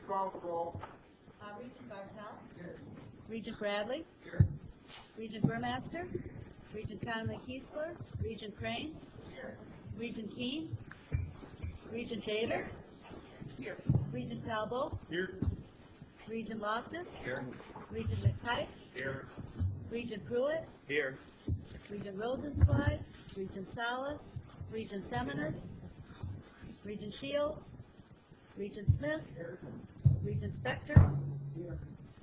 call the roll. Regent Bartel. Here. Regent Bradley. Here. Regent Burmaster. Regent Conley-Kiesler. Regent Crane. Here. Regent Keane. Regent Davis. Here. Regent Talbot. Here. Regent Loftus. Here. Regent McKite. Here. Regent Pruitt. Here. Regent Rosenzweig. Regent Salas. Regent Seminis. Regent Shields. Regent Smith. Here. Regent Spector. Here.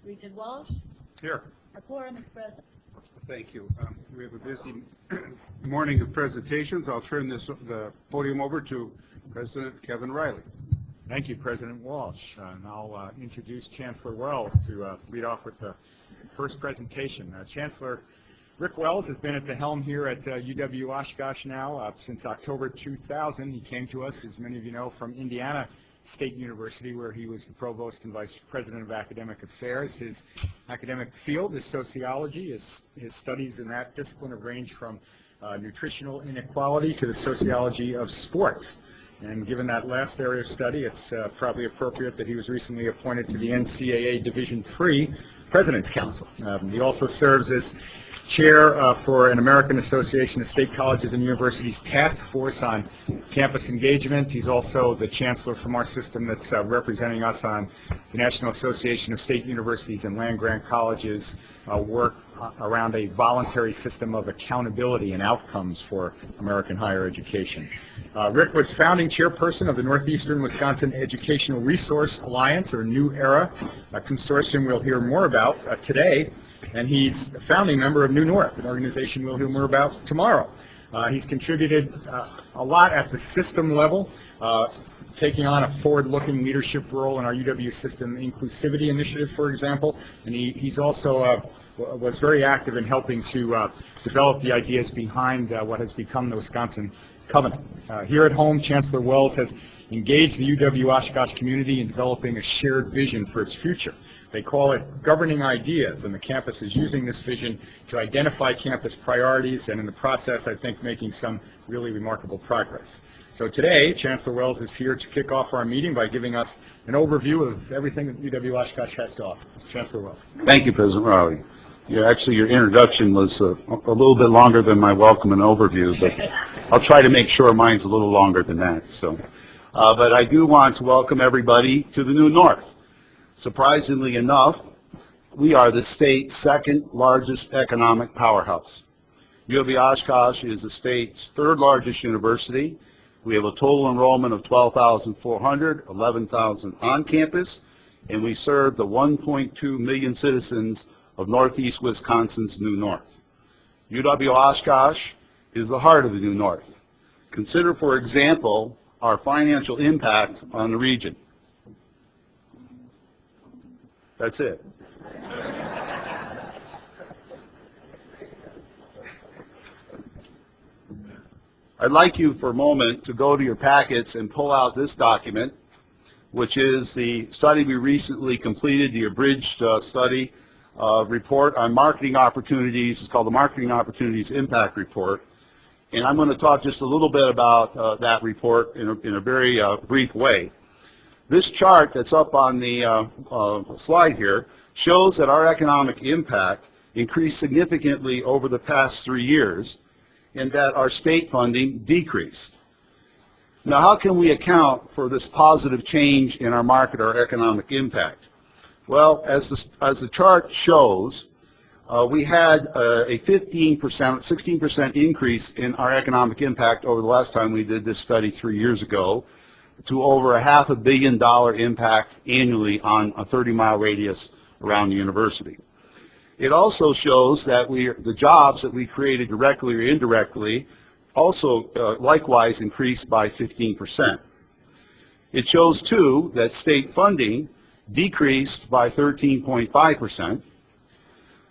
Regent Walsh. Here. A quorum is present. Thank you. We have a busy morning of presentations. I'll turn the podium over to President Kevin Riley. Thank you, President Walsh. And I'll introduce Chancellor Wells to lead off with the first presentation. Chancellor Rick Wells has been at the helm here at UW-Oshkosh now since October 2000. He came to us, as many of you know, from Indiana State University, where he was the Provost and Vice President of Academic Affairs. His academic field is sociology. His studies in that discipline have ranged from nutritional inequality to the sociology of sports. And given that last area of study, it's probably appropriate that he was recently appointed to the NCAA Division III President's Council. He also serves as chair for an American Association of State Colleges and Universities task force on campus engagement. He's also the chancellor from our system that's representing us on the National Association of State Universities and land-grant colleges work around a voluntary system of accountability and outcomes for American higher education. Rick was founding chairperson of the Northeastern Wisconsin Educational Resource Alliance, or New Era, a consortium we'll hear more about today. And he's a founding member of New North, an organization we'll hear more about tomorrow. He's contributed a lot at the system level, taking on a forward-looking leadership role in our UW System Inclusivity Initiative, for example. And he's also was very active in helping to develop the ideas behind what has become the Wisconsin Covenant. Here at home, Chancellor Wells has engaged the UW-Oshkosh community in developing a shared vision for its future. They call it governing ideas, and the campus is using this vision to identify campus priorities, and in the process, I think, making some really remarkable progress. So today, Chancellor Wells is here to kick off our meeting by giving us an overview of everything that UW-Oshkosh has to offer. Chancellor Wells. Thank you, President Riley. Actually, your introduction was a little bit longer than my welcome and overview, but I'll try to make sure mine's a little longer than that. So, but I do want to welcome everybody to the New North. Surprisingly enough, we are the state's second largest economic powerhouse. UW-Oshkosh is the state's third largest university. We have a total enrollment of 12,400, 11,000 on campus, and we serve the 1.2 million citizens of Northeast Wisconsin's New North. UW-Oshkosh is the heart of the New North. Consider, for example, our financial impact on the region. That's it. I'd like you for a moment to go to your packets and pull out this document, which is the study we recently completed, the abridged study report on marketing opportunities. It's called the Marketing Opportunities Impact Report. And I'm going to talk just a little bit about that report in a very brief way. This chart that's up on the slide here shows that our economic impact increased significantly over the past 3 years and that our state funding decreased. Now, how can we account for this positive change in our market or economic impact? Well, as the chart shows, we had a 16% increase in our economic impact over the last time we did this study 3 years ago, to over a $500 million impact annually on a 30-mile radius around the university. It also shows that the jobs that we created directly or indirectly also likewise increased by 15%. It shows, too, that state funding decreased by 13.5%,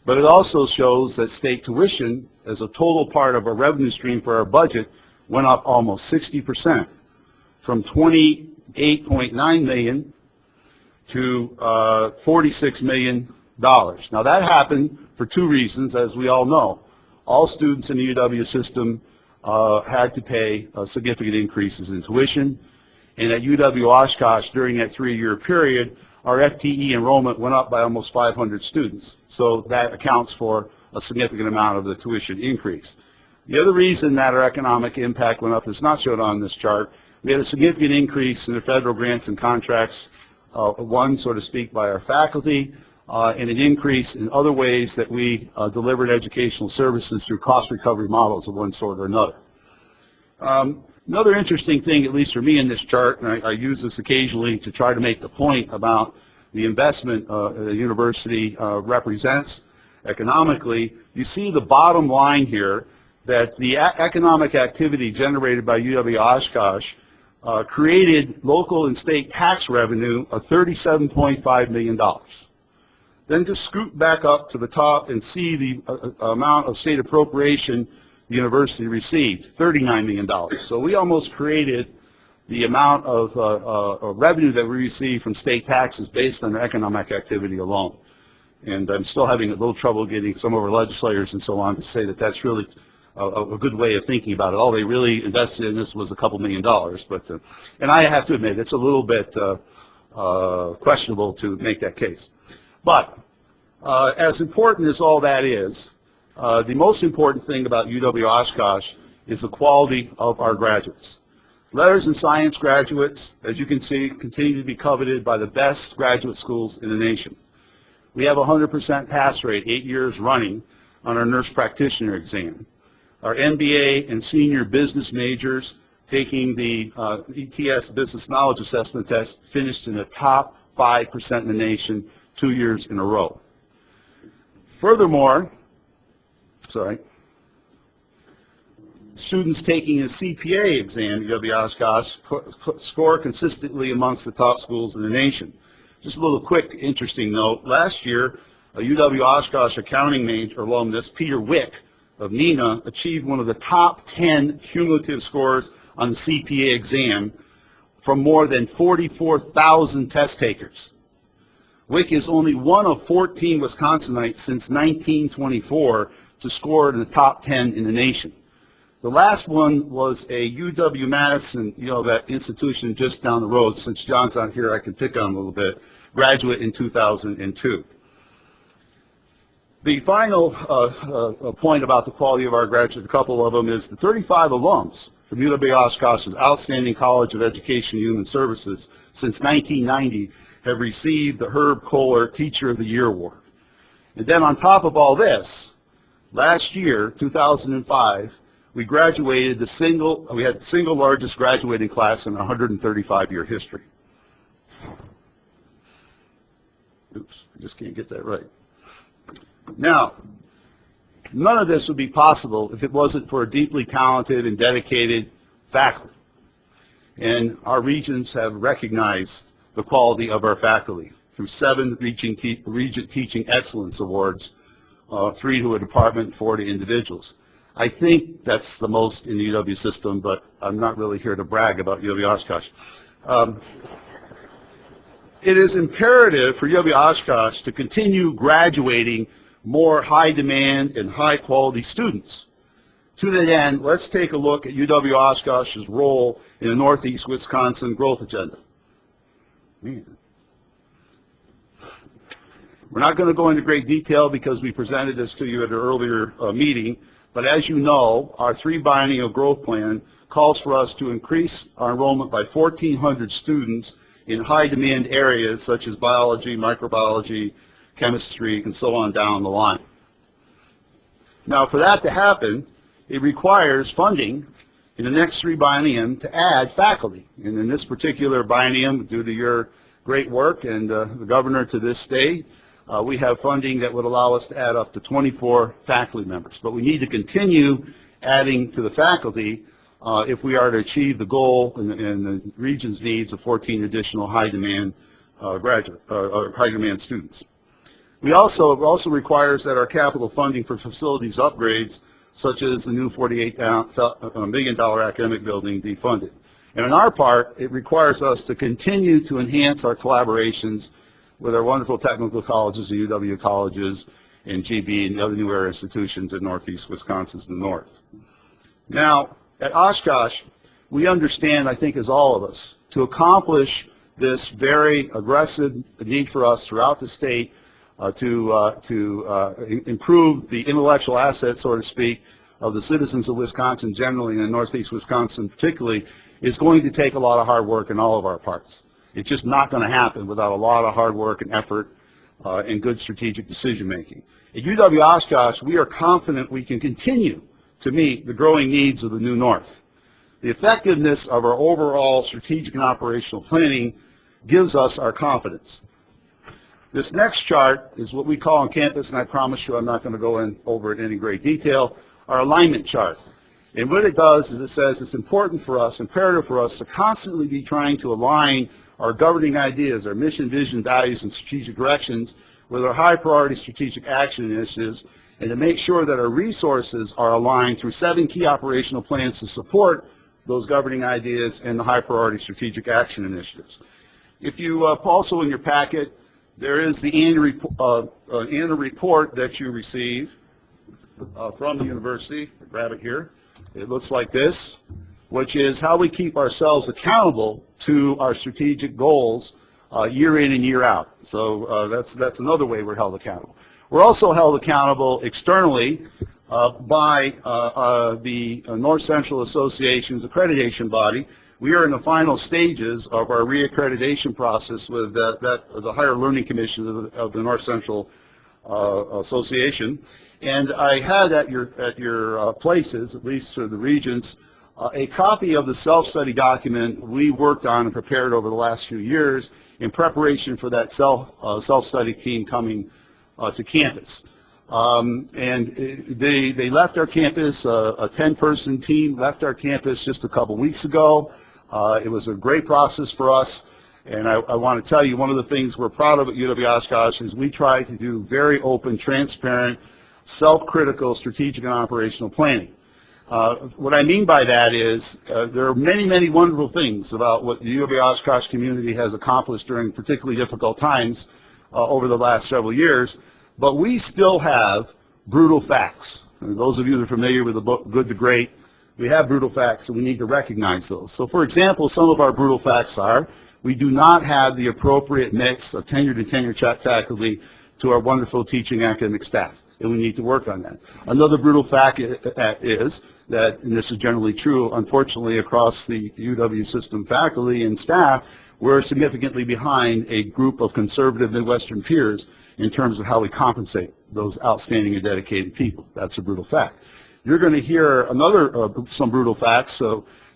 but it also shows that state tuition, as a total part of our revenue stream for our budget, went up almost 60%. From $28.9 million to $46 million. Now that happened for two reasons, as we all know. All students in the UW system had to pay significant increases in tuition, and at UW-Oshkosh during that 3-year period, our FTE enrollment went up by almost 500 students. So that accounts for a significant amount of the tuition increase. The other reason that our economic impact went up is not shown on this chart. We had a significant increase in the federal grants and contracts, won, so to speak, by our faculty, and an increase in other ways that we delivered educational services through cost recovery models of one sort or another. Another interesting thing, at least for me in this chart, and I use this occasionally to try to make the point about the investment the university represents economically, you see the bottom line here that the economic activity generated by UW-Oshkosh created local and state tax revenue of $37.5 million. Then to scoot back up to the top and see the amount of state appropriation the university received, $39 million. So we almost created the amount of revenue that we received from state taxes based on economic activity alone. And I'm still having a little trouble getting some of our legislators and so on to say that that's really a good way of thinking about it. All they really invested in this was a couple $1 million. But, and I have to admit, it's a little bit questionable to make that case. But as important as all that is, the most important thing about UW-Oshkosh is the quality of our graduates. Letters and science graduates, as you can see, continue to be coveted by the best graduate schools in the nation. We have a 100% pass rate 8 years running on our nurse practitioner exam. Our MBA and senior business majors taking the ETS Business Knowledge Assessment test finished in the top 5% in the nation 2 years in a row. Furthermore, students taking a CPA exam at UW-Oshkosh score consistently amongst the top schools in the nation. Just a little quick, interesting note. Last year, a UW-Oshkosh accounting major alumnus, Peter Wick of Neenah, achieved one of the top 10 cumulative scores on the CPA exam from more than 44,000 test takers. Wick is only one of 14 Wisconsinites since 1924 to score in the top 10 in the nation. The last one was a UW-Madison, that institution just down the road. Since John's not here, I can pick on him a little bit. Graduate in 2002. The final point about the quality of our graduates, a couple of them, is the 35 alums from UW-Oshkosh's Outstanding College of Education and Human Services since 1990 have received the Herb Kohler Teacher of the Year Award. And then on top of all this, last year, 2005, we graduated we had the single largest graduating class in 135-year history. Oops, I just can't get that right. Now, none of this would be possible if it wasn't for a deeply talented and dedicated faculty. And our regents have recognized the quality of our faculty through 7 Regent Teaching Excellence Awards, 3 to a department, 4 to individuals. I think that's the most in the UW system, but I'm not really here to brag about UW-Oshkosh. It is imperative for UW-Oshkosh to continue graduating more high-demand and high-quality students. To that end, let's take a look at UW-Oshkosh's role in the Northeast Wisconsin growth agenda. Man. We're not going to go into great detail because we presented this to you at an earlier meeting, but as you know, our 3 biennial growth plan calls for us to increase our enrollment by 1,400 students in high-demand areas such as biology, microbiology, chemistry, and so on down the line. Now, for that to happen, it requires funding in the next 3 biennium to add faculty. And in this particular biennium, due to your great work and the governor to this state, we have funding that would allow us to add up to 24 faculty members. But we need to continue adding to the faculty if we are to achieve the goal and the region's needs of 14 additional high-demand high-demand students. It also requires that our capital funding for facilities upgrades, such as the new $48 million academic building, be funded. And on our part, it requires us to continue to enhance our collaborations with our wonderful technical colleges, the UW colleges, and GB, and the other new area institutions in Northeast Wisconsin and the North. Now, at Oshkosh, we understand, I think as all of us, to accomplish this very aggressive need for us throughout the state to improve the intellectual assets, so to speak, of the citizens of Wisconsin generally and Northeast Wisconsin particularly, is going to take a lot of hard work in all of our parts. It's just not going to happen without a lot of hard work and effort and good strategic decision making. At UW-Oshkosh, we are confident we can continue to meet the growing needs of the New North. The effectiveness of our overall strategic and operational planning gives us our confidence. This next chart is what we call on campus, and I promise you I'm not going to go over it in any great detail, our alignment chart. And what it does is it says it's important for us, imperative for us to constantly be trying to align our governing ideas, our mission, vision, values, and strategic directions with our high priority strategic action initiatives, and to make sure that our resources are aligned through 7 key operational plans to support those governing ideas and the high priority strategic action initiatives. If you also in your packet, there is the annual report that you receive from the university. Grab it here. It looks like this, which is how we keep ourselves accountable to our strategic goals year in and year out. So that's another way we're held accountable. We're also held accountable externally by the North Central Association's accreditation body. We are in the final stages of our reaccreditation process with the Higher Learning Commission of the North Central Association. And I had at your places, at least for the Regents, a copy of the self-study document we worked on and prepared over the last few years in preparation for that self-study team coming to campus. And they left our campus, a 10-person team left our campus just a couple weeks ago. It was a great process for us, and I want to tell you one of the things we're proud of at UW-Oshkosh is we try to do very open, transparent, self-critical strategic and operational planning. What I mean by that is there are many, many wonderful things about what the UW-Oshkosh community has accomplished during particularly difficult times over the last several years, but we still have brutal facts. And those of you that are familiar with the book Good to Great, we have brutal facts and we need to recognize those. So for example, some of our brutal facts are we do not have the appropriate mix of tenured and tenure-track faculty to our wonderful teaching academic staff, and we need to work on that. Another brutal fact is that, and this is generally true, unfortunately, across the UW system faculty and staff, we're significantly behind a group of conservative Midwestern peers in terms of how we compensate those outstanding and dedicated people. That's a brutal fact. You're going to hear some brutal facts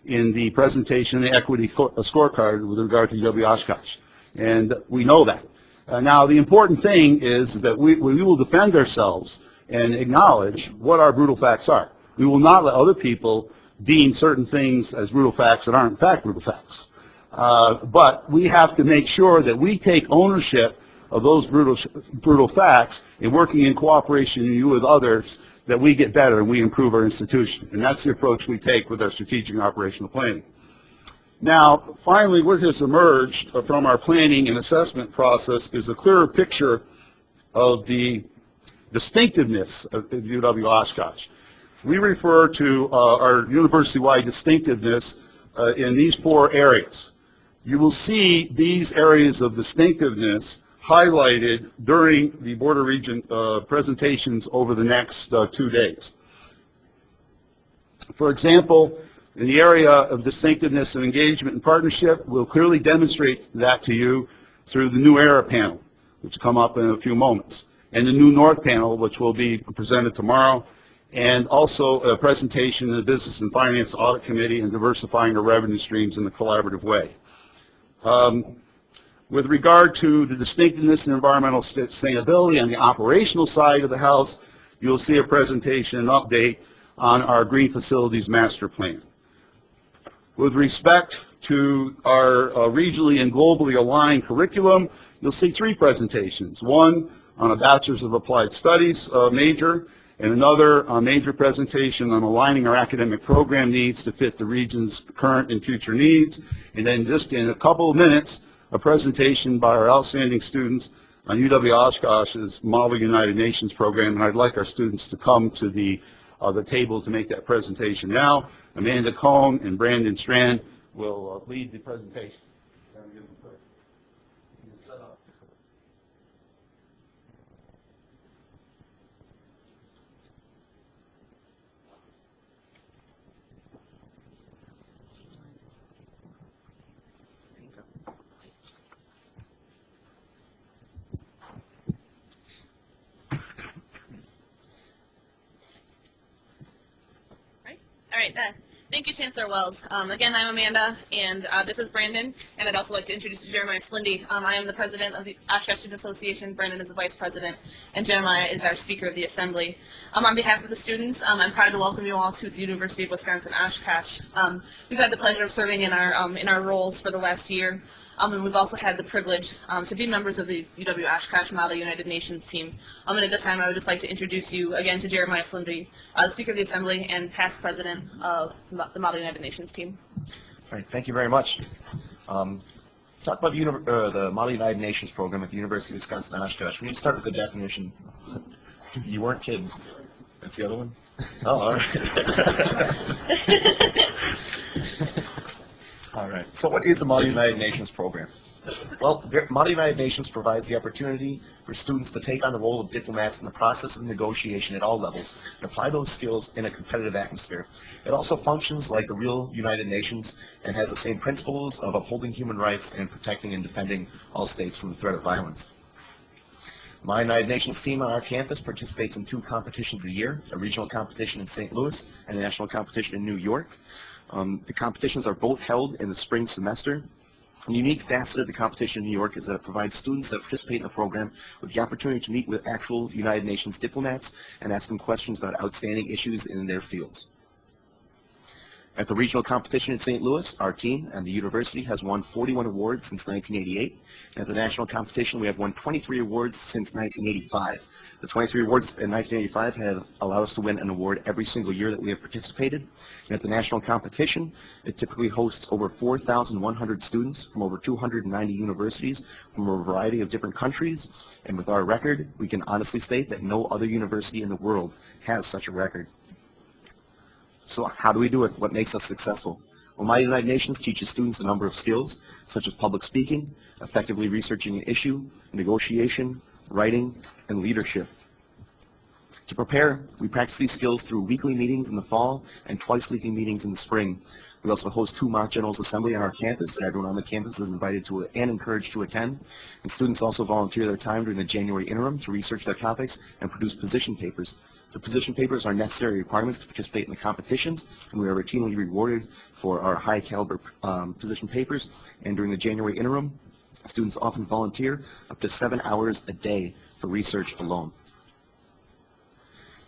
in the presentation, the Equity Scorecard with regard to UW-Oshkosh, and we know that. Now, the important thing is that we will defend ourselves and acknowledge what our brutal facts are. We will not let other people deem certain things as brutal facts that aren't in fact brutal facts. But we have to make sure that we take ownership of those brutal facts and working in cooperation with others that we get better and we improve our institution. And that's the approach we take with our strategic and operational planning. Now, finally, what has emerged from our planning and assessment process is a clearer picture of the distinctiveness of UW-Oshkosh. We refer to our university-wide distinctiveness in these 4 areas. You will see these areas of distinctiveness highlighted during the Board of Regents presentations over the next 2 days. For example, in the area of distinctiveness of engagement and partnership, we'll clearly demonstrate that to you through the New Era panel, which will come up in a few moments, and the New North panel, which will be presented tomorrow, and also a presentation in the Business and Finance Audit Committee and diversifying our revenue streams in a collaborative way. With regard to the distinctiveness and environmental sustainability on the operational side of the house, you'll see a presentation and update on our Green Facilities Master Plan. With respect to our regionally and globally aligned curriculum, you'll see 3 presentations. One on a Bachelor's of Applied Studies major, and another major presentation on aligning our academic program needs to fit the region's current and future needs. And then just in a couple of minutes, a presentation by our outstanding students on UW-Oshkosh's Model United Nations program, and I'd like our students to come to the table to make that presentation now. Amanda Cohn and Brandon Strand will lead the presentation. All right. Thank you, Chancellor Wells. Again, I'm Amanda, and this is Brandon. And I'd also like to introduce Jeremiah Slindy. I am the president of the Oshkosh Student Association. Brandon is the vice president, and Jeremiah is our speaker of the assembly. On behalf of the students, I'm proud to welcome you all to the University of Wisconsin-Oshkosh. We've had the pleasure of serving in our roles for the last year. And we've also had the privilege to be members of the UW-Oshkosh Model United Nations team. And at this time, I would just like to introduce you again to Jeremiah Slindy, the Speaker of the Assembly and past president of the Model United Nations team. All right, thank you very much. Talk about the Model United Nations program at the University of Wisconsin-Oshkosh. We need to start with the definition. You weren't kidding. That's the other one? Oh, all right. All right. So what is the Model United Nations program? Well, the Model United Nations provides the opportunity for students to take on the role of diplomats in the process of negotiation at all levels and apply those skills in a competitive atmosphere. It also functions like the real United Nations and has the same principles of upholding human rights and protecting and defending all states from the threat of violence. My United Nations team on our campus participates in 2 competitions a year, a regional competition in St. Louis and a national competition in New York. The competitions are both held in the spring semester. A unique facet of the competition in New York is that it provides students that participate in the program with the opportunity to meet with actual United Nations diplomats and ask them questions about outstanding issues in their fields. At the regional competition in St. Louis, our team and the university has won 41 awards since 1988. And at the national competition, we have won 23 awards since 1985. The 23 awards in 1985 have allowed us to win an award every single year that we have participated. And at the national competition, it typically hosts over 4,100 students from over 290 universities from a variety of different countries. And with our record, we can honestly state that no other university in the world has such a record. So how do we do it? What makes us successful? Well, My United Nations teaches students a number of skills, such as public speaking, effectively researching an issue, negotiation, writing, and leadership. To prepare, we practice these skills through weekly meetings in the fall and twice-weekly meetings in the spring. We also host 2 mock generals assembly on our campus that everyone on the campus is invited to and encouraged to attend. And students also volunteer their time during the January interim to research their topics and produce position papers. The position papers are necessary requirements to participate in the competitions, and we are routinely rewarded for our high-caliber position papers. And during the January interim, students often volunteer up to 7 hours a day for research alone.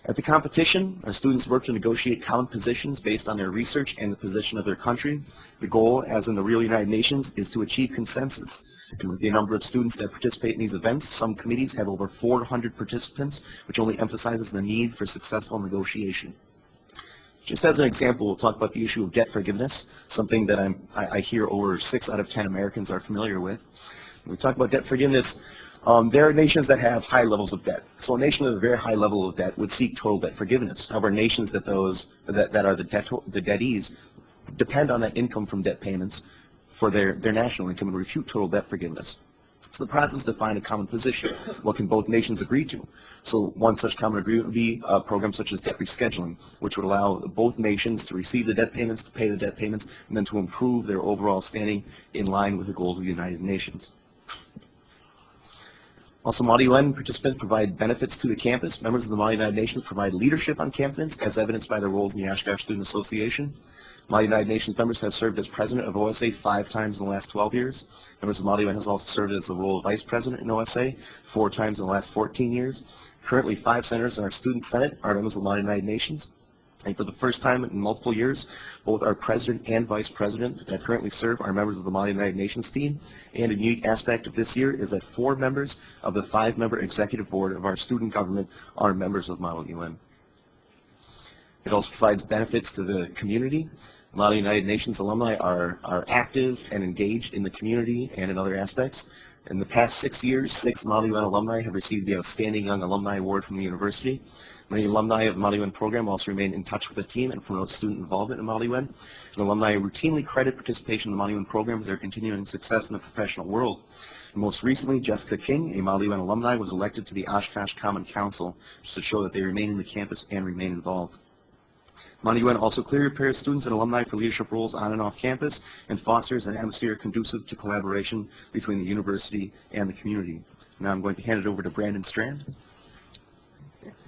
At the competition, our students work to negotiate common positions based on their research and the position of their country. The goal, as in the real United Nations, is to achieve consensus. And with the number of students that participate in these events, some committees have over 400 participants, which only emphasizes the need for successful negotiation. Just as an example, we'll talk about the issue of debt forgiveness, something that I hear over 6 out of 10 Americans are familiar with. When we talk about debt forgiveness, there are nations that have high levels of debt. So a nation with a very high level of debt would seek total debt forgiveness. However, nations that are the debtees depend on that income from debt payments for their national income and refute total debt forgiveness. So the process is to find a common position. What can both nations agree to? So one such common agreement would be a program such as debt rescheduling, which would allow both nations to receive the debt payments, to pay the debt payments, and then to improve their overall standing in line with the goals of the United Nations. Also, Model UN participants provide benefits to the campus. Members of the Model United Nations provide leadership on campus, as evidenced by their roles in the Oshkosh Student Association. Model United Nations members have served as president of OSA 5 times in the last 12 years. Members of Model UN has also served as the role of vice president in OSA 4 times in the last 14 years. Currently, 5 senators in our student senate are members of the Model United Nations. And for the first time in multiple years, both our president and vice president that currently serve are members of the Model United Nations team. And a unique aspect of this year is that 4 members of the 5-member executive board of our student government are members of Model UN. It also provides benefits to the community. Model United Nations alumni are active and engaged in the community and in other aspects. In the past 6 years, 6 Model UN alumni have received the Outstanding Young Alumni Award from the university. Many alumni of the Model UN program also remain in touch with the team and promote student involvement in Model UN. And alumni routinely credit participation in the Model UN program with their continuing success in the professional world. And most recently, Jessica King, a Model UN alumni, was elected to the Oshkosh Common Council just to show that they remain in the campus and remain involved. Model UN also clearly prepares students and alumni for leadership roles on and off campus and fosters an atmosphere conducive to collaboration between the university and the community. Now I'm going to hand it over to Brandon Strand.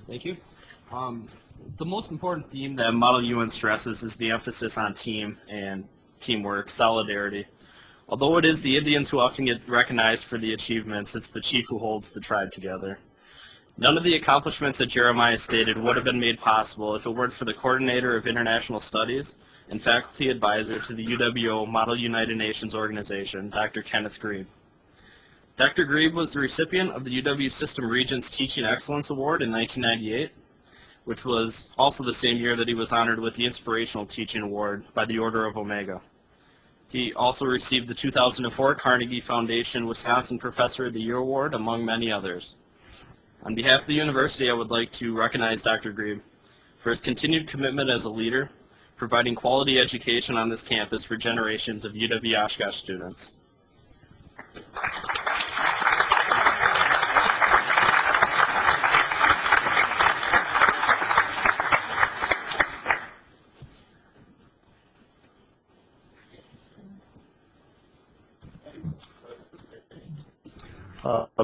Thank you. The most important theme that Model UN stresses is the emphasis on team and teamwork, solidarity. Although it is the Indians who often get recognized for the achievements, it's the chief who holds the tribe together. None of the accomplishments that Jeremiah stated would have been made possible if it weren't for the coordinator of international studies and faculty advisor to the UWO Model United Nations organization, Dr. Kenneth Grebe. Dr. Grebe was the recipient of the UW System Regents Teaching Excellence Award in 1998, which was also the same year that he was honored with the Inspirational Teaching Award by the Order of Omega. He also received the 2004 Carnegie Foundation Wisconsin Professor of the Year Award, among many others. On behalf of the university, I would like to recognize Dr. Grebe for his continued commitment as a leader, providing quality education on this campus for generations of UW-Oshkosh students.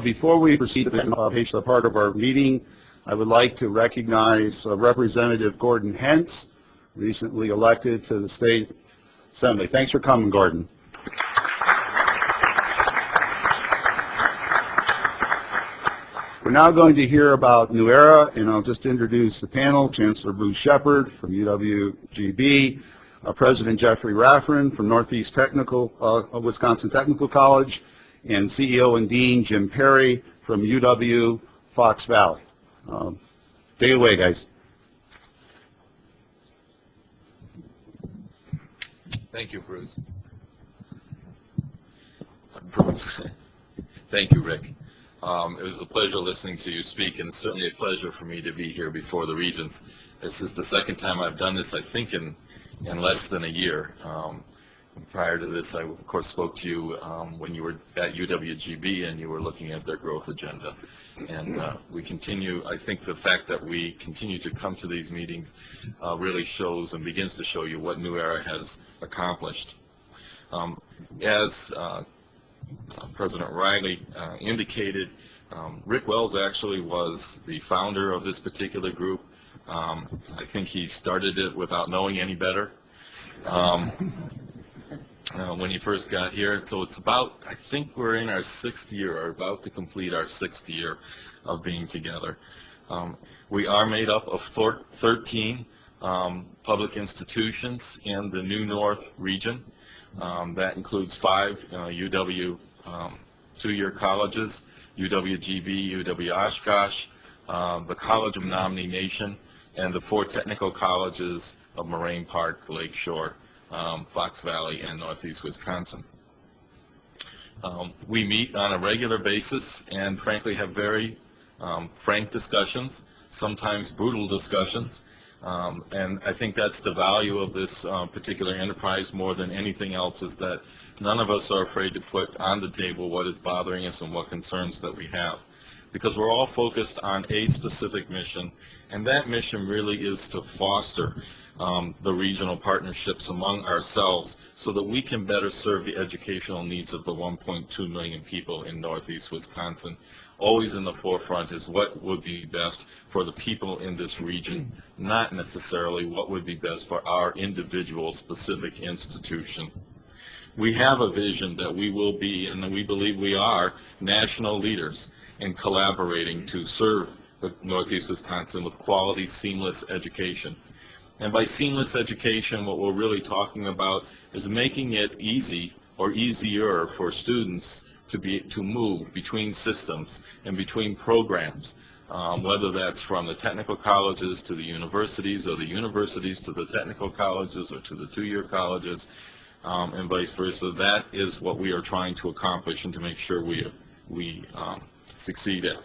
Before we proceed to the part of our meeting, I would like to recognize Representative Gordon Hentz, recently elected to the State Assembly. Thanks for coming, Gordon. We're now going to hear about New Era, and I'll just introduce the panel. Chancellor Bruce Shepard from UW-GB, President Jeffrey Raffren from Northeast Wisconsin Technical College, and CEO and Dean Jim Perry from UW-Fox Valley. Take it away, guys. Thank you, Bruce. Thank you, Rick. It was a pleasure listening to you speak, and it's certainly a pleasure for me to be here before the Regents. This is the second time I've done this, I think, in less than a year. Prior to this, I, of course, spoke to you when you were at UW-GB and you were looking at their growth agenda. And we continue, I think the fact that we continue to come to these meetings really shows and begins to show you what New Era has accomplished. As President Riley indicated, Rick Wells actually was the founder of this particular group. I think he started it without knowing any better. When he first got here. So it's about, I think we're in our 6th year, or about to complete our 6th year of being together. We are made up of 13 public institutions in the New North region. That includes 5 UW 2-year colleges, UW-GB, UW-Oshkosh, the College of Menominee Nation, and the 4 technical colleges of Moraine Park, Lake Shore, Fox Valley, and Northeast Wisconsin. We meet on a regular basis and frankly have very frank discussions, sometimes brutal discussions, and I think that's the value of this particular enterprise more than anything else, is that none of us are afraid to put on the table what is bothering us and what concerns that we have, because we're all focused on a specific mission, and that mission really is to foster the regional partnerships among ourselves so that we can better serve the educational needs of the 1.2 million people in Northeast Wisconsin. Always in the forefront is what would be best for the people in this region, not necessarily what would be best for our individual specific institution. We have a vision that we will be, and we believe we are, national leaders in collaborating to serve Northeast Wisconsin with quality, seamless education. And by seamless education, what we're really talking about is making it easy or easier for students to move between systems and between programs. whether that's from the technical colleges to the universities, or the universities to the technical colleges, or to the two-year colleges, and vice versa. That is what we are trying to accomplish and to make sure we succeed at.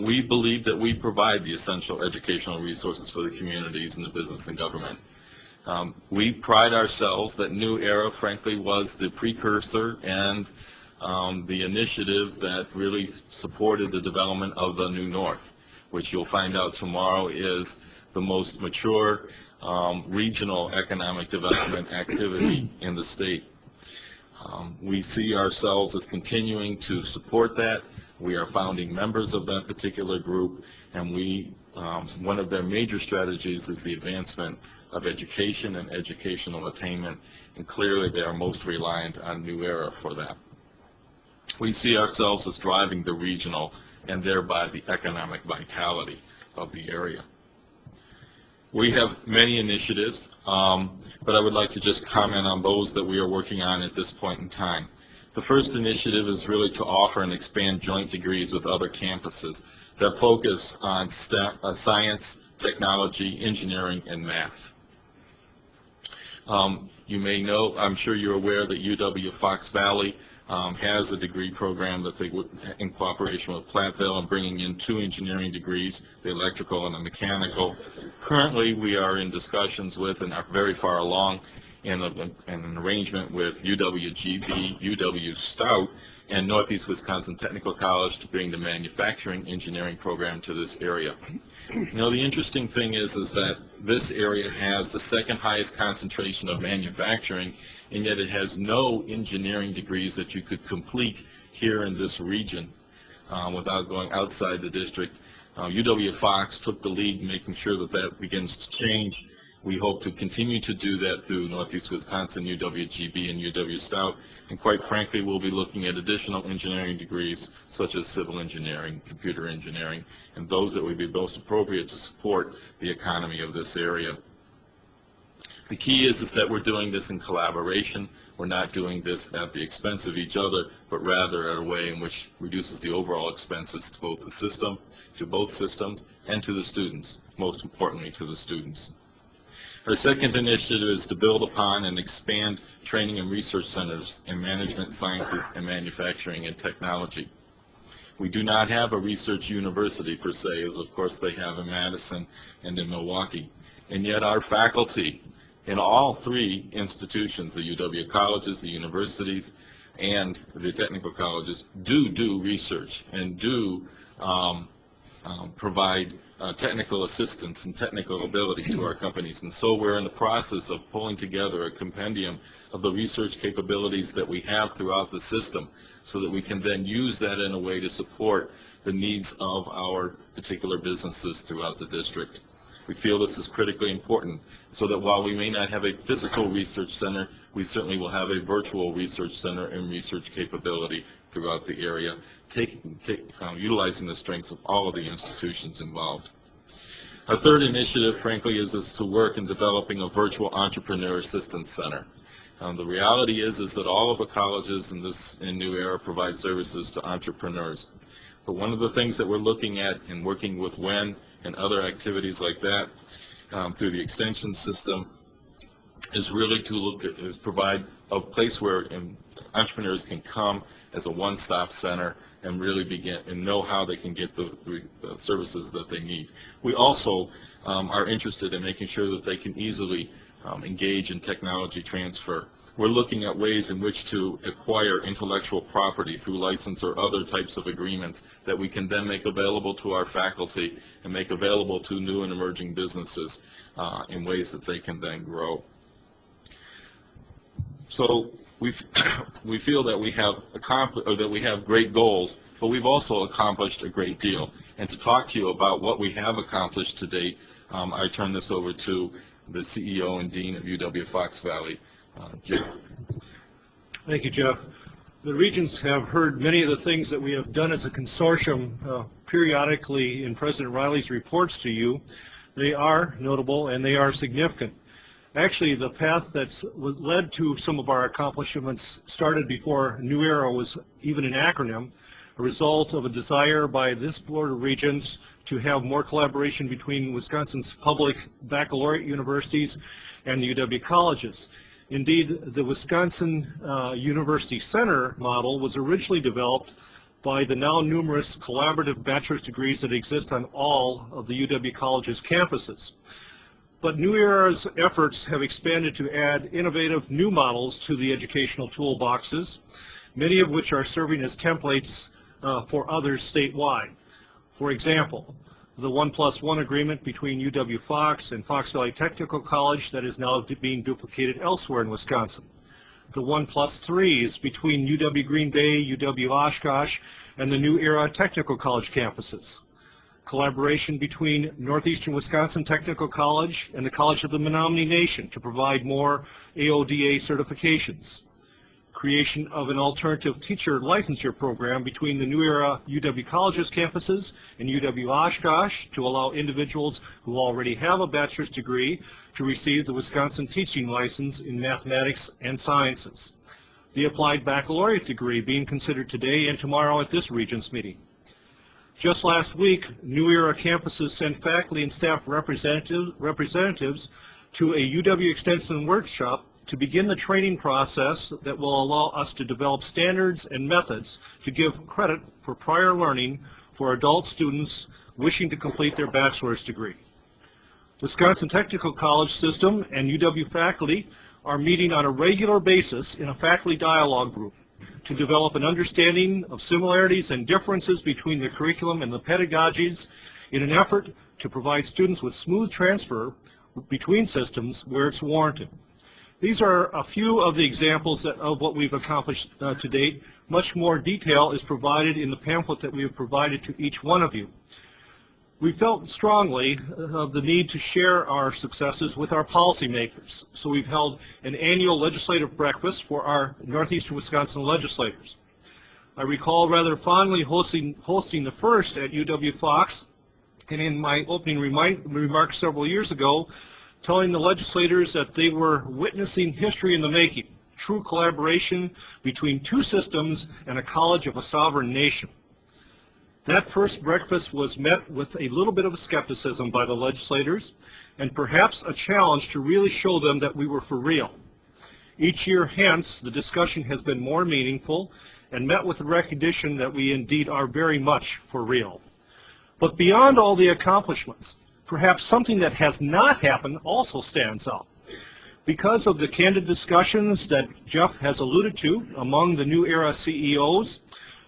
We believe that we provide the essential educational resources for the communities and the business and government. We pride ourselves that New Era, frankly, was the precursor and the initiative that really supported the development of the New North, which you'll find out tomorrow is the most mature regional economic development activity in the state. We see ourselves as continuing to support that. We are founding members of that particular group, and one of their major strategies is the advancement of education and educational attainment, and clearly they are most reliant on New Era for that. We see ourselves as driving the regional and thereby the economic vitality of the area. We have many initiatives, but I would like to just comment on those that we are working on at this point in time. The first initiative is really to offer and expand joint degrees with other campuses that focus on science, technology, engineering, and math. You may know, I'm sure you're aware that UW-Fox Valley has a degree program that they would, in cooperation with Platteville, and bringing in 2 engineering degrees, the electrical and the mechanical. Currently, we are in discussions with and are very far along in an arrangement with UW-GB, UW-Stout, and Northeast Wisconsin Technical College to bring the manufacturing engineering program to this area. You know, the interesting thing is that this area has the 2nd highest concentration of manufacturing, and yet it has no engineering degrees that you could complete here in this region without going outside the district. UW-Fox took the lead in making sure that that begins to change. We hope to continue to do that through Northeast Wisconsin, UW-GB, and UW-Stout, and quite frankly, we'll be looking at additional engineering degrees such as civil engineering, computer engineering, and those that would be most appropriate to support the economy of this area. The key is that we're doing this in collaboration. We're not doing this at the expense of each other, but rather at a way in which reduces the overall expenses to both the system, to both systems, and to the students, most importantly to the students. Our second initiative is to build upon and expand training and research centers in management sciences and manufacturing and technology. We do not have a research university per se, as of course they have in Madison and in Milwaukee. And yet our faculty in all 3 institutions, the UW colleges, the universities, and the technical colleges, do research and do provide technical assistance and technical ability to our companies. And so we're in the process of pulling together a compendium of the research capabilities that we have throughout the system so that we can then use that in a way to support the needs of our particular businesses throughout the district. We feel this is critically important so that while we may not have a physical research center, we certainly will have a virtual research center and research capability throughout the area, utilizing the strengths of all of the institutions involved. Our third initiative, frankly, is to work in developing a virtual entrepreneur assistance center. The reality is that all of the colleges in New Era provide services to entrepreneurs. But one of the things that we're looking at in working with WEN and other activities like that through the extension system is really to provide a place where entrepreneurs can come as a one-stop center and really begin and know how they can get the services that they need. We also are interested in making sure that they can easily engage in technology transfer. We're looking at ways in which to acquire intellectual property through license or other types of agreements that we can then make available to our faculty and make available to new and emerging businesses in ways that they can then grow. So we feel that we have great goals, but we've also accomplished a great deal. And to talk to you about what we have accomplished to date, I turn this over to the CEO and Dean of UW-Fox Valley, Jim. Thank you, Jeff. The Regents have heard many of the things that we have done as a consortium periodically in President Riley's reports to you. They are notable and they are significant. Actually, the path that's led to some of our accomplishments started before New Era was even an acronym. a result of a desire by this Board of Regents to have more collaboration between Wisconsin's public baccalaureate universities and the UW colleges. Indeed, the Wisconsin University Center model was originally developed by the now numerous collaborative bachelor's degrees that exist on all of the UW colleges' campuses. But New Era's efforts have expanded to add innovative new models to the educational toolboxes, many of which are serving as templates for others statewide. For example, the 1+1 agreement between UW-Fox and Fox Valley Technical College that is now being duplicated elsewhere in Wisconsin. The 1+3s between UW-Green Bay, UW-Oshkosh, and the New Era Technical College campuses. Collaboration between Northeastern Wisconsin Technical College and the College of the Menominee Nation to provide more AODA certifications. Creation of an alternative teacher licensure program between the New Era UW Colleges campuses and UW-Oshkosh to allow individuals who already have a bachelor's degree to receive the Wisconsin teaching license in mathematics and sciences. The applied baccalaureate degree being considered today and tomorrow at this Regents meeting. Just last week, New Era campuses sent faculty and staff representatives to a UW Extension workshop to begin the training process that will allow us to develop standards and methods to give credit for prior learning for adult students wishing to complete their bachelor's degree. Wisconsin Technical College System and UW faculty are meeting on a regular basis in a faculty dialogue group to develop an understanding of similarities and differences between the curriculum and the pedagogies in an effort to provide students with smooth transfer between systems where it's warranted. These are a few of the examples of what we've accomplished to date. Much more detail is provided in the pamphlet that we have provided to each one of you. We felt strongly of the need to share our successes with our policymakers, so we've held an annual legislative breakfast for our Northeastern Wisconsin legislators. I recall rather fondly hosting the first at UW-Fox, and in my opening remarks several years ago, telling the legislators that they were witnessing history in the making, true collaboration between two systems and a college of a sovereign nation. That first breakfast was met with a little bit of skepticism by the legislators and perhaps a challenge to really show them that we were for real. Each year hence, the discussion has been more meaningful and met with the recognition that we indeed are very much for real. But beyond all the accomplishments, perhaps something that has not happened also stands out. Because of the candid discussions that Jeff has alluded to among the New Era CEOs,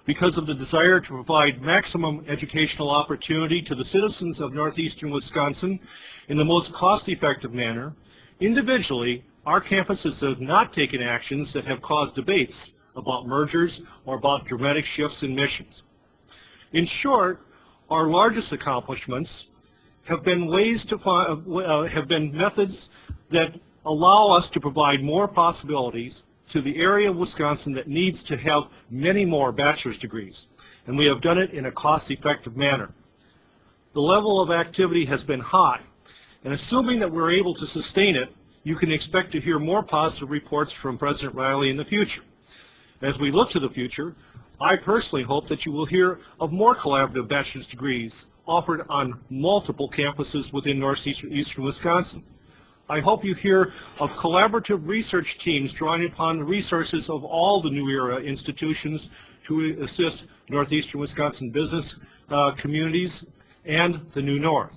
because of the desire to provide maximum educational opportunity to the citizens of Northeastern Wisconsin in the most cost-effective manner, individually, our campuses have not taken actions that have caused debates about mergers or about dramatic shifts in missions. In short, our largest accomplishments have been methods that allow us to provide more possibilities to the area of Wisconsin that needs to have many more bachelor's degrees, and we have done it in a cost-effective manner. The level of activity has been high, and assuming that we're able to sustain it, you can expect to hear more positive reports from President Riley in the future. As we look to the future, I personally hope that you will hear of more collaborative bachelor's degrees offered on multiple campuses within northeastern Wisconsin. I hope you hear of collaborative research teams drawing upon the resources of all the New Era institutions to assist northeastern Wisconsin business communities and the New North.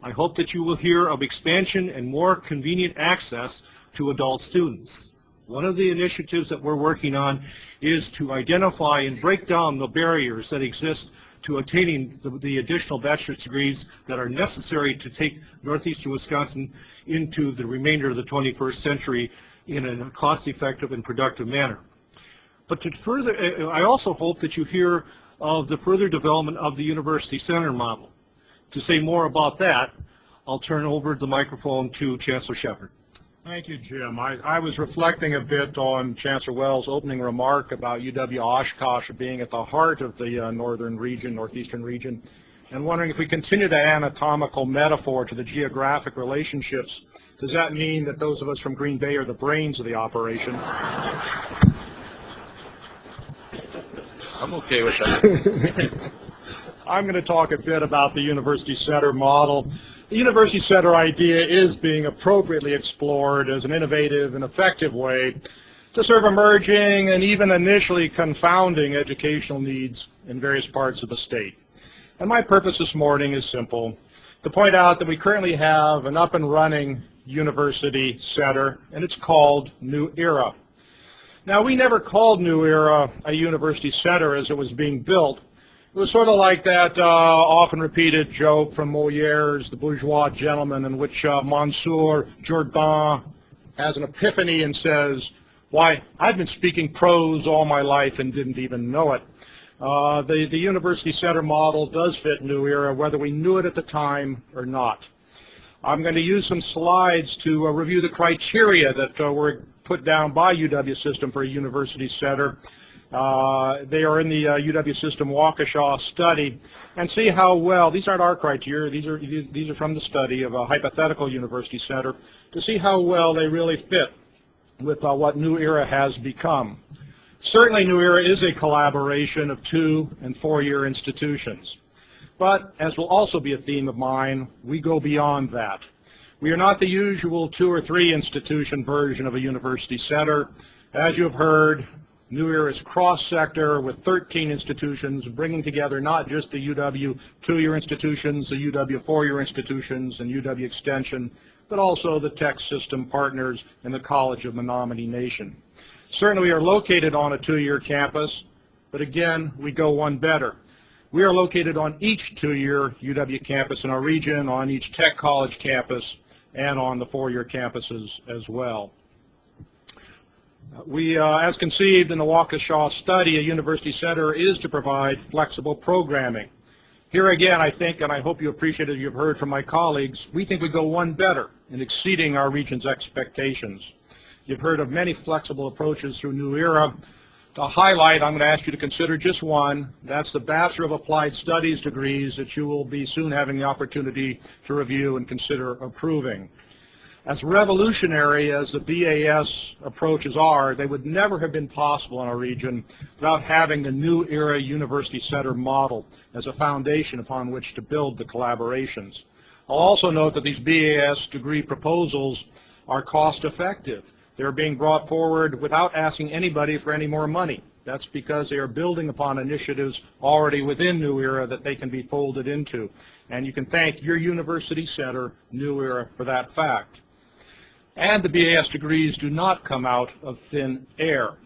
I hope that you will hear of expansion and more convenient access to adult students. One of the initiatives that we're working on is to identify and break down the barriers that exist to attaining the additional bachelor's degrees that are necessary to take northeastern Wisconsin into the remainder of the 21st century in a cost-effective and productive manner. But to further, I also hope that you hear of the further development of the University Center model. To say more about that, I'll turn over the microphone to Chancellor Shepard. Thank you, Jim. I was reflecting a bit on Chancellor Wells' opening remark about UW-Oshkosh being at the heart of the northern region, northeastern region, and wondering if we continue that anatomical metaphor to the geographic relationships, does that mean that those of us from Green Bay are the brains of the operation? I'm okay with that. I'm going to talk a bit about the University Center model. The University Center idea is being appropriately explored as an innovative and effective way to serve emerging and even initially confounding educational needs in various parts of the state. And my purpose this morning is simple, to point out that we currently have an up and running University Center, and it's called New Era. Now, we never called New Era a University Center as it was being built. It was sort of like that often repeated joke from Molière's The Bourgeois Gentleman, in which Monsieur Jourdan has an epiphany and says, "Why, I've been speaking prose all my life and didn't even know it." The University Center model does fit New Era, whether we knew it at the time or not. I'm going to use some slides to review the criteria that were put down by UW system for a University Center. They are in the UW system Waukesha study, and see how well, these aren't our criteria, these are from the study of a hypothetical University Center, to see how well they really fit with what New Era has become. Certainly New Era is a collaboration of 2- and 4-year institutions. But, as will also be a theme of mine, we go beyond that. We are not the usual 2 or 3 institution version of a university center. As you have heard, New Era is cross-sector with 13 institutions, bringing together not just the UW 2-year institutions, the UW 4-year institutions, and UW Extension, but also the tech system partners and the College of Menominee Nation. Certainly we are located on a 2-year campus, but again, we go one better. We are located on each 2-year UW campus in our region, on each tech college campus, and on the 4-year campuses as well. We, as conceived in the Waukesha study, a university center is to provide flexible programming. Here again, I think, and I hope you appreciate it, you've heard from my colleagues, we think we go one better in exceeding our region's expectations. You've heard of many flexible approaches through New Era. To highlight, I'm going to ask you to consider just one. That's the Bachelor of Applied Studies degrees that you will be soon having the opportunity to review and consider approving. As revolutionary as the BAS approaches are, they would never have been possible in our region without having the New Era University Center model as a foundation upon which to build the collaborations. I'll also note that these BAS degree proposals are cost effective. They're being brought forward without asking anybody for any more money. That's because they are building upon initiatives already within New Era that they can be folded into. And you can thank your University Center, New Era, for that fact. And the BAS degrees do not come out of thin air.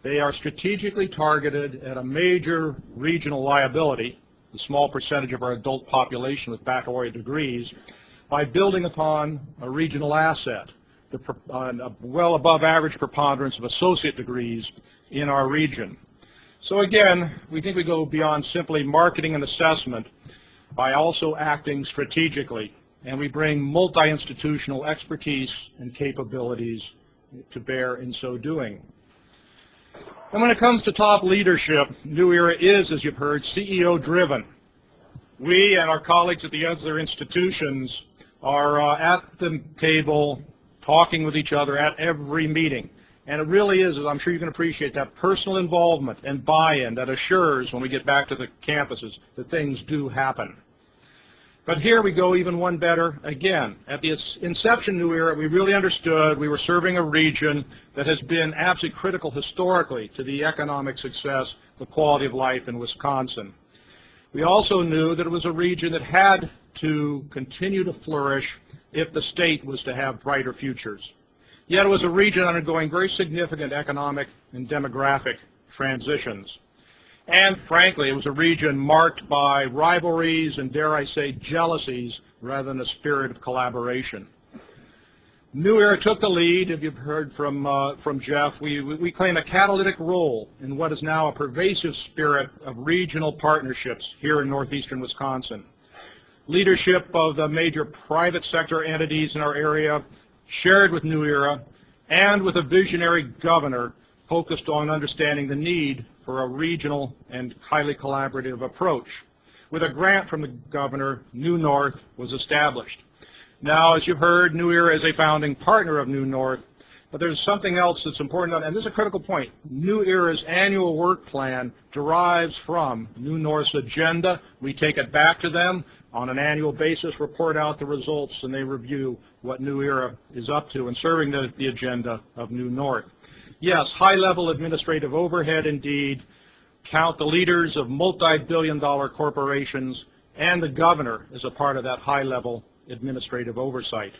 They are strategically targeted at a major regional liability, the small percentage of our adult population with baccalaureate degrees, by building upon a regional asset, a well above average preponderance of associate degrees in our region. So again, we think we go beyond simply marketing and assessment by also acting strategically, and we bring multi-institutional expertise and capabilities to bear in so doing. And when it comes to top leadership, New Era is, as you've heard, CEO driven. We and our colleagues at the other institutions are at the table talking with each other at every meeting. And it really is, as I'm sure you can appreciate, that personal involvement and buy-in that assures when we get back to the campuses that things do happen. But here we go even one better again. At the inception of New Era, we really understood we were serving a region that has been absolutely critical historically to the economic success, the quality of life in Wisconsin. We also knew that it was a region that had to continue to flourish if the state was to have brighter futures. Yet it was a region undergoing very significant economic and demographic transitions. And frankly, it was a region marked by rivalries and, dare I say, jealousies rather than a spirit of collaboration. New Era took the lead. If you've heard from Jeff, we claim a catalytic role in what is now a pervasive spirit of regional partnerships here in northeastern Wisconsin. Leadership of the major private sector entities in our area shared with New Era and with a visionary governor focused on understanding the need for a regional and highly collaborative approach. With a grant from the governor, New North was established. Now, as you've heard, New Era is a founding partner of New North, But there's something else that's important, and this is a critical point. New Era's annual work plan derives from New North's agenda. We take it back to them on an annual basis, report out the results, and they review what New Era is up to in serving the agenda of New North. Yes, high-level administrative overhead indeed. Count the leaders of multi-billion-dollar corporations and the governor as a part of that high-level administrative oversight.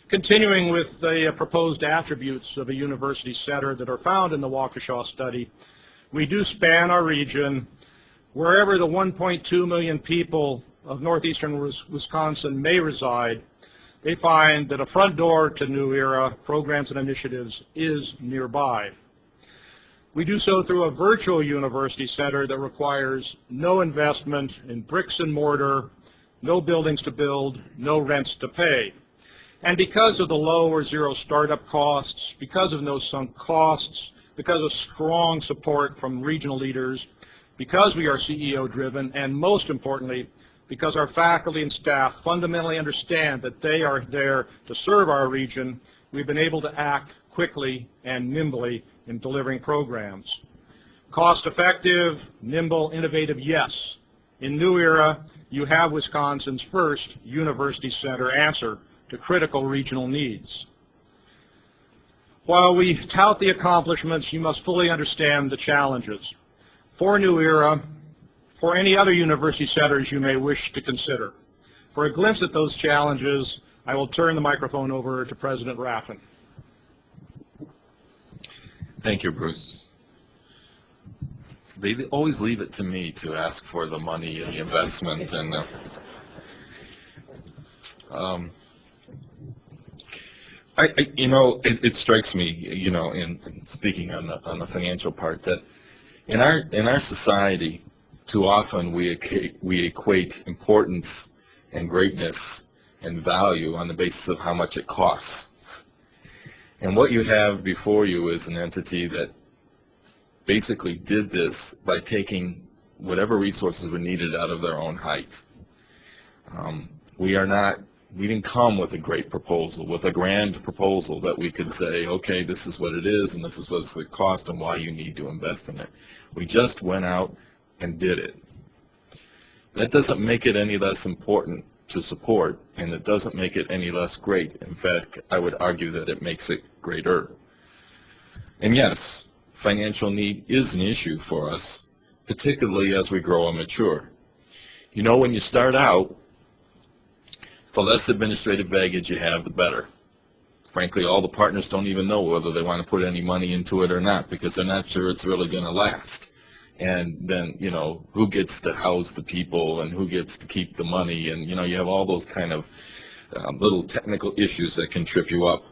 Continuing with the proposed attributes of a university center that are found in the Waukesha study, we do span our region. Wherever the 1.2 million people of northeastern Wisconsin may reside, they find that a front door to New Era programs and initiatives is nearby. We do so through a virtual university center that requires no investment in bricks and mortar, no buildings to build, no rents to pay. And because of the low or zero startup costs, because of no sunk costs, because of strong support from regional leaders, because we are CEO-driven, and most importantly, because our faculty and staff fundamentally understand that they are there to serve our region, we've been able to act quickly and nimbly in delivering programs. Cost-effective, nimble, innovative, yes. In New Era, you have Wisconsin's first university center answer to critical regional needs. While we tout the accomplishments, you must fully understand the challenges. For New Era, for any other university centers you may wish to consider. For a glimpse at those challenges, I will turn the microphone over to President Raffin. Thank you, Bruce. They always leave it to me to ask for the money and the investment, and it strikes me, in speaking on the financial part, that in our society, too often we equate importance and greatness and value on the basis of how much it costs. And what you have before you is an entity that basically did this by taking whatever resources were needed out of their own height. We didn't come with a great proposal, with a grand proposal that we could say, okay, this is what it is, and this is what it's going to cost, and why you need to invest in it. We just went out and did it. That doesn't make it any less important to support, and it doesn't make it any less great. In fact, I would argue that it makes it greater. And yes, financial need is an issue for us, particularly as we grow and mature. When you start out, the less administrative baggage you have, the better. Frankly, all the partners don't even know whether they want to put any money into it or not, because they're not sure it's really going to last. And then, who gets to house the people and who gets to keep the money, and, you have all those kind of little technical issues that can trip you up.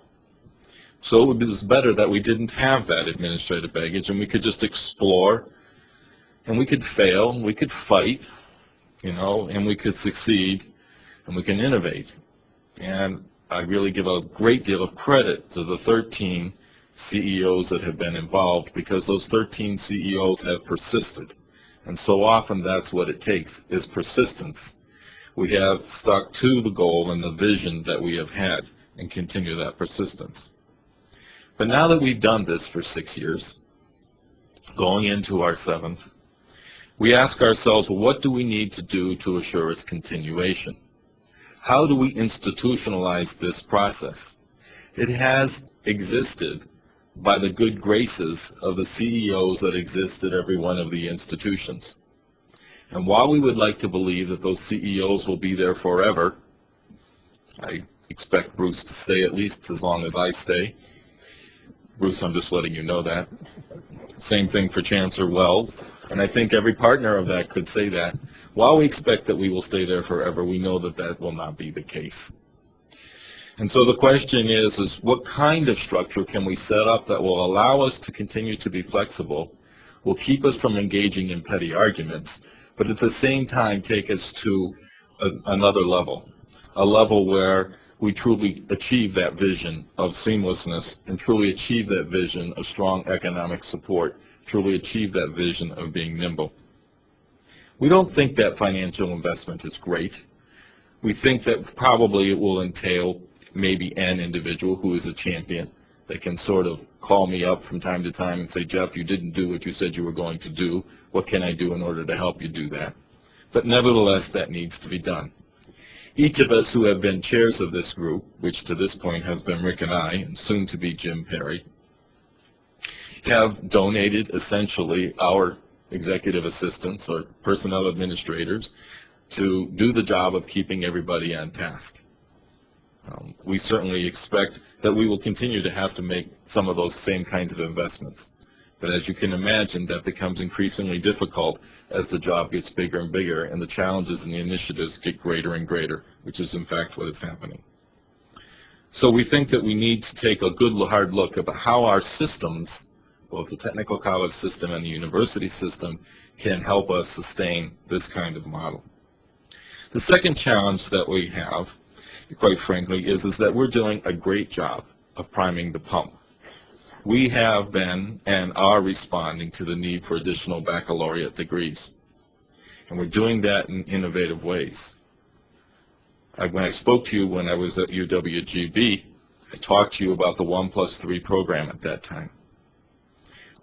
So it was better that we didn't have that administrative baggage, and we could just explore, and we could fail, and we could fight, and we could succeed, and we can innovate. And I really give a great deal of credit to the 13 CEOs that have been involved, because those 13 CEOs have persisted. And so often that's what it takes, is persistence. We have stuck to the goal and the vision that we have had and continue that persistence. But now that we've done this for 6 years, going into our 7th, we ask ourselves, well, what do we need to do to assure its continuation? How do we institutionalize this process? It has existed by the good graces of the CEOs that exist at every one of the institutions. And while we would like to believe that those CEOs will be there forever, I expect Bruce to stay at least as long as I stay. Bruce, I'm just letting you know that. Same thing for Chancellor Wells. And I think every partner of that could say that. While we expect that we will stay there forever, we know that that will not be the case. And so the question is what kind of structure can we set up that will allow us to continue to be flexible, will keep us from engaging in petty arguments, but at the same time take us to another level, a level where we truly achieve that vision of seamlessness and truly achieve that vision of strong economic support, truly achieve that vision of being nimble. We don't think that financial investment is great. We think that probably it will entail maybe an individual who is a champion that can sort of call me up from time to time and say, Jeff, you didn't do what you said you were going to do. What can I do in order to help you do that? But nevertheless, that needs to be done. Each of us who have been chairs of this group, which to this point has been Rick and I, and soon to be Jim Perry, have donated essentially our executive assistants or personnel administrators to do the job of keeping everybody on task. We certainly expect that we will continue to have to make some of those same kinds of investments. But as you can imagine, that becomes increasingly difficult as the job gets bigger and bigger and the challenges and the initiatives get greater and greater, which is in fact what is happening. So we think that we need to take a good hard look at how our systems, both the technical college system and the university system, can help us sustain this kind of model. The second challenge that we have, quite frankly, is that we're doing a great job of priming the pump. We have been and are responding to the need for additional baccalaureate degrees. And we're doing that in innovative ways. When I spoke to you when I was at UW-GB, I talked to you about the 1+3 program at that time.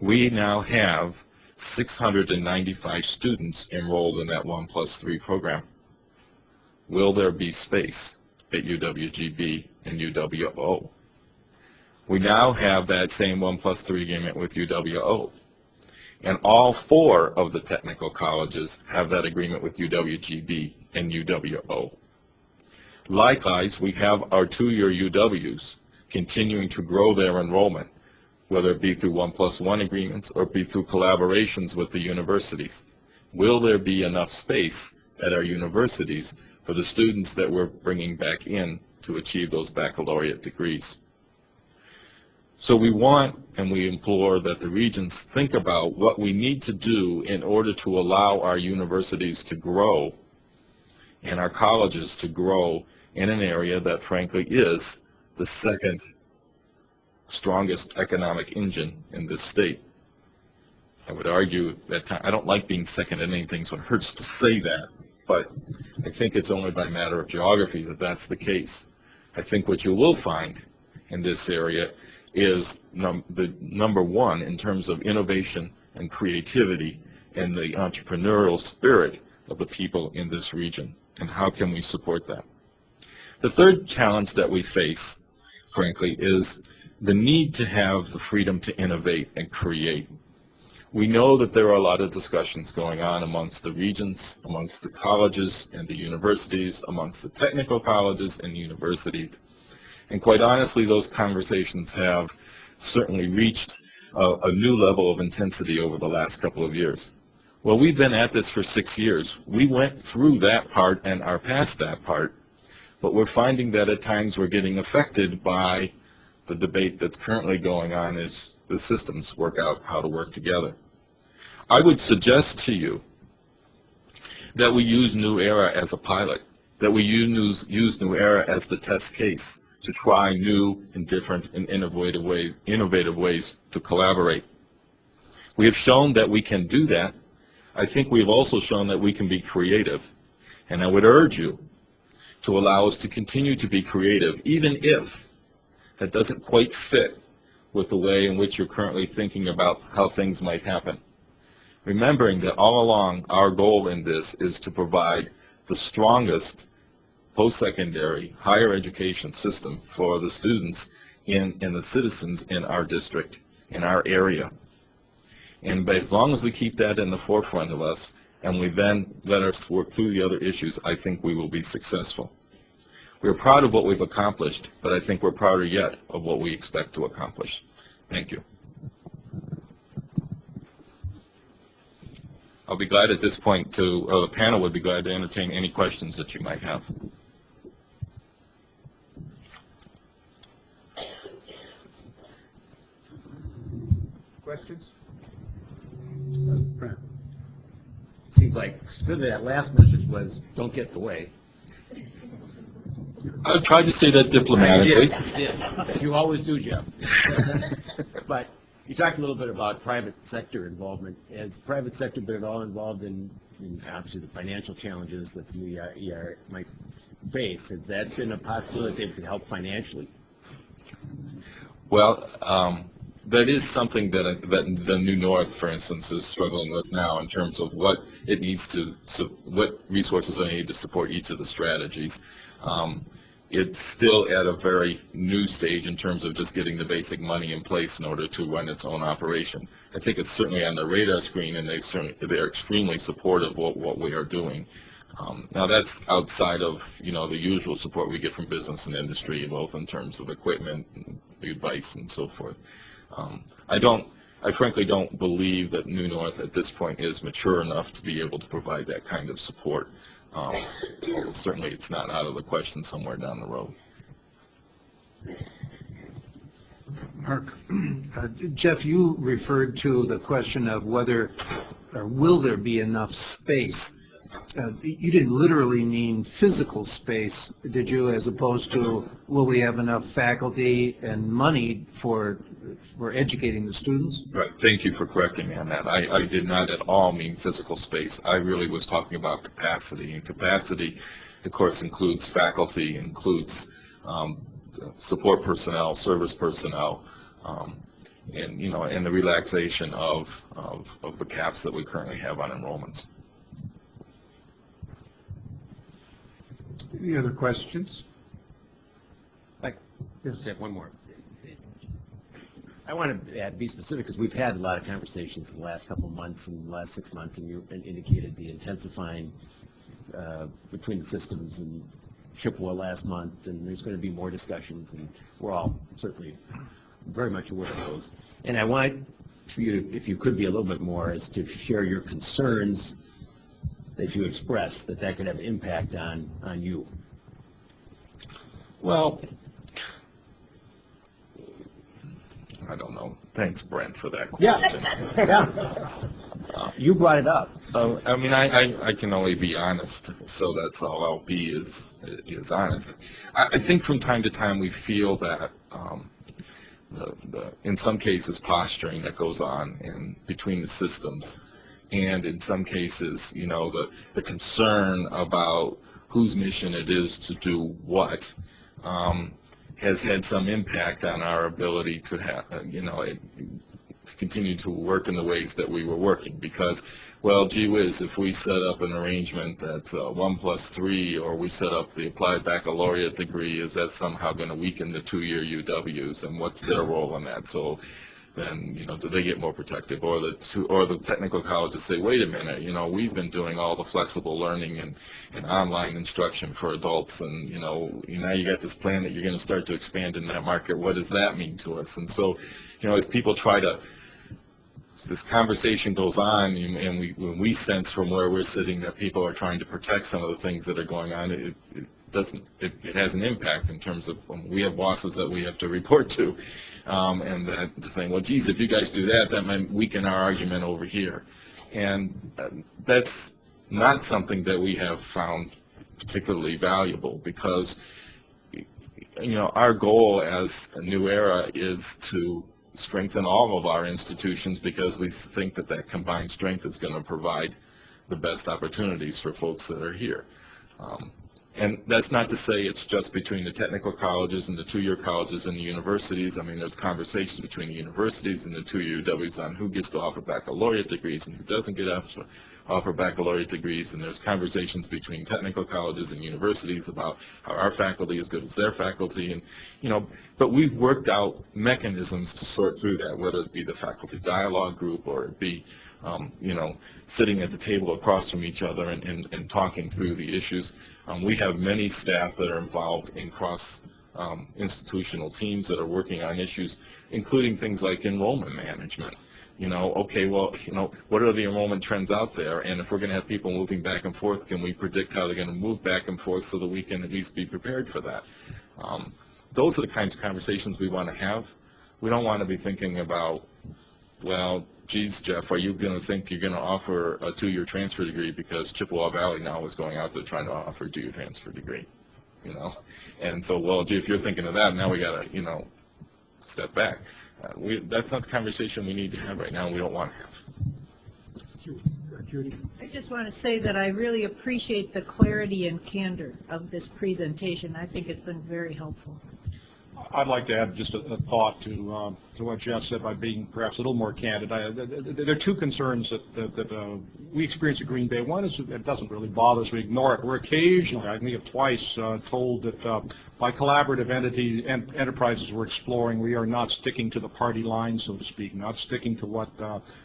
We now have 695 students enrolled in that 1+3 program. Will there be space at UW-GB and UW-O? We now have that same 1+3 agreement with UW-O. And all 4 of the technical colleges have that agreement with UW-GB and UW-O. Likewise, we have our 2-year UWs continuing to grow their enrollment, whether it be through 1+1 agreements or be through collaborations with the universities. Will there be enough space at our universities for the students that we're bringing back in to achieve those baccalaureate degrees? So we want and we implore that the Regents think about what we need to do in order to allow our universities to grow and our colleges to grow in an area that frankly is the second strongest economic engine in this state. I would argue that I don't like being second in anything, so it hurts to say that, but I think it's only by matter of geography that that's the case. I think what you will find in this area is the number one in terms of innovation and creativity and the entrepreneurial spirit of the people in this region, and how can we support that. The third challenge that we face, frankly, is the need to have the freedom to innovate and create. We know that there are a lot of discussions going on amongst the Regents, amongst the colleges and the universities, amongst the technical colleges and universities. And quite honestly, those conversations have certainly reached a new level of intensity over the last couple of years. Well, we've been at this for 6 years. We went through that part and are past that part, but we're finding that at times we're getting affected by the debate that's currently going on as the systems work out how to work together. I would suggest to you that we use New Era as a pilot, that we use New Era as the test case to try new and different and innovative ways to collaborate. We have shown that we can do that. I think we've also shown that we can be creative. And I would urge you to allow us to continue to be creative, even if that doesn't quite fit with the way in which you're currently thinking about how things might happen. Remembering that all along our goal in this is to provide the strongest post-secondary higher education system for the students and the citizens in our district, in our area. And as long as we keep that in the forefront of us and we then let us work through the other issues, I think we will be successful. We're proud of what we've accomplished, but I think we're prouder yet of what we expect to accomplish. Thank you. I'll be glad at this point the panel would be glad to entertain any questions that you might have. Questions? Seems like that last message was, don't get in the way. I tried to say that diplomatically. You always do, Jeff. But you talked a little bit about private sector involvement. Has private sector been at all involved in obviously the financial challenges that the new ER might base, has that been a possibility that could help financially? Well, that is something that the New North, for instance, is struggling with now in terms of what it needs to, what resources are needed to support each of the strategies. It's still at a very new stage in terms of just getting the basic money in place in order to run its own operation. I think it's certainly on the radar screen, and they're extremely supportive of what we are doing. Now that's outside of the usual support we get from business and industry, both in terms of equipment and advice and so forth. I frankly don't believe that New North at this point is mature enough to be able to provide that kind of support. Certainly it's not out of the question somewhere down the road. Mark, Jeff, you referred to the question of whether or will there be enough space. You didn't literally mean physical space, did you, as opposed to will we have enough faculty and money for educating the students? Right. Thank you for correcting me on that. I did not at all mean physical space. I really was talking about capacity. And capacity, of course, includes faculty, includes support personnel, service personnel, and the relaxation of the caps that we currently have on enrollments. Any other questions? Just have one more. I want to be specific because we've had a lot of conversations in the last couple of months and the last 6 months, and you indicated the intensifying between the systems and Chippewa last month, and there's going to be more discussions, and we're all certainly very much aware of those. And I want for you, if you could be a little bit more, as to share your concerns that you expressed that could have impact on you. Well, I don't know. Thanks, Brent, for that question. Yeah. You brought it up. I mean, I can only be honest, so that's all I'll be is honest. I think from time to time we feel that in some cases posturing that goes on between the systems, and in some cases, the concern about whose mission it is to do what has had some impact on our ability to have, to continue to work in the ways that we were working. Because, well, gee whiz, if we set up an arrangement that's 1+3, or we set up the applied baccalaureate degree, is that somehow going to weaken the two-year UWs, and what's their role in that? So then, do they get more protective? Or the technical colleges say, wait a minute, we've been doing all the flexible learning and online instruction for adults, and, now you got this plan that you're going to start to expand in that market. What does that mean to us? And so, as people try to, this conversation goes on, and when we sense from where we're sitting that people are trying to protect some of the things that are going on, it has an impact in terms of we have bosses that we have to report to. And that saying, well, geez, if you guys do that, that might weaken our argument over here. And that's not something that we have found particularly valuable, because, our goal as a new era is to strengthen all of our institutions, because we think that combined strength is going to provide the best opportunities for folks that are here. And that's not to say it's just between the technical colleges and the two-year colleges and the universities. I mean, there's conversations between the universities and the two-year UWs on who gets to offer baccalaureate degrees and who doesn't get to offer baccalaureate degrees. And there's conversations between technical colleges and universities about how our faculty is good as their faculty. And, but we've worked out mechanisms to sort through that, whether it be the faculty dialogue group or it be sitting at the table across from each other and talking through the issues. We have many staff that are involved in cross-institutional teams that are working on issues, including things like enrollment management. Okay, well, what are the enrollment trends out there? And if we're going to have people moving back and forth, can we predict how they're going to move back and forth so that we can at least be prepared for that? Those are the kinds of conversations we want to have. We don't want to be thinking about, well, geez, Jeff, are you going to think you're going to offer a two-year transfer degree because Chippewa Valley now is going out there trying to offer a two-year transfer degree, And so, well, gee, if you're thinking of that, now we got to, step back. That's not the conversation we need to have right now, and we don't want to Judy? I just want to say that I really appreciate the clarity and candor of this presentation. I think it's been very helpful. I'd like to add just a thought to what Jeff said by being perhaps a little more candid. There are two concerns that we experience at Green Bay. One is it doesn't really bother us. We ignore it. We're occasionally, I think of twice, told that by collaborative enterprises we're exploring, we are not sticking to the party line, so to speak, not sticking to what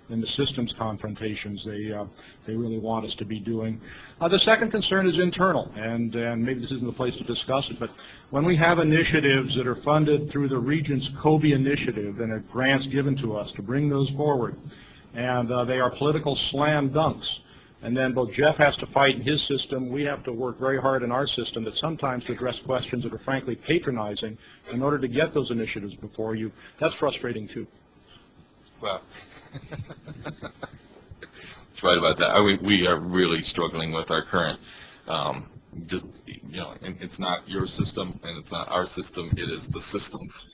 in the systems confrontations they really want us to be doing. The second concern is internal, and maybe this isn't the place to discuss it, but when we have initiatives that are funded through the Regents COBE initiative and have grants given to us to bring those forward, and they are political slam dunks, and then both Jeff has to fight in his system, we have to work very hard in our system that sometimes to address questions that are frankly patronizing in order to get those initiatives before you. That's frustrating too. Well, that's right about that. We are really struggling with our current, and it's not your system and it's not our system, it is the systems.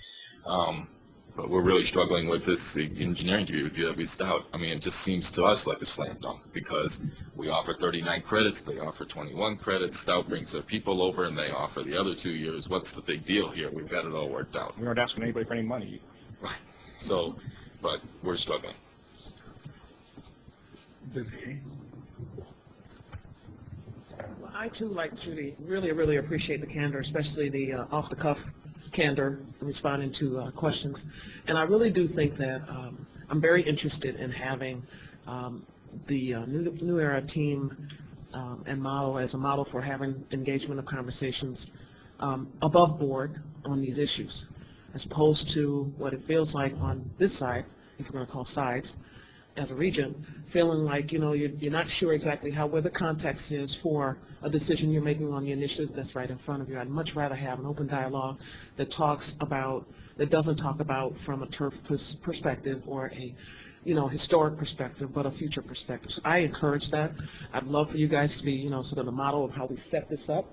But we're really struggling with this engineering degree with UW Stout. I mean, it just seems to us like a slam dunk because we offer 39 credits, they offer 21 credits. Stout brings their people over and they offer the other 2 years. What's the big deal here? We've got it all worked out. We aren't asking anybody for any money. Right. So, but we're struggling. Well, I too, like Judy, really appreciate the candor, especially the off-the-cuff candor in responding to questions. And I really do think that I'm very interested in having the New Era team and model as a model for having engagement of conversations above board on these issues, as opposed to what it feels like on this side, if we're going to call sides, as a regent, feeling like, you know, you're not sure exactly where the context is for a decision you're making on the initiative that's right in front of you. I'd much rather have an open dialogue that doesn't talk about from a turf perspective or a, historic perspective, but a future perspective. So I encourage that. I'd love for you guys to be, sort of the model of how we set this up.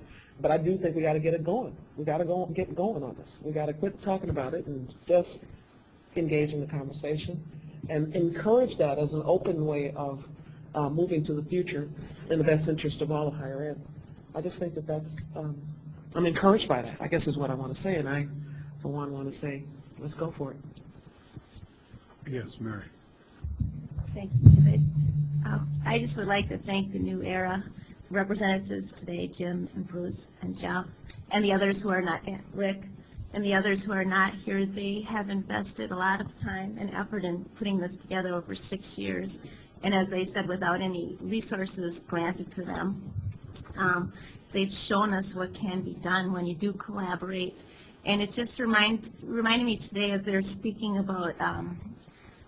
But I do think we got to get it going. We got to get going on this. We got to quit talking about it and just engage in the conversation and encourage that as an open way of moving to the future in the best interest of all of higher ed. I just think that's, I'm encouraged by that, I guess is what I want to say, and I, for one, want to say, let's go for it. Yes, Mary. Thank you, David. I just would like to thank the New Era representatives today, Jim and Bruce and Jeff, and the others who are not, Rick, and the others who are not here. They have invested a lot of time and effort in putting this together over 6 years. And as they said, without any resources granted to them, they've shown us what can be done when you do collaborate. And it just reminded me today as they're speaking about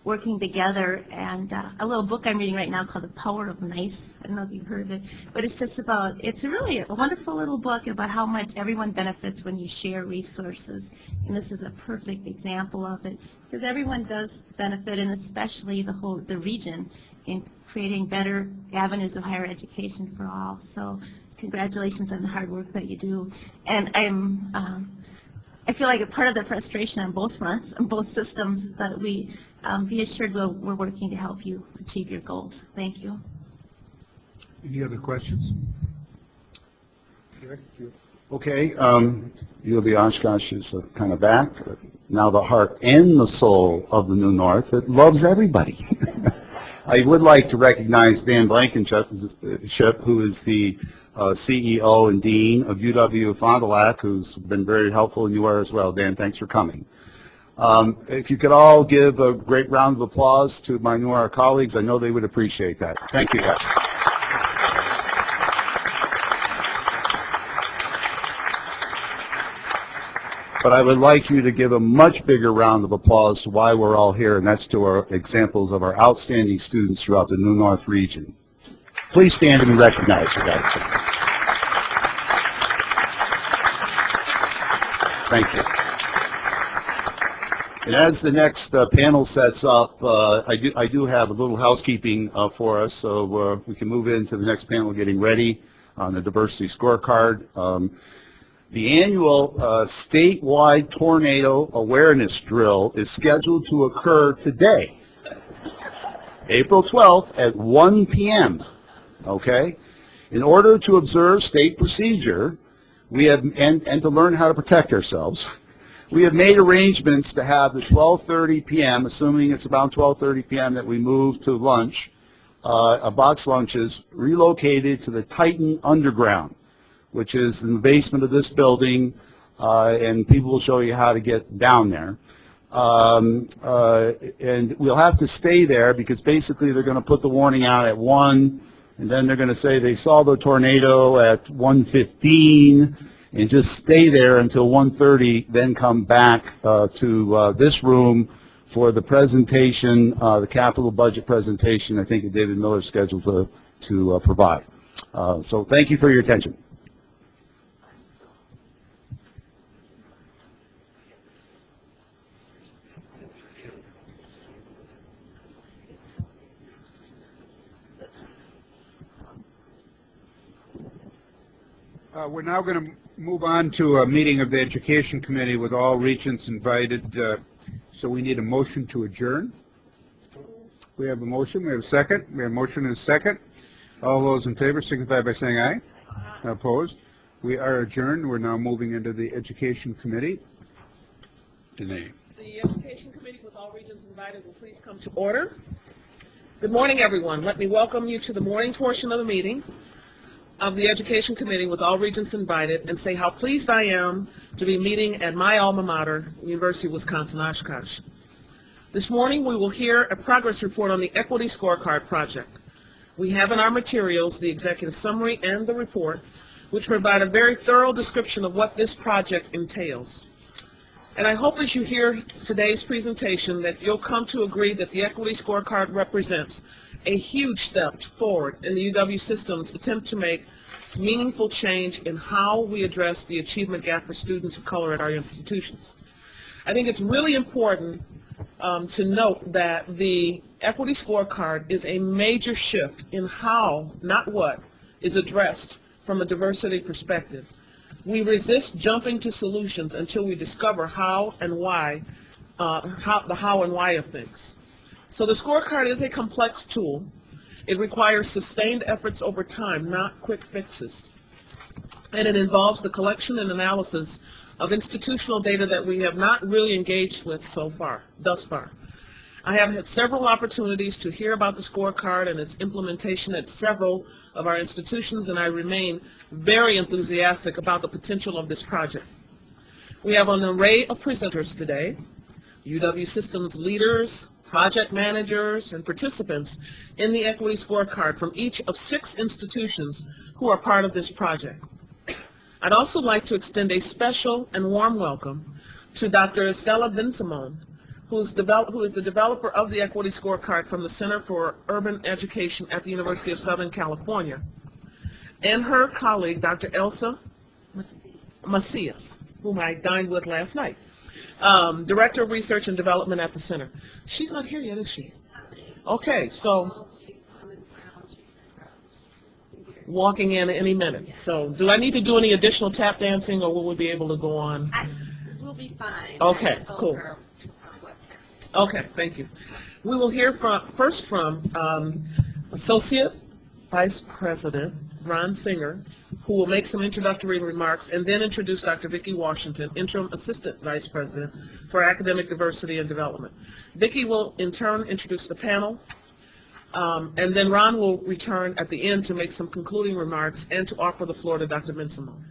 working together, and a little book I'm reading right now called The Power of Nice. I don't know if you've heard of it, but it's just about, it's really a wonderful little book about how much everyone benefits when you share resources. And this is a perfect example of it, because everyone does benefit, and especially the region, in creating better avenues of higher education for all. So congratulations on the hard work that you do. And I feel like a part of the frustration on both fronts, on both systems, that we be assured we're working to help you achieve your goals. Thank you. Any other questions? Okay, UW-Oshkosh is kind of back. Now the heart and the soul of the New North. It loves everybody. I would like to recognize Dan Blankenship, who is the CEO and Dean of UW-Fond du Lac, who's been very helpful, and you are as well. Dan, thanks for coming. If you could all give a great round of applause to my New Era colleagues, I know they would appreciate that. Thank you, guys. But I would like you to give a much bigger round of applause to why we're all here, and that's to our examples of our outstanding students throughout the New North region. Please stand and recognize you guys. Thank you. And as the next panel sets up, I do have a little housekeeping for us, so we can move into the next panel getting ready on the diversity scorecard. The annual statewide tornado awareness drill is scheduled to occur today April 12th at 1 p.m., okay? In order to observe state procedure, we have, and to learn how to protect ourselves, we have made arrangements to have the 12:30 p.m., assuming it's about 12:30 p.m. that we move to lunch, box lunches, relocated to the Titan Underground, which is in the basement of this building, and people will show you how to get down there. And we'll have to stay there because basically they're going to put the warning out at 1, and then they're going to say they saw the tornado at 1:15, and just stay there until 1:30, then come back to this room for the presentation, the capital budget presentation I think that David Miller's scheduled to provide. So thank you for your attention. We're now going to move on to a meeting of the Education Committee with all regents invited. So we need a motion to adjourn. We have a motion. We have a second. We have a motion and a second. All those in favor signify by saying aye. Aye. Opposed? We are adjourned. We're now moving into the Education Committee. Danae. The Education Committee with all regents invited will please come to order. Good morning, everyone. Let me welcome you to the morning portion of the meeting of the Education Committee with all regents invited and say how pleased I am to be meeting at my alma mater, University of Wisconsin-Oshkosh. This morning we will hear a progress report on the Equity Scorecard Project. We have in our materials the executive summary and the report, which provide a very thorough description of what this project entails. And I hope as you hear today's presentation that you'll come to agree that the Equity Scorecard represents a huge step forward in the UW system's attempt to make meaningful change in how we address the achievement gap for students of color at our institutions. I think it's really important to note that the Equity Scorecard is a major shift in how, not what, is addressed from a diversity perspective. We resist jumping to solutions until we discover how and why, the how and why of things. So the scorecard is a complex tool. It requires sustained efforts over time, not quick fixes. And it involves the collection and analysis of institutional data that we have not really engaged with thus far. I have had several opportunities to hear about the scorecard and its implementation at several of our institutions, and I remain very enthusiastic about the potential of this project. We have an array of presenters today, UW Systems leaders, project managers, and participants in the Equity Scorecard from each of 6 institutions who are part of this project. I'd also like to extend a special and warm welcome to Dr. Estela Ben-Simon, who is the developer of the Equity Scorecard from the Center for Urban Education at the University of Southern California, and her colleague, Dr. Elsa Macias, whom I dined with last night. Director of Research and Development at the Center. She's not here yet, is she? Okay, so walking in any minute. So do I need to do any additional tap dancing, or will we be able to go on? We'll be fine. Okay, cool. Okay, thank you. We will hear first from Associate Vice President Ron Singer, who will make some introductory remarks, and then introduce Dr. Vicki Washington, Interim Assistant Vice President for Academic Diversity and Development. Vicki will in turn introduce the panel, and then Ron will return at the end to make some concluding remarks and to offer the floor to Dr. Ben-Simon.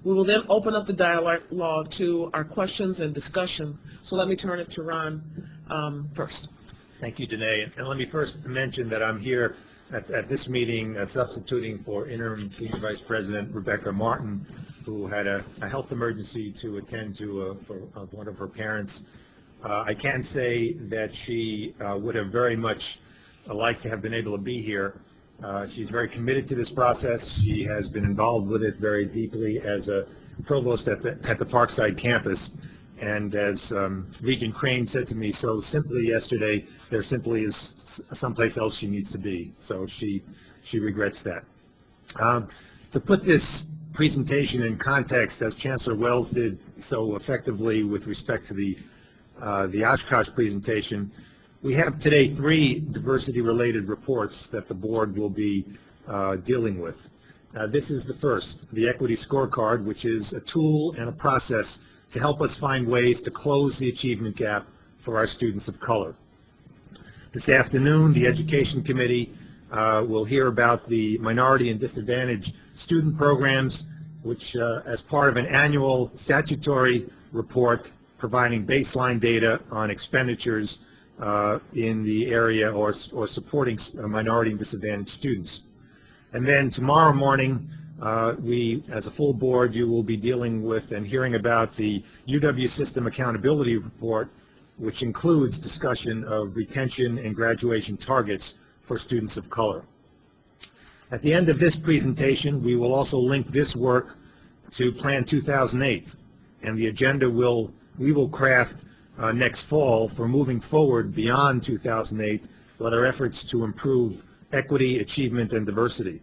We will then open up the dialogue to our questions and discussion. So let me turn it to Ron first. Thank you, Danae. And let me first mention that I'm here at this meeting substituting for Interim Senior Vice President Rebecca Martin, who had a health emergency to attend to for one of her parents. I can say that she would have very much liked to have been able to be here. She's very committed to this process. She has been involved with it very deeply as a provost at the Parkside campus. And as Regent Crane said to me so simply yesterday, there simply is someplace else she needs to be. So she regrets that. To put this presentation in context, as Chancellor Wells did so effectively with respect to the Oshkosh presentation, We have today 3 diversity-related reports that the board will be dealing with. This is the first, the Equity Scorecard, which is a tool and a process to help us find ways to close the achievement gap for our students of color. This afternoon, the Education Committee will hear about the minority and disadvantaged student programs, which as part of an annual statutory report providing baseline data on expenditures in the area or supporting minority and disadvantaged students. And then tomorrow morning, we, as a full board, you will be dealing with and hearing about the UW System Accountability Report, which includes discussion of retention and graduation targets for students of color. At the end of this presentation, we will also link this work to Plan 2008, and the agenda we will craft next fall for moving forward beyond 2008 with our efforts to improve equity, achievement, and diversity.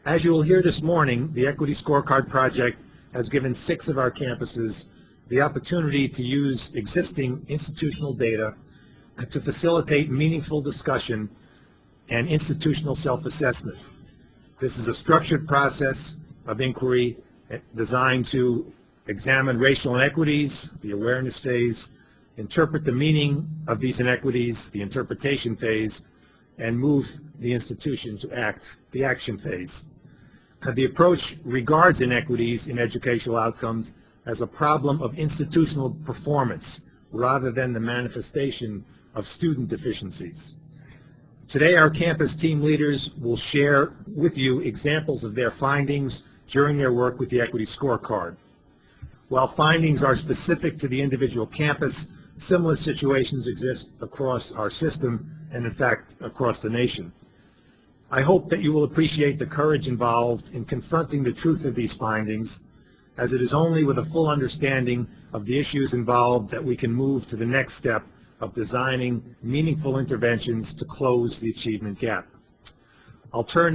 As you will hear this morning, the Equity Scorecard Project has given 6 of our campuses the opportunity to use existing institutional data to facilitate meaningful discussion and institutional self-assessment. This is a structured process of inquiry designed to examine racial inequities, the awareness phase, interpret the meaning of these inequities, the interpretation phase, and move the institution to the action phase. The approach regards inequities in educational outcomes as a problem of institutional performance rather than the manifestation of student deficiencies. Today, our campus team leaders will share with you examples of their findings during their work with the Equity Scorecard. While findings are specific to the individual campus, similar situations exist across our system and, in fact, across the nation. I hope that you will appreciate the courage involved in confronting the truth of these findings, as it is only with a full understanding of the issues involved that we can move to the next step of designing meaningful interventions to close the achievement gap. I'll turn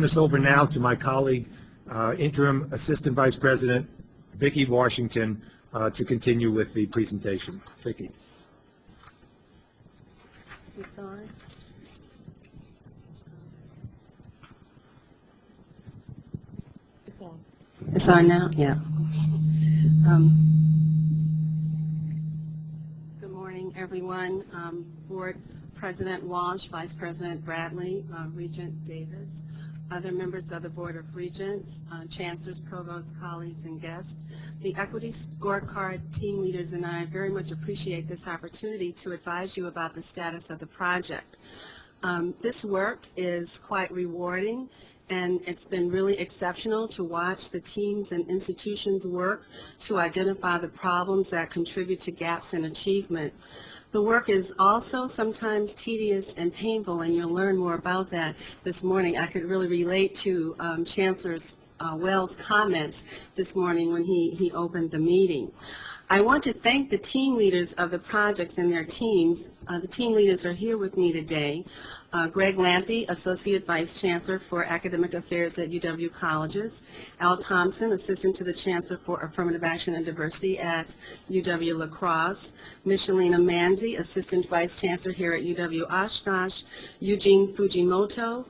this over now to my colleague, Interim Assistant Vice President Vicki Washington, to continue with the presentation. Vicki. It's on. It's on. It's on now? Yeah. Good morning, everyone. Board President Walsh, Vice President Bradley, Regent Davis, other members of the Board of Regents, chancellors, provosts, colleagues, and guests. The Equity Scorecard team leaders and I very much appreciate this opportunity to advise you about the status of the project. This work is quite rewarding, and it's been really exceptional to watch the teams and institutions work to identify the problems that contribute to gaps in achievement. The work is also sometimes tedious and painful, and you'll learn more about that this morning. I could really relate to Chancellor Wells' comments this morning when he opened the meeting. I want to thank the team leaders of the projects and their teams. The team leaders are here with me today. Greg Lampy, Associate Vice Chancellor for Academic Affairs at UW Colleges. Al Thompson, Assistant to the Chancellor for Affirmative Action and Diversity at UW-La Crosse. Michelina Manzi, Assistant Vice Chancellor here at UW-Oshkosh. Eugene Fujimoto,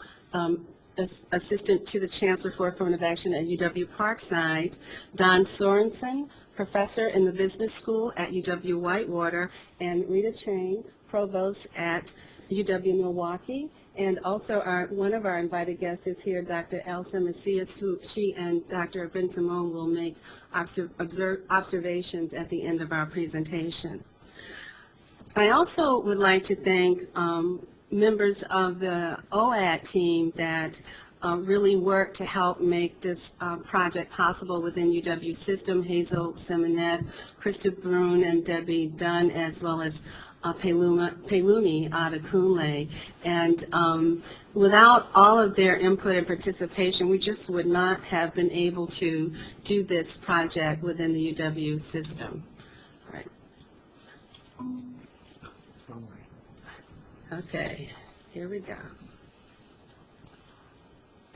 Assistant to the Chancellor for Affirmative Action at UW-Parkside. Don Sorensen, Professor in the Business School at UW-Whitewater. And Rita Chang, Provost at UW-Milwaukee. And also one of our invited guests is here, Dr. Elsa Macias, who she and Dr. Ben-Simone will make observations at the end of our presentation. I also would like to thank members of the OAD team that really worked to help make this project possible within UW system. Hazel Simonet, Krista Brune, and Debbie Dunn, as well as Pelumi Adekunle. And without all of their input and participation, we just would not have been able to do this project within the UW system. Right. Okay, here we go.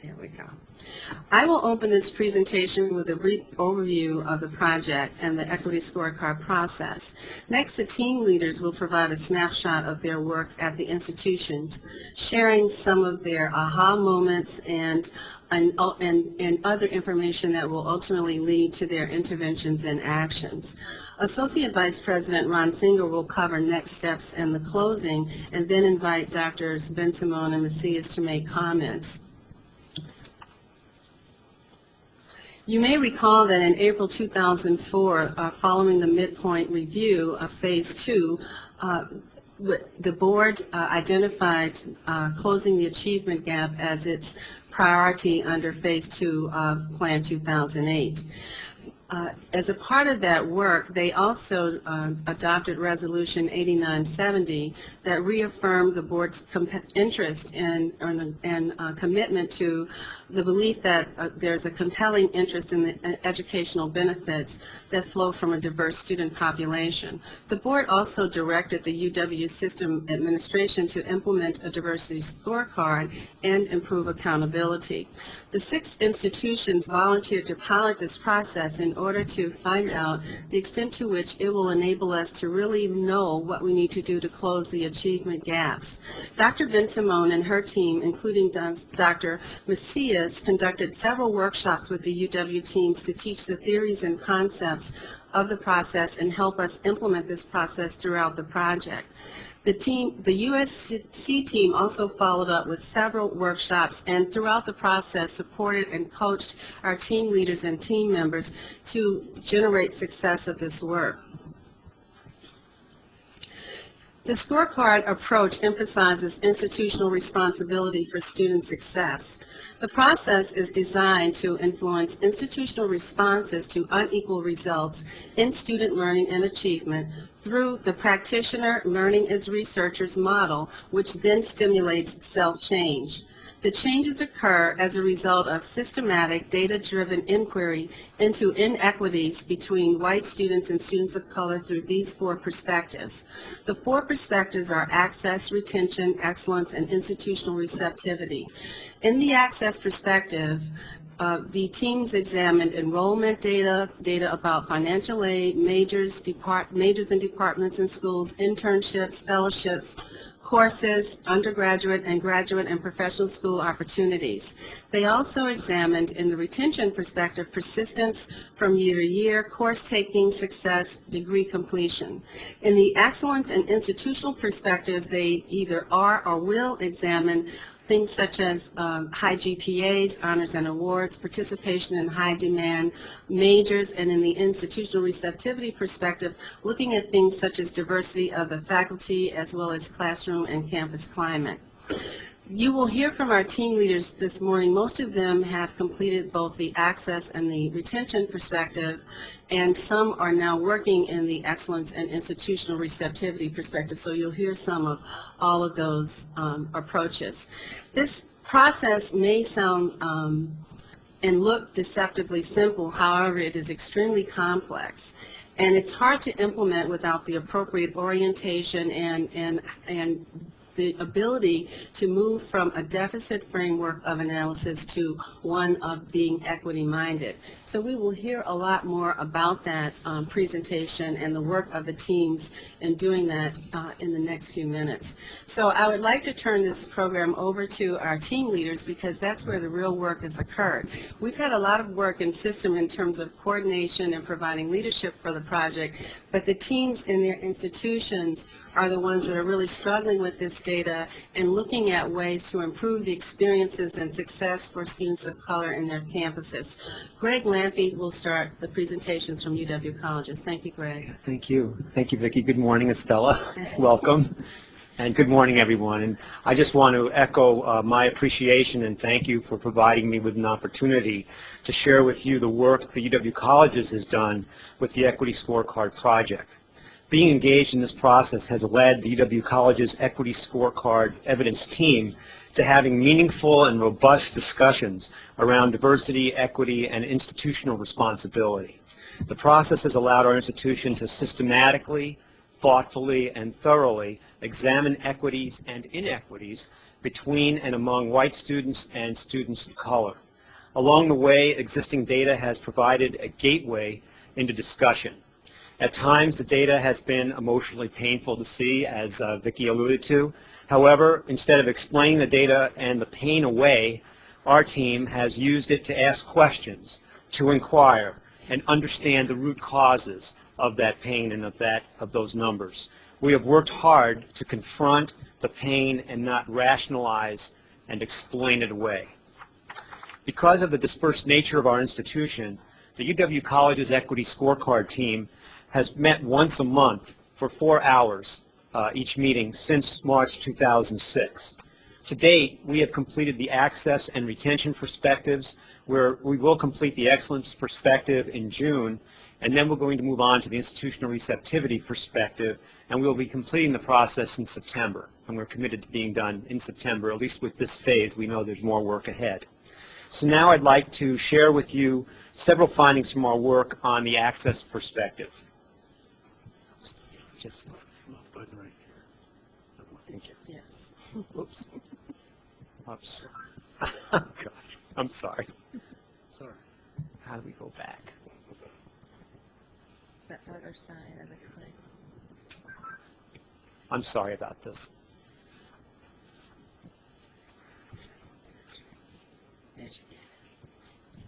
There we go. I will open this presentation with a brief overview of the project and the Equity Scorecard process. Next, the team leaders will provide a snapshot of their work at the institutions, sharing some of their aha moments and other information that will ultimately lead to their interventions and actions. Associate Vice President Ron Singer will cover next steps and the closing, and then invite Drs. Ben-Simon and Macias to make comments. You may recall that in April 2004, following the midpoint review of Phase 2, the board identified closing the achievement gap as its priority under Phase 2 of Plan 2008. As a part of that work, they also adopted Resolution 8970 that reaffirmed the board's interest and commitment to the belief that there's a compelling interest in the educational benefits that flow from a diverse student population. The board also directed the UW system administration to implement a diversity scorecard and improve accountability. The 6 institutions volunteered to pilot this process in order to find out the extent to which it will enable us to really know what we need to do to close the achievement gaps. Dr. Ben-Simon and her team, including Dr. Macias, conducted several workshops with the UW teams to teach the theories and concepts of the process and help us implement this process throughout the project. The USC team also followed up with several workshops and throughout the process supported and coached our team leaders and team members to generate success of this work. The scorecard approach emphasizes institutional responsibility for student success. The process is designed to influence institutional responses to unequal results in student learning and achievement through the practitioner learning as researchers model, which then stimulates self-change. The changes occur as a result of systematic, data-driven inquiry into inequities between white students and students of color through these 4 perspectives. The 4 perspectives are access, retention, excellence, and institutional receptivity. In the access perspective, the teams examined enrollment data, data about financial aid, majors and departments in schools, internships, fellowships, courses, undergraduate and graduate and professional school opportunities. They also examined, in the retention perspective, persistence from year to year, course taking, success, degree completion. In the excellence and institutional perspectives, they either are or will examine things such as high GPAs, honors and awards, participation in high demand majors, and in the institutional receptivity perspective, looking at things such as diversity of the faculty as well as classroom and campus climate. You will hear from our team leaders this morning. Most of them have completed both the access and the retention perspective, and some are now working in the excellence and institutional receptivity perspective, so you'll hear some of all of those approaches. This process may sound and look deceptively simple, however, it is extremely complex. And it's hard to implement without the appropriate orientation and the ability to move from a deficit framework of analysis to one of being equity-minded. So we will hear a lot more about that presentation and the work of the teams in doing that in the next few minutes. So I would like to turn this program over to our team leaders because that's where the real work has occurred. We've had a lot of work in system in terms of coordination and providing leadership for the project, but the teams in their institutions are the ones that are really struggling with this data and looking at ways to improve the experiences and success for students of color in their campuses. Greg Lampy will start the presentations from UW colleges. Thank you, Greg. Thank you. Thank you, Vicki. Good morning, Estella. Welcome. And good morning, everyone. And I just want to echo my appreciation and thank you for providing me with an opportunity to share with you the work the UW colleges has done with the Equity Scorecard Project. Being engaged in this process has led the UW College's Equity Scorecard evidence team to having meaningful and robust discussions around diversity, equity, and institutional responsibility. The process has allowed our institution to systematically, thoughtfully, and thoroughly examine equities and inequities between and among white students and students of color. Along the way, existing data has provided a gateway into discussion. At times, the data has been emotionally painful to see, as Vicki alluded to. However, instead of explaining the data and the pain away, our team has used it to ask questions, to inquire, and understand the root causes of that pain and of those numbers. We have worked hard to confront the pain and not rationalize and explain it away. Because of the dispersed nature of our institution, the UW College's Equity Scorecard team has met once a month for 4 hours each meeting since March 2006. To date, we have completed the access and retention perspectives, where we will complete the excellence perspective in June, and then we're going to move on to the institutional receptivity perspective, and we will be completing the process in September. And we're committed to being done in September, at least with this phase. We know there's more work ahead. So now I'd like to share with you several findings from our work on the access perspective. Just this button right here. Thank you. Yes. Oops. Oops. Oh, gosh. I'm sorry. Sorry. How do we go back? The other side of the click. I'm sorry about this.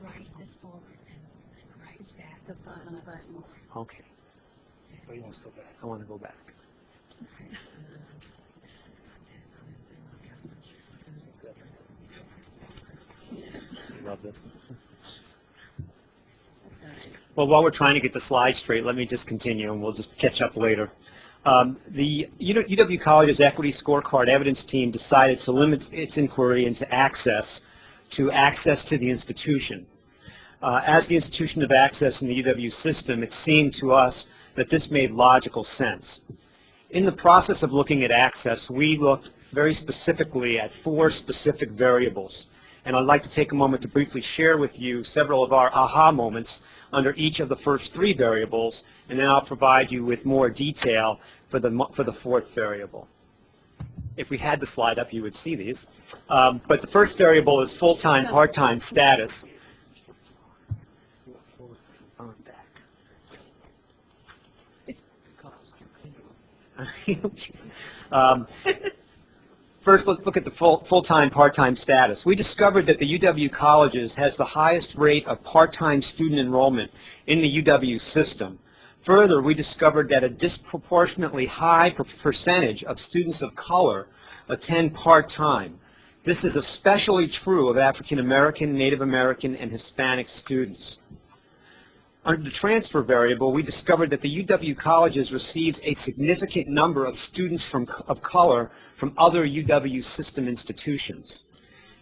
Right this forward and right back the button. Okay. Oh, you want to go back? I want to go back. Love this. Well, while we're trying to get the slides straight, let me just continue, and we'll just catch up later. The UW College's Equity Scorecard Evidence Team decided to limit its inquiry into access to the institution. As the institution of access in the UW system, it seemed to us that this made logical sense. In the process of looking at access, we looked very specifically at 4 specific variables. And I'd like to take a moment to briefly share with you several of our aha moments under each of the first 3 variables, and then I'll provide you with more detail for the 4th variable. If we had the slide up, you would see these. But the first variable is full-time, part-time status. First, let's look at the full-time, part-time status. We discovered that the UW Colleges has the highest rate of part-time student enrollment in the UW system. Further, we discovered that a disproportionately high percentage of students of color attend part-time. This is especially true of African American, Native American, and Hispanic students. Under the transfer variable, we discovered that the UW Colleges receives a significant number of students of color from other UW system institutions.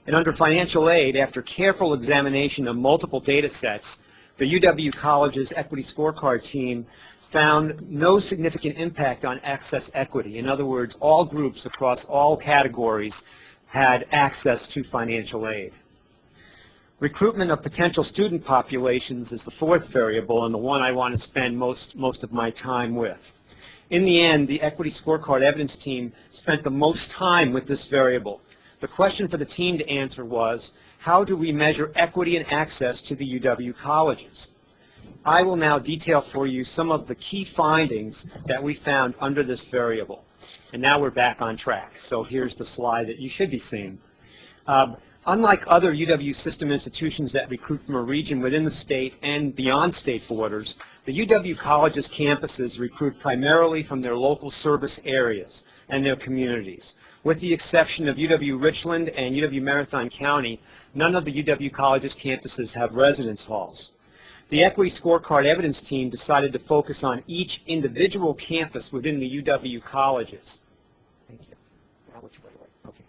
And under financial aid, after careful examination of multiple data sets, the UW Colleges Equity Scorecard team found no significant impact on access equity. In other words, all groups across all categories had access to financial aid. Recruitment of potential student populations is the 4th variable, and the one I want to spend most of my time with. In the end, the Equity Scorecard Evidence Team spent the most time with this variable. The question for the team to answer was, how do we measure equity and access to the UW Colleges? I will now detail for you some of the key findings that we found under this variable. And now we're back on track. So here's the slide that you should be seeing. Unlike other UW system institutions that recruit from a region within the state and beyond state borders, the UW Colleges campuses recruit primarily from their local service areas and their communities. With the exception of UW-Richland and UW-Marathon County, none of the UW Colleges campuses have residence halls. The Equity Scorecard Evidence Team decided to focus on each individual campus within the UW Colleges. Thank you. Now which way? Okay.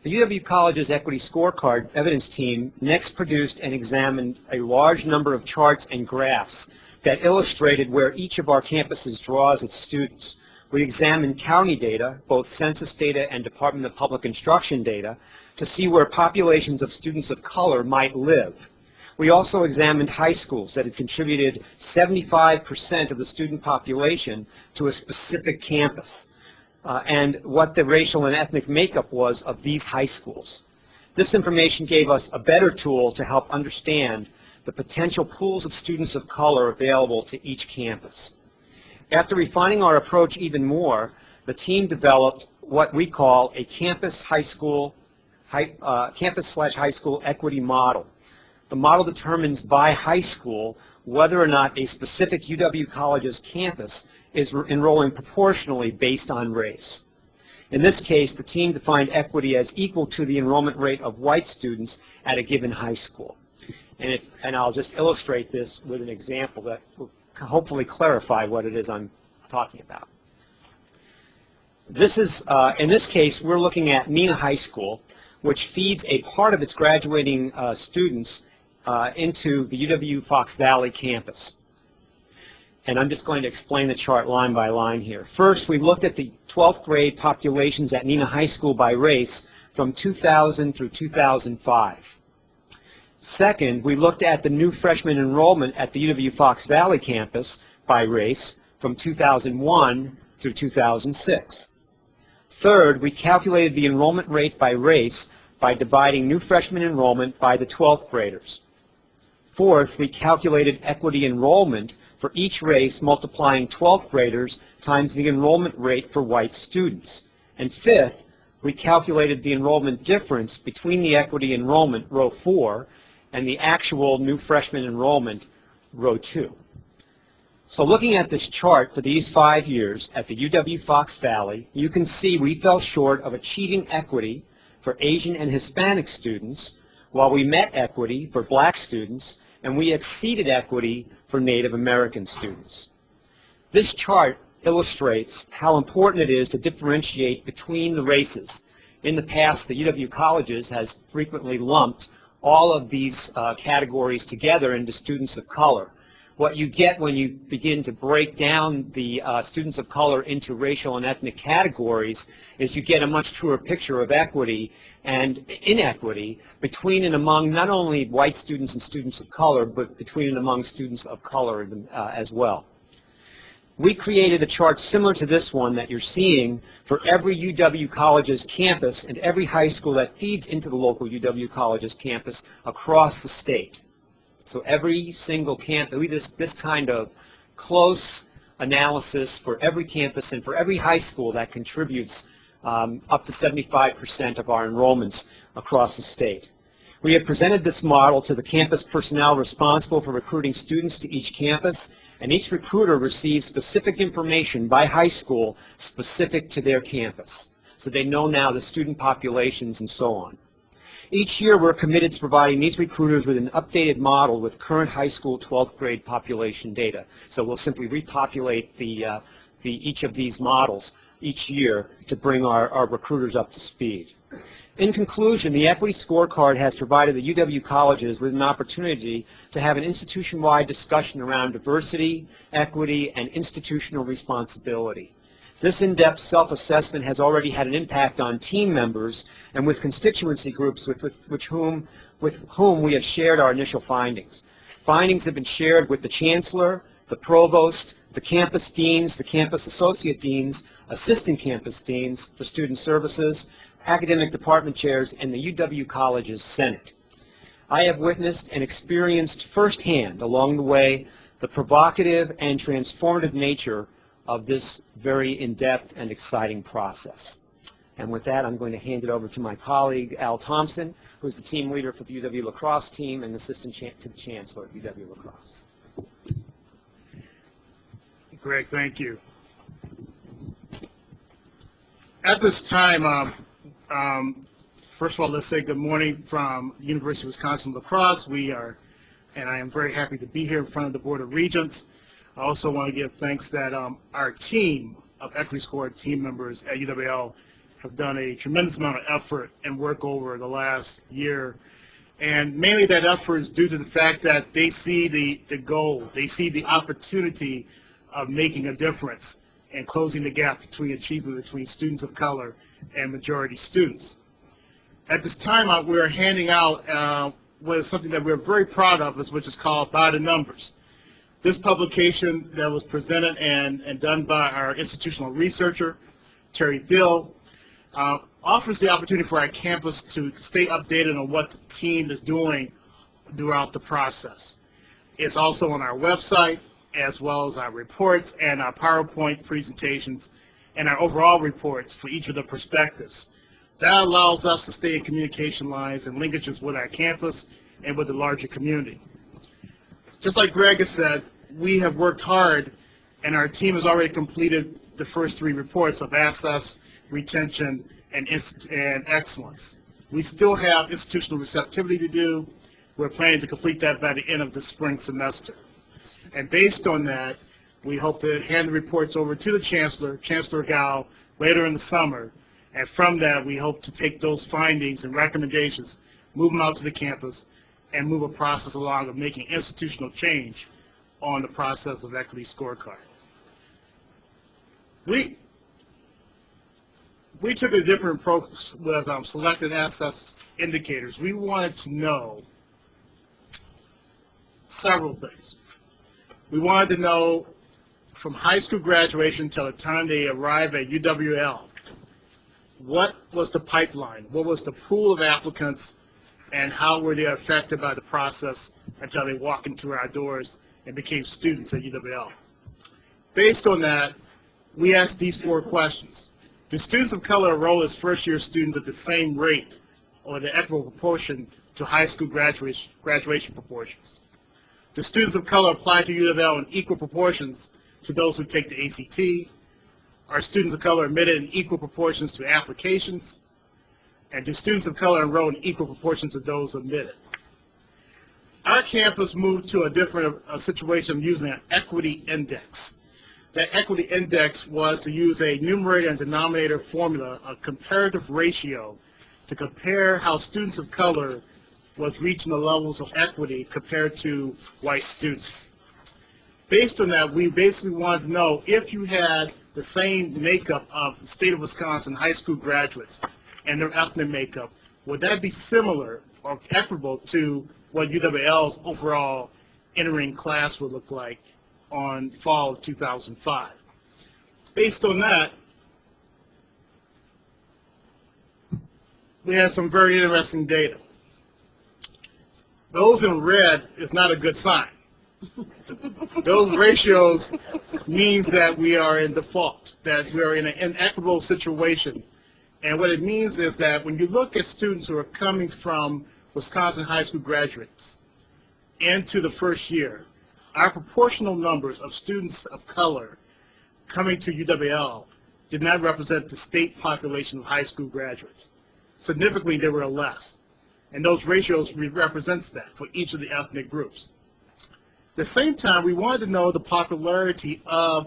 The UW College's Equity Scorecard Evidence Team next produced and examined a large number of charts and graphs that illustrated where each of our campuses draws its students. We examined county data, both census data and Department of Public Instruction data, to see where populations of students of color might live. We also examined high schools that had contributed 75% of the student population to a specific campus, and what the racial and ethnic makeup was of these high schools. This information gave us a better tool to help understand the potential pools of students of color available to each campus. After refining our approach even more, the team developed what we call a campus/high school equity model. The model determines by high school whether or not a specific UW college's campus is enrolling proportionally based on race. In this case, the team defined equity as equal to the enrollment rate of white students at a given high school. And I'll just illustrate this with an example that will hopefully clarify what it is I'm talking about. This is, in this case, we're looking at Mena High School, which feeds a part of its graduating students into the UW-Fox Valley campus. And I'm just going to explain the chart line by line here. First, we looked at the 12th grade populations at Mena High School by race from 2000 through 2005. Second, we looked at the new freshman enrollment at the UW-Fox Valley campus by race from 2001 through 2006. Third, we calculated the enrollment rate by race by dividing new freshman enrollment by the 12th graders. Fourth, we calculated equity enrollment for each race, multiplying 12th graders times the enrollment rate for white students. And fifth, we calculated the enrollment difference between the equity enrollment, row 4, and the actual new freshman enrollment, row 2. So looking at this chart for these 5 years at the UW-Fox Valley, you can see we fell short of achieving equity for Asian and Hispanic students, while we met equity for black students, and we exceeded equity for Native American students. This chart illustrates how important it is to differentiate between the races. In the past, the UW colleges has frequently lumped all of these categories together into students of color. What you get when you begin to break down the students of color into racial and ethnic categories is you get a much truer picture of equity and inequity between and among not only white students and students of color, but between and among students of color as well. We created a chart similar to this one that you're seeing for every UW college's campus and every high school that feeds into the local UW college's campus across the state. So every single campus, this kind of close analysis for every campus and for every high school that contributes up to 75% of our enrollments across the state. We have presented this model to the campus personnel responsible for recruiting students to each campus, and each recruiter receives specific information by high school specific to their campus. So they know now the student populations and so on. Each year we're committed to providing these recruiters with an updated model with current high school 12th grade population data. So we'll simply repopulate each of these models each year to bring our recruiters up to speed. In conclusion, the Equity Scorecard has provided the UW colleges with an opportunity to have an institution-wide discussion around diversity, equity, and institutional responsibility. This in-depth self-assessment has already had an impact on team members and with constituency groups with whom we have shared our initial findings. Findings have been shared with the Chancellor, the Provost, the campus deans, the campus associate deans, assistant campus deans for student services, academic department chairs, and the UW College's Senate. I have witnessed and experienced firsthand along the way the provocative and transformative nature of this very in-depth and exciting process. And with that, I'm going to hand it over to my colleague, Al Thompson, who's the team leader for the UW lacrosse team and assistant to the chancellor at UW lacrosse. Greg, thank you. At this time, first of all, let's say good morning from University of Wisconsin La Crosse. And I am very happy to be here in front of the Board of Regents. I also want to give thanks that our team of Equity Scorecard team members at UWL have done a tremendous amount of effort and work over the last year. And mainly that effort is due to the fact that they see the goal, they see the opportunity of making a difference and closing the gap between achievement between students of color and majority students. At this time, we're handing out was something that we're very proud of, which is called By the Numbers. This publication that was presented and done by our institutional researcher, Terry Thiel, offers the opportunity for our campus to stay updated on what the team is doing throughout the process. It's also on our website, as well as our reports and our PowerPoint presentations and our overall reports for each of the perspectives. That allows us to stay in communication lines and linkages with our campus and with the larger community. Just like Greg has said, we have worked hard, and our team has already completed the first 3 reports of access, retention, and excellence. We still have institutional receptivity to do. We're planning to complete that by the end of the spring semester. And based on that, we hope to hand the reports over to the Chancellor, Chancellor Gao, later in the summer. And from that, we hope to take those findings and recommendations, move them out to the campus, and move a process along of making institutional change on the process of Equity Scorecard. We took a different approach with selected access indicators. We wanted to know several things. We wanted to know from high school graduation till the time they arrive at UWL, what was the pipeline? What was the pool of applicants, and how were they affected by the process until they walked into our doors and became students at UWL? Based on that, we asked these 4 questions. Do students of color enroll as first-year students at the same rate or the equitable proportion to high school graduation proportions? Do students of color apply to UWL in equal proportions to those who take the ACT? Are students of color admitted in equal proportions to applications? And do students of color enroll in equal proportions to those admitted? Our campus moved to a different situation of using an equity index. That equity index was to use a numerator and denominator formula, a comparative ratio, to compare how students of color was reaching the levels of equity compared to white students. Based on that, we basically wanted to know if you had the same makeup of the state of Wisconsin high school graduates and their ethnic makeup, would that be similar or equitable to what UWL's overall entering class would look like on fall of 2005? Based on that, we had some very interesting data. Those in red is not a good sign. Those ratios means that we are in default, that we are in an inequitable situation. And what it means is that when you look at students who are coming from Wisconsin high school graduates into the first year, our proportional numbers of students of color coming to UWL did not represent the state population of high school graduates. Significantly, they were less. And those ratios represents that for each of the ethnic groups. At the same time, we wanted to know the popularity of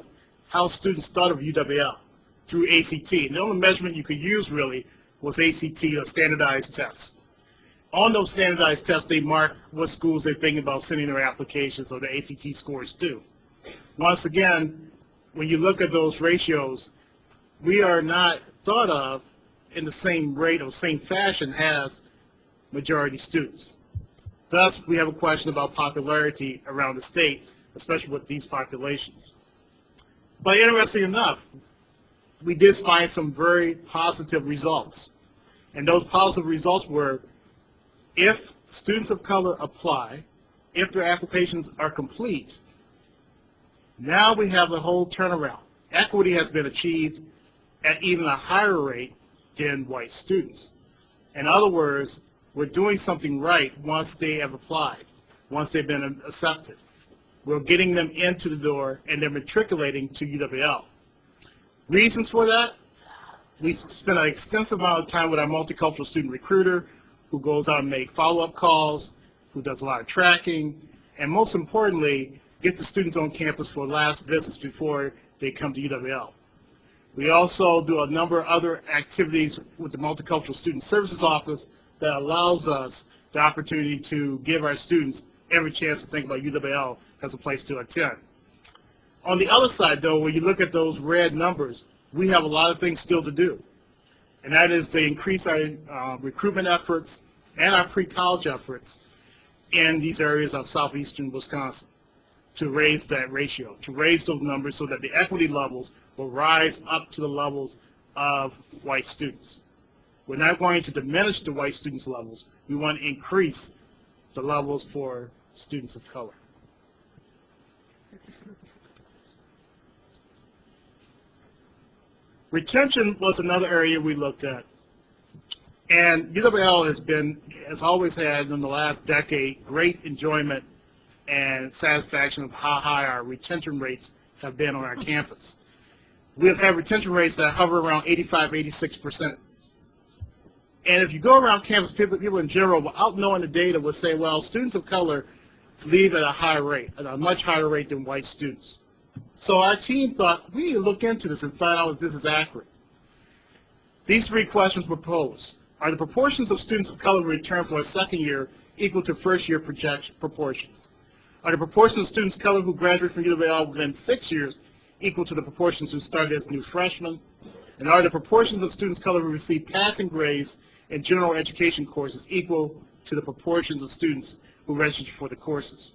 how students thought of UWL through ACT. And the only measurement you could use, really, was ACT, or standardized tests. On those standardized tests, they mark what schools they're thinking about sending their applications or the ACT scores to. Once again, when you look at those ratios, we are not thought of in the same rate or same fashion as majority students. Thus, we have a question about popularity around the state, especially with these populations. But interesting enough, we did find some very positive results. And those positive results were, if students of color apply, if their applications are complete, now we have a whole turnaround. Equity has been achieved at even a higher rate than white students. In other words, we're doing something right once they have applied, once they've been accepted. We're getting them into the door, and they're matriculating to UWL. Reasons for that? We spent an extensive amount of time with our multicultural student recruiter, who goes out and makes follow-up calls, who does a lot of tracking, and most importantly, get the students on campus for last visits before they come to UWL. We also do a number of other activities with the Multicultural Student Services Office that allows us the opportunity to give our students every chance to think about UWL as a place to attend. On the other side, though, when you look at those red numbers, we have a lot of things still to do. And that is to increase our recruitment efforts and our pre-college efforts in these areas of southeastern Wisconsin to raise that ratio, to raise those numbers so that the equity levels will rise up to the levels of white students. We're not going to diminish the white students' levels. We want to increase the levels for students of color. Retention was another area we looked at. And UW has always had, in the last decade, great enjoyment and satisfaction of how high our retention rates have been on our campus. We have had retention rates that hover around 85, 86%. And if you go around campus, people in general, without knowing the data, will say, well, students of color leave at a high rate, at a much higher rate than white students. So our team thought, we need to look into this and find out if this is accurate. These three questions were posed. Are the proportions of students of color who return for a second year equal to first year proportions? Are the proportions of students of color who graduate from UW within 6 years equal to the proportions who started as new freshmen? And are the proportions of students of color who receive passing grades in general education courses equal to the proportions of students who registered for the courses?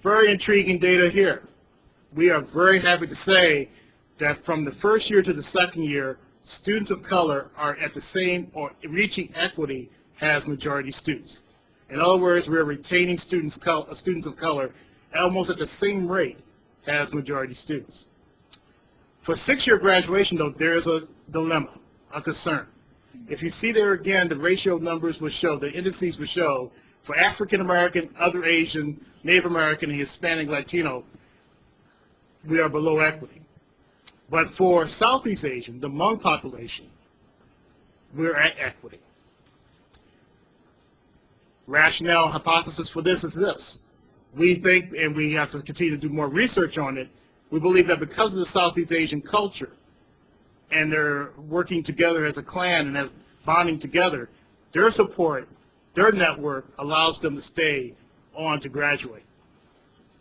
Very intriguing data here. We are very happy to say that from the first year to the second year, students of color are at the same or reaching equity as majority students. In other words, we're retaining students of color almost at the same rate as majority students. For six-year graduation, though, there is a dilemma, a concern. If you see there again, the ratio numbers will show, the indices will show, for African American, other Asian, Native American, and Hispanic, Latino, we are below equity. But for Southeast Asian, the Hmong population, we're at equity. Rationale hypothesis for this is this. We think, and we have to continue to do more research on it, we believe that because of the Southeast Asian culture, and they're working together as a clan and as bonding together, their support, their network allows them to stay on to graduate.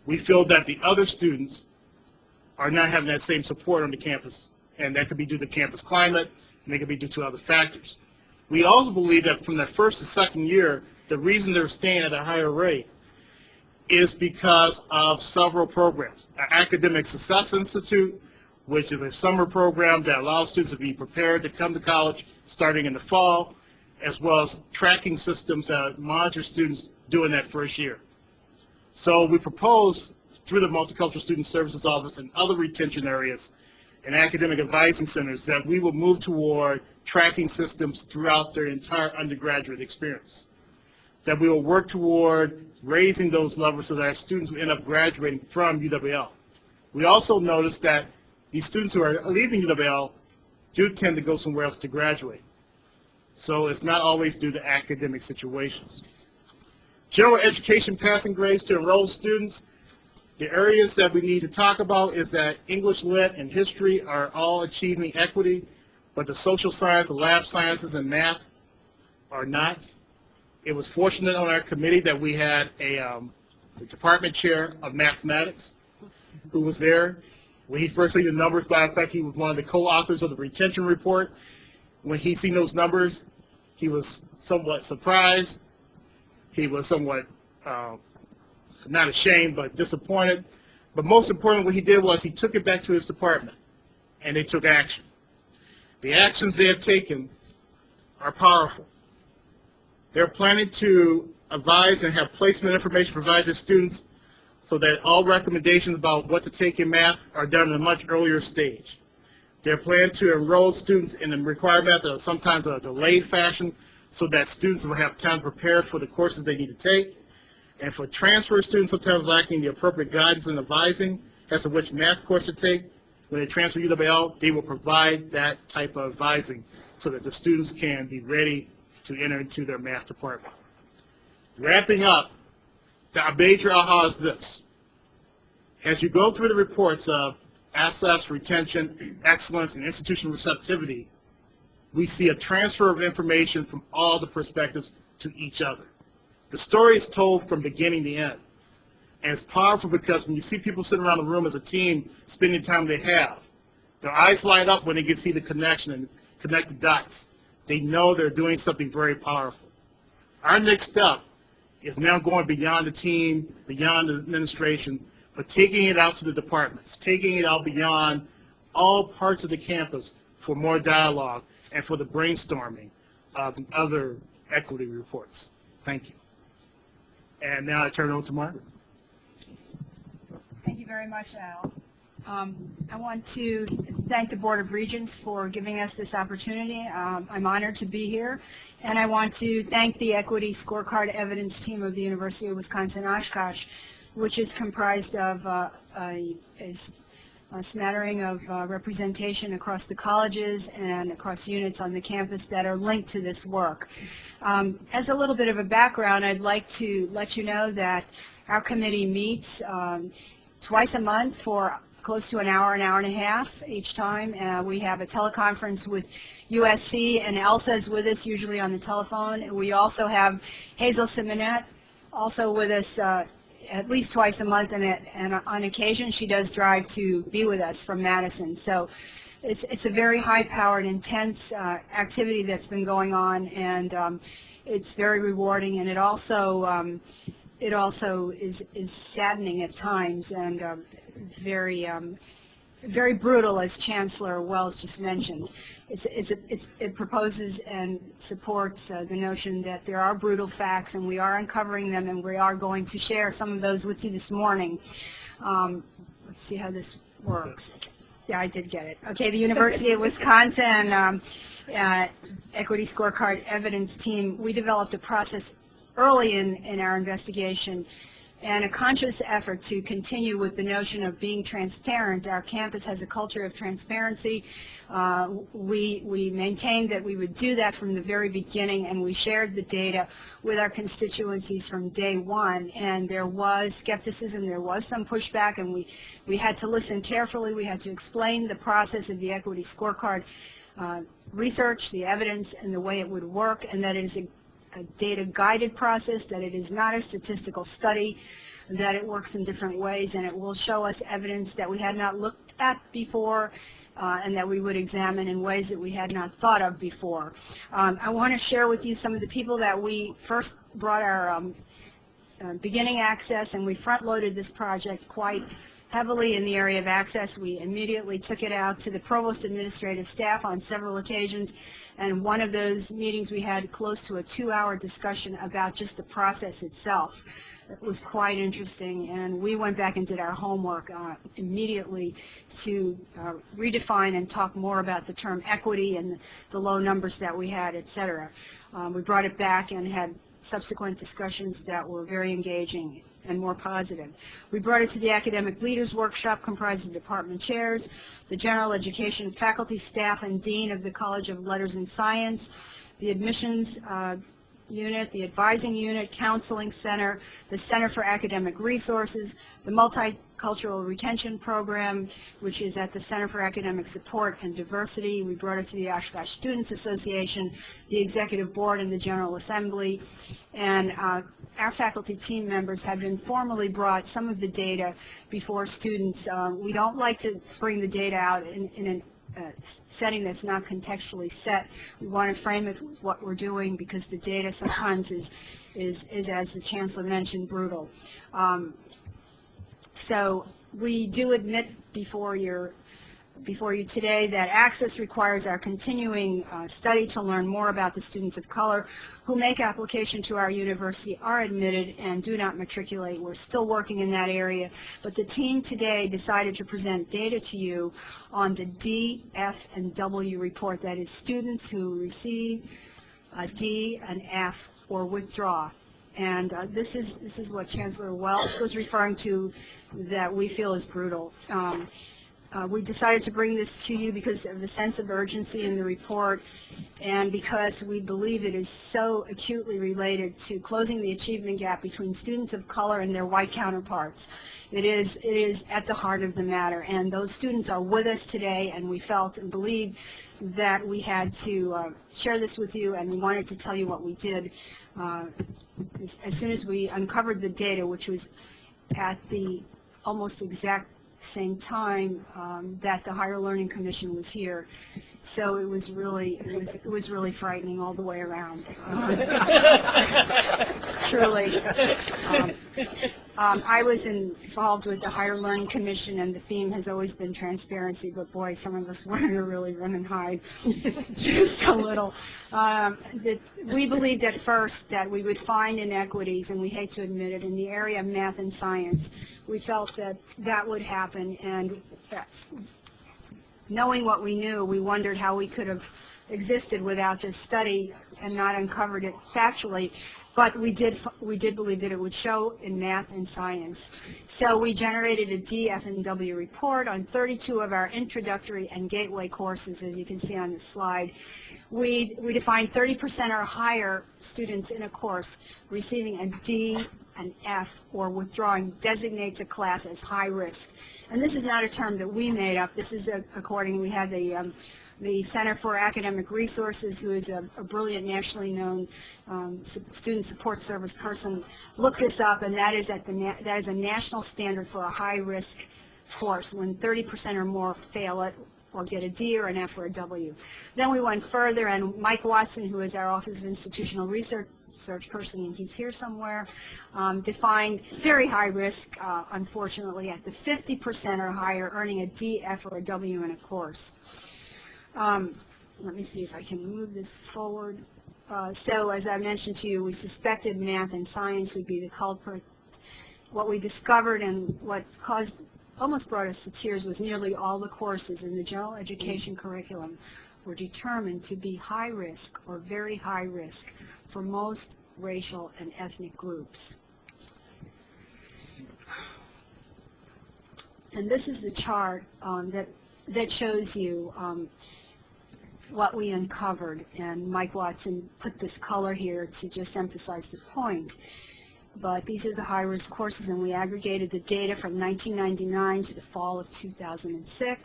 We feel that the other students are not having that same support on the campus, and that could be due to campus climate, and it could be due to other factors. We also believe that from the first to second year, the reason they're staying at a higher rate is because of several programs. Our Academic Success Institute, which is a summer program that allows students to be prepared to come to college starting in the fall, as well as tracking systems that monitor students during that first year. So we propose through the Multicultural Student Services Office and other retention areas and academic advising centers that we will move toward tracking systems throughout their entire undergraduate experience. That we will work toward raising those levels so that our students will end up graduating from UW. We also noticed that these students who are leaving UW do tend to go somewhere else to graduate. So it's not always due to academic situations. General education passing grades to enrolled students. The areas that we need to talk about is that English Lit and History are all achieving equity, but the social science, the lab sciences, and math are not. It was fortunate on our committee that we had the department chair of mathematics who was there. When he first seen the numbers, by the fact he was one of the co-authors of the retention report. When he seen those numbers, he was somewhat surprised. He was somewhat not ashamed, but disappointed. But most important, what he did was he took it back to his department, and they took action. The actions they have taken are powerful. They're planning to advise and have placement information provided to students so that all recommendations about what to take in math are done in a much earlier stage. They're planning to enroll students in the required math in sometimes a delayed fashion so that students will have time to prepare for the courses they need to take. And for transfer students sometimes lacking the appropriate guidance and advising as to which math course to take, when they transfer to UW, they will provide that type of advising so that the students can be ready to enter into their math department. Wrapping up, the major aha is this. As you go through the reports of access, retention, excellence, and institutional receptivity, we see a transfer of information from all the perspectives to each other. The story is told from beginning to end. And it's powerful because when you see people sitting around the room as a team spending the time they have, their eyes light up when they can see the connection and connect the dots They know they're doing something very powerful. Our next step is now going beyond the team, beyond the administration, but taking it out to the departments, taking it out beyond all parts of the campus for more dialogue and for the brainstorming of other equity reports. Thank you. And now I turn it over to Margaret. Thank you very much, Al. I want to thank the Board of Regents for giving us this opportunity. I'm honored to be here. And I want to thank the Equity Scorecard Evidence Team of the University of Wisconsin-Oshkosh, which is comprised of a smattering of representation across the colleges and across units on the campus that are linked to this work. As a little bit of a background, I'd like to let you know that our committee meets twice a month for close to an hour and a half each time. We have a teleconference with USC, and Elsa is with us usually on the telephone. We also have Hazel Simonet also with us at least twice a month, and on occasion she does drive to be with us from Madison. So it's a very high-powered, intense activity that's been going on, and it's very rewarding, and it also is saddening at times and very brutal, as Chancellor Wells just mentioned. It proposes and supports the notion that there are brutal facts, and we are uncovering them, and we are going to share some of those with you this morning. Let's see how this works. Yeah, I did get it. Okay, the University of Wisconsin Equity Scorecard Evidence Team, we developed a process early in our investigation and a conscious effort to continue with the notion of being transparent. Our campus has a culture of transparency. We maintained that we would do that from the very beginning, and we shared the data with our constituencies from day one. And there was skepticism, there was some pushback, and we had to listen carefully. We had to explain the process of the equity scorecard research, the evidence, and the way it would work, and that it is a data-guided process, that it is not a statistical study, that it works in different ways, and it will show us evidence that we had not looked at before and that we would examine in ways that we had not thought of before. I want to share with you some of the people that we first brought our beginning access, and we front-loaded this project quite heavily in the area of access. We immediately took it out to the provost administrative staff on several occasions, and one of those meetings we had close to a 2-hour discussion about just the process itself. It was quite interesting, and we went back and did our homework immediately to redefine and talk more about the term equity and the low numbers that we had, et cetera. We brought it back and had subsequent discussions that were very engaging and more positive. We brought it to the Academic Leaders Workshop, comprised of department chairs, the general education faculty, staff, and dean of the College of Letters and Science, the admissions unit, the advising unit, counseling center, the Center for Academic Resources, the Multicultural Retention Program, which is at the Center for Academic Support and Diversity. We brought it to the Oshkosh Students Association, the Executive Board, and the General Assembly. And our faculty team members have been formally brought some of the data before students. We don't like to bring the data out in a setting that's not contextually set. We want to frame it with what we're doing, because the data sometimes is as the Chancellor mentioned, brutal. So we do admit before you today that access requires our continuing study to learn more about the students of color who make application to our university, are admitted, and do not matriculate. We're still working in that area, but the team today decided to present data to you on the D, F, and W report, that is, students who receive a D, an F, or withdraw. And this is what Chancellor Wells was referring to, that we feel is brutal. We decided to bring this to you because of the sense of urgency in the report, and because we believe it is so acutely related to closing the achievement gap between students of color and their white counterparts. It is at the heart of the matter, and those students are with us today, and we felt and believed that we had to share this with you, and we wanted to tell you what we did as soon as we uncovered the data, which was at the almost exact same time that the Higher Learning Commission was here. So it was really frightening all the way around. Truly. I was involved with the Higher Learning Commission, and the theme has always been transparency, but boy, some of us wanted to really run and hide just a little. We believed at first that we would find inequities, and we hate to admit it, in the area of math and science. We felt that that would happen, and knowing what we knew, we wondered how we could have existed without this study and not uncovered it factually. But we did believe that it would show in math and science. So we generated a D, F, and W report on 32 of our introductory and gateway courses, as you can see on the slide. We defined 30% or higher students in a course receiving a D, an F, or withdrawing designates a class as high risk. And this is not a term that we made up. This is we had the Center for Academic Resources, who is a brilliant, nationally known student support service person, looked this up, and that is a national standard for a high-risk course when 30% or more fail it or get a D or an F or a W. Then we went further, and Mike Watson, who is our Office of Institutional Research person, and he's here somewhere, defined very high risk, unfortunately, at the 50% or higher, earning a D, F, or a W in a course. Let me see if I can move this forward. So as I mentioned to you, we suspected math and science would be the culprit. What we discovered and what almost brought us to tears was nearly all the courses in the general education curriculum were determined to be high risk or very high risk for most racial and ethnic groups. And this is the chart that shows you what we uncovered, and Mike Watson put this color here to just emphasize the point. But these are the high-risk courses, and we aggregated the data from 1999 to the fall of 2006.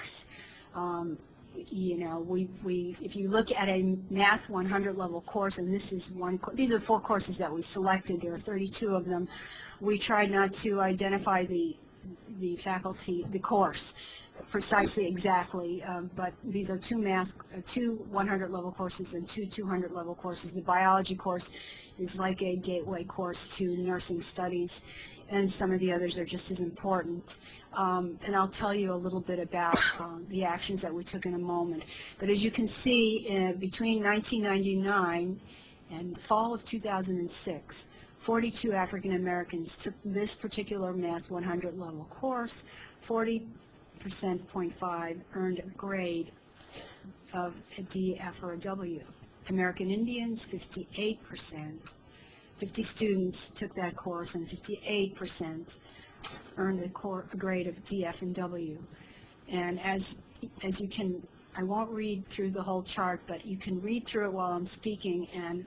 If you look at a Math 100 level course, and these are 4 courses that we selected. There are 32 of them. We tried not to identify the faculty, the course, precisely exactly, but these are 2 100 level courses and 2 200 level courses. The biology course is like a gateway course to nursing studies, and some of the others are just as important. And I'll tell you a little bit about the actions that we took in a moment. But as you can see, between 1999 and the fall of 2006, 42 African Americans took this particular Math 100 level course. 40.5% earned a grade of a D, F, or a W. American Indians, 58%. 50 students took that course, and 58% earned a grade of D, F, and W. And as you can, I won't read through the whole chart, but you can read through it while I'm speaking. And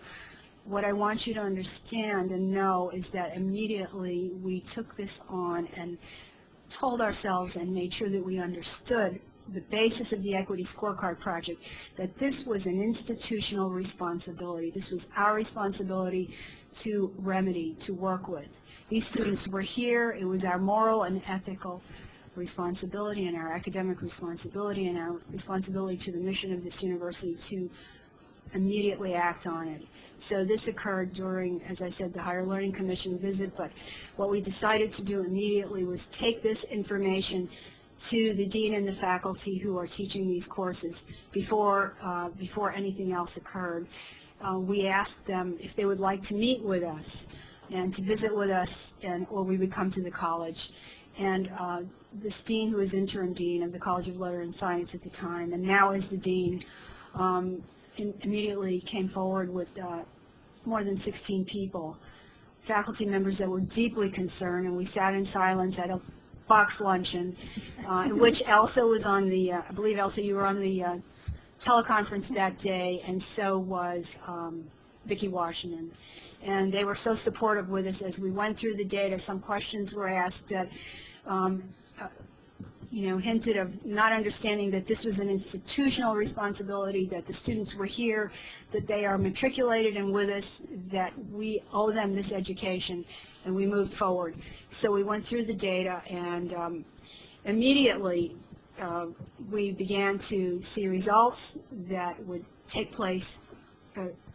what I want you to understand and know is that immediately we took this on and told ourselves and made sure that we understood the basis of the Equity Scorecard Project, that this was an institutional responsibility. This was our responsibility to remedy, to work with. These students were here. It was our moral and ethical responsibility and our academic responsibility and our responsibility to the mission of this university to immediately act on it. So this occurred during, as I said, the Higher Learning Commission visit, but what we decided to do immediately was take this information to the dean and the faculty who are teaching these courses before anything else occurred. We asked them if they would like to meet with us and to visit with us, or we would come to the college. And this dean, who was interim dean of the College of Letters and Science at the time, and now is the dean, immediately came forward with more than 16 people, faculty members that were deeply concerned, and we sat in silence at a box luncheon, in which Elsa was on the, I believe Elsa, you were on the teleconference that day, and so was Vicki Washington. And they were so supportive with us as we went through the data. Some questions were asked that hinted of not understanding that this was an institutional responsibility, that the students were here, that they are matriculated and with us, that we owe them this education, and we moved forward. So we went through the data, and Immediately, we began to see results that would take place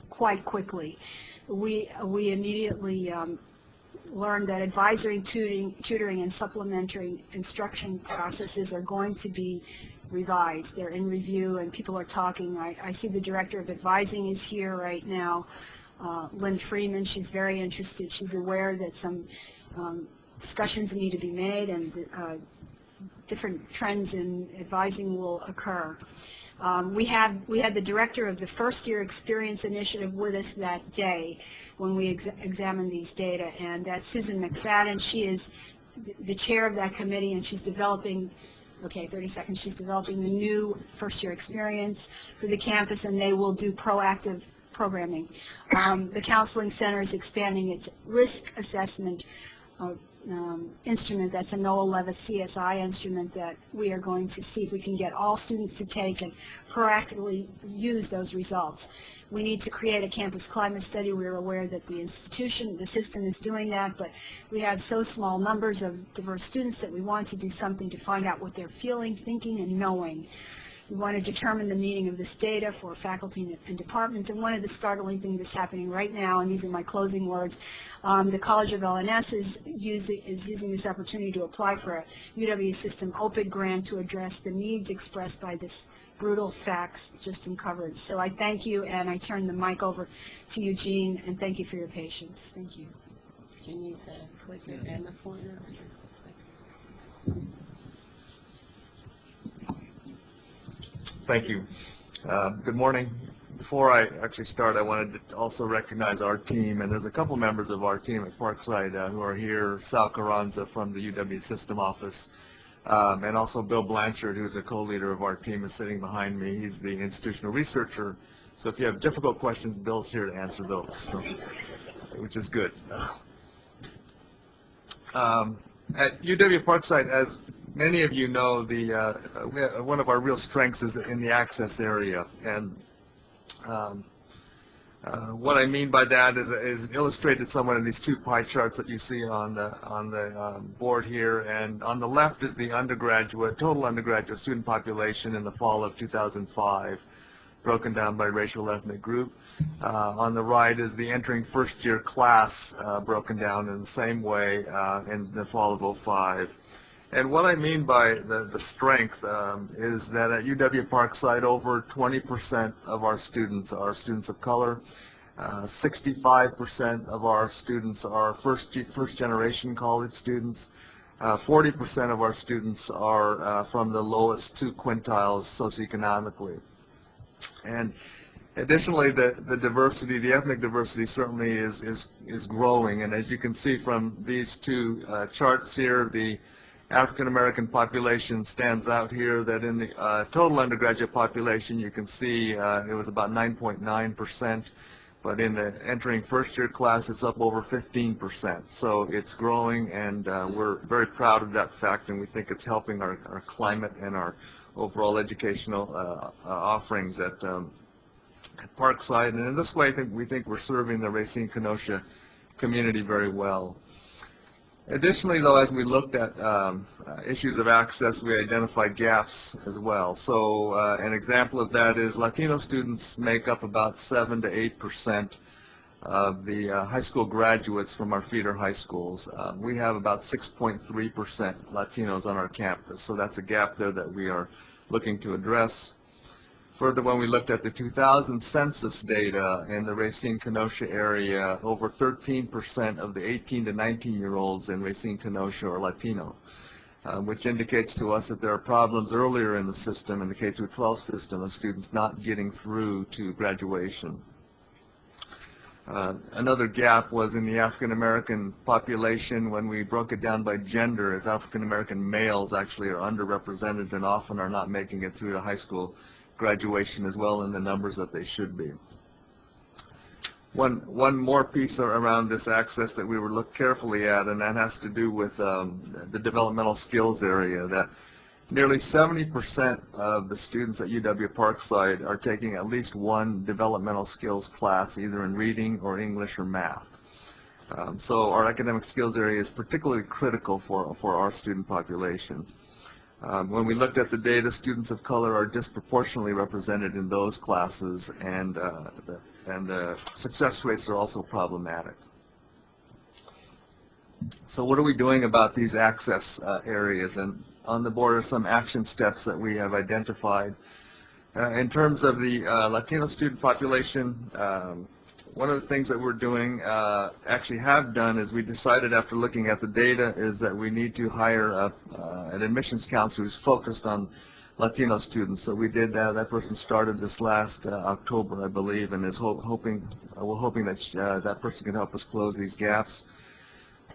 quite quickly. We immediately learned that advisory tutoring and supplementary instruction processes are going to be revised. They're in review and people are talking. I see the director of advising is here right now, Lynn Freeman. She's very interested. She's aware that some discussions need to be made and different trends in advising will occur. We had the director of the First Year Experience Initiative with us that day when we examined these data, and that's Susan McFadden. She is the chair of that committee, and she's developing, okay, 30 seconds, she's developing the new First Year Experience for the campus, and they will do proactive programming. The Counseling Center is expanding its risk assessment instrument. That's a Noel Levis CSI instrument that we are going to see if we can get all students to take and proactively use those results. We need to create a campus climate study. We're aware that the institution, the system is doing that, but we have so small numbers of diverse students that we want to do something to find out what they're feeling, thinking, and knowing. We want to determine the meaning of this data for faculty and departments. And one of the startling things that's happening right now, and these are my closing words, the College of LNS is using this opportunity to apply for a UW System OPID grant to address the needs expressed by this brutal facts just uncovered. So I thank you, and I turn the mic over to Eugene, and thank you for your patience. Thank you. Do you need the clicker and the pointer? Thank you. Good morning. Before I actually start, I wanted to also recognize our team, and there's a couple members of our team at Parkside who are here. Sal Carranza from the UW System office, and also Bill Blanchard, who's a co-leader of our team, is sitting behind me. He's the institutional researcher, so if you have difficult questions, Bill's here to answer those, so, which is good. At UW Parkside, as many of you know, one of our real strengths is in the access area, and what I mean by that is illustrated somewhat in these two pie charts that you see on the board here. And on the left is the total undergraduate student population in the fall of 2005, broken down by racial ethnic group. On the right is the entering first-year class, broken down in the same way in the fall of 2005. And what I mean by the strength is that at UW Parkside, over 20% of our students are students of color. 65% of our students are first-generation college students. 40% of our students are from the lowest two quintiles socioeconomically. And additionally, the diversity, the ethnic diversity, certainly is growing. And as you can see from these two charts here, the African American population stands out here. That in the total undergraduate population, you can see it was about 9.9%, but in the entering first-year class, it's up over 15%. So it's growing, and we're very proud of that fact, and we think it's helping our climate and our overall educational offerings at Parkside. And in this way, we think we're serving the Racine-Kenosha community very well. Additionally, though, as we looked at issues of access, we identified gaps as well. So an example of that is Latino students make up about 7 to 8% of the high school graduates from our feeder high schools. We have about 6.3% Latinos on our campus, so that's a gap there that we are looking to address. Further, when we looked at the 2000 census data in the Racine-Kenosha area, over 13% of the 18 to 19-year-olds in Racine-Kenosha are Latino, which indicates to us that there are problems earlier in the system, in the K-12 system, of students not getting through to graduation. Another gap was in the African-American population when we broke it down by gender, as African-American males actually are underrepresented and often are not making it through to high school graduation as well in the numbers that they should be. One more piece around this access that we were looked carefully at, and that has to do with the developmental skills area, that nearly 70% of the students at UW Parkside are taking at least one developmental skills class, either in reading or English or math. So our academic skills area is particularly critical for our student population. When we looked at the data, students of color are disproportionately represented in those classes, and the success rates are also problematic. So what are we doing about these access areas? And on the board are some action steps that we have identified. In terms of the Latino student population, one of the things that we're doing, actually have done, is we decided after looking at the data is that we need to hire an admissions counselor who's focused on Latino students. So we did that. That person started this last October, I believe, and is we're hoping that that person can help us close these gaps.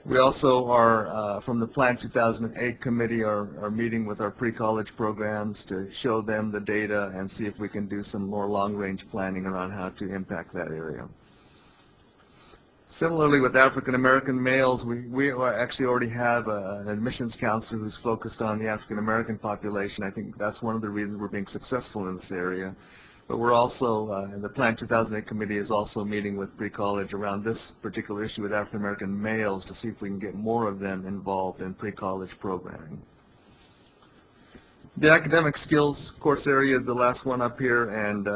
We also are, from the Plan 2008 committee, are meeting with our pre-college programs to show them the data and see if we can do some more long-range planning around how to impact that area. Similarly, with African American males, we actually already have an admissions counselor who's focused on the African American population. I think that's one of the reasons we're being successful in this area. But we're also, the Plan 2008 committee is also meeting with pre-college around this particular issue with African American males to see if we can get more of them involved in pre-college programming. The academic skills course area is the last one up here, and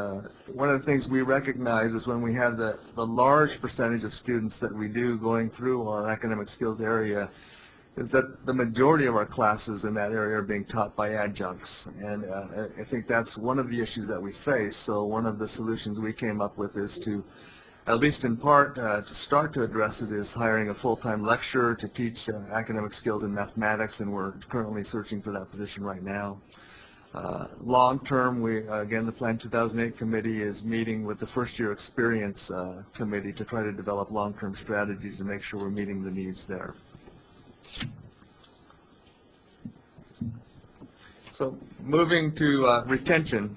one of the things we recognize is when we have the large percentage of students that we do going through our academic skills area, is that the majority of our classes in that area are being taught by adjuncts. And I think that's one of the issues that we face. So one of the solutions we came up with is to, at least in part, to start to address it, is hiring a full-time lecturer to teach academic skills in mathematics, and we're currently searching for that position right now. Long-term, again, the Plan 2008 committee is meeting with the first-year experience committee to try to develop long-term strategies to make sure we're meeting the needs there. So moving to retention.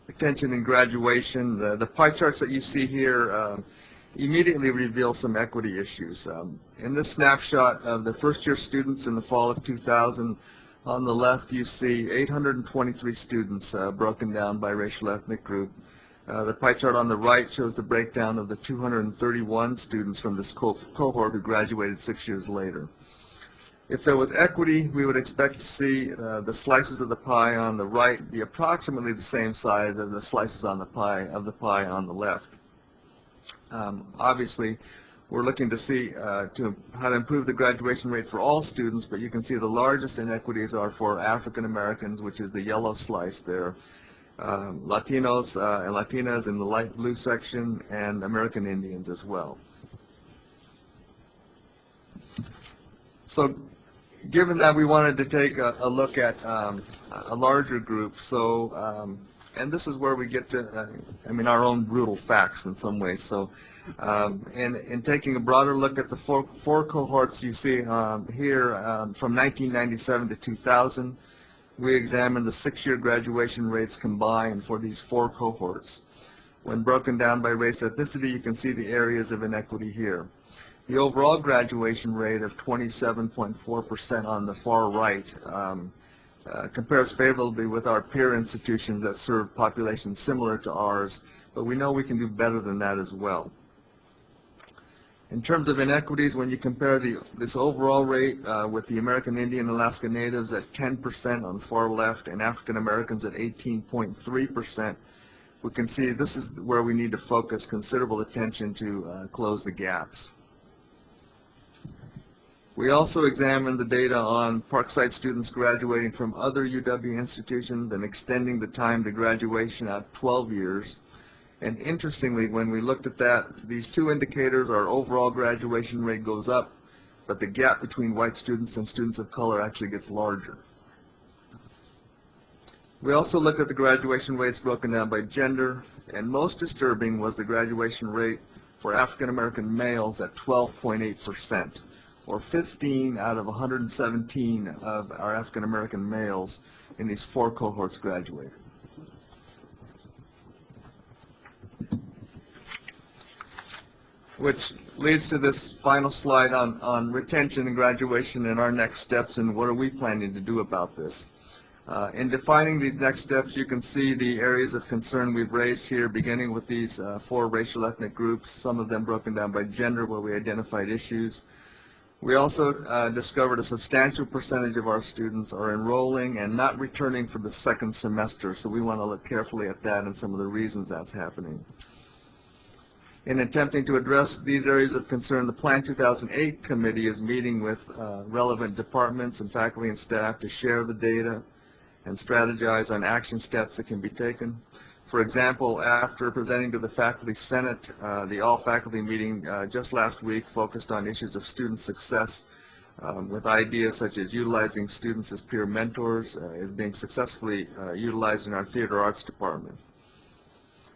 Retention and graduation. The pie charts that you see here immediately reveal some equity issues. In this snapshot of the first-year students in the fall of 2000, on the left you see 823 students broken down by racial ethnic group. The pie chart on the right shows the breakdown of the 231 students from this cohort who graduated 6 years later. If there was equity, we would expect to see the slices of the pie on the right be approximately the same size as the slices on the pie on the left. Obviously, we're looking to see how to improve the graduation rate for all students, but you can see the largest inequities are for African Americans, which is the yellow slice there. Latinos and Latinas in the light blue section, and American Indians as well. So given that, we wanted to take a look at a larger group. So, and this is where we get to, our own brutal facts in some ways. So in taking a broader look at the four cohorts you see here from 1997 to 2000, we examined the 6-year graduation rates combined for these 4 cohorts. When broken down by race ethnicity, you can see the areas of inequity here. The overall graduation rate of 27.4% on the far right compares favorably with our peer institutions that serve populations similar to ours, but we know we can do better than that as well. In terms of inequities, when you compare this overall rate with the American Indian and Alaska Natives at 10% on the far left and African Americans at 18.3%, we can see this is where we need to focus considerable attention to close the gaps. We also examined the data on Parkside students graduating from other UW institutions and extending the time to graduation out 12 years. And interestingly, when we looked at that, these 2 indicators, our overall graduation rate goes up, but the gap between white students and students of color actually gets larger. We also looked at the graduation rates broken down by gender, and most disturbing was the graduation rate for African American males at 12.8%, or 15 out of 117 of our African American males in these 4 cohorts graduated. Which leads to this final slide on retention and graduation and our next steps and what are we planning to do about this. In defining these next steps, you can see the areas of concern we've raised here, beginning with these 4 racial ethnic groups, some of them broken down by gender where we identified issues. We also discovered a substantial percentage of our students are enrolling and not returning for the second semester, so we want to look carefully at that and some of the reasons that's happening. In attempting to address these areas of concern, the Plan 2008 committee is meeting with relevant departments and faculty and staff to share the data and strategize on action steps that can be taken. For example, after presenting to the Faculty Senate, the all-faculty meeting just last week focused on issues of student success with ideas such as utilizing students as peer mentors is being successfully utilized in our theater arts department.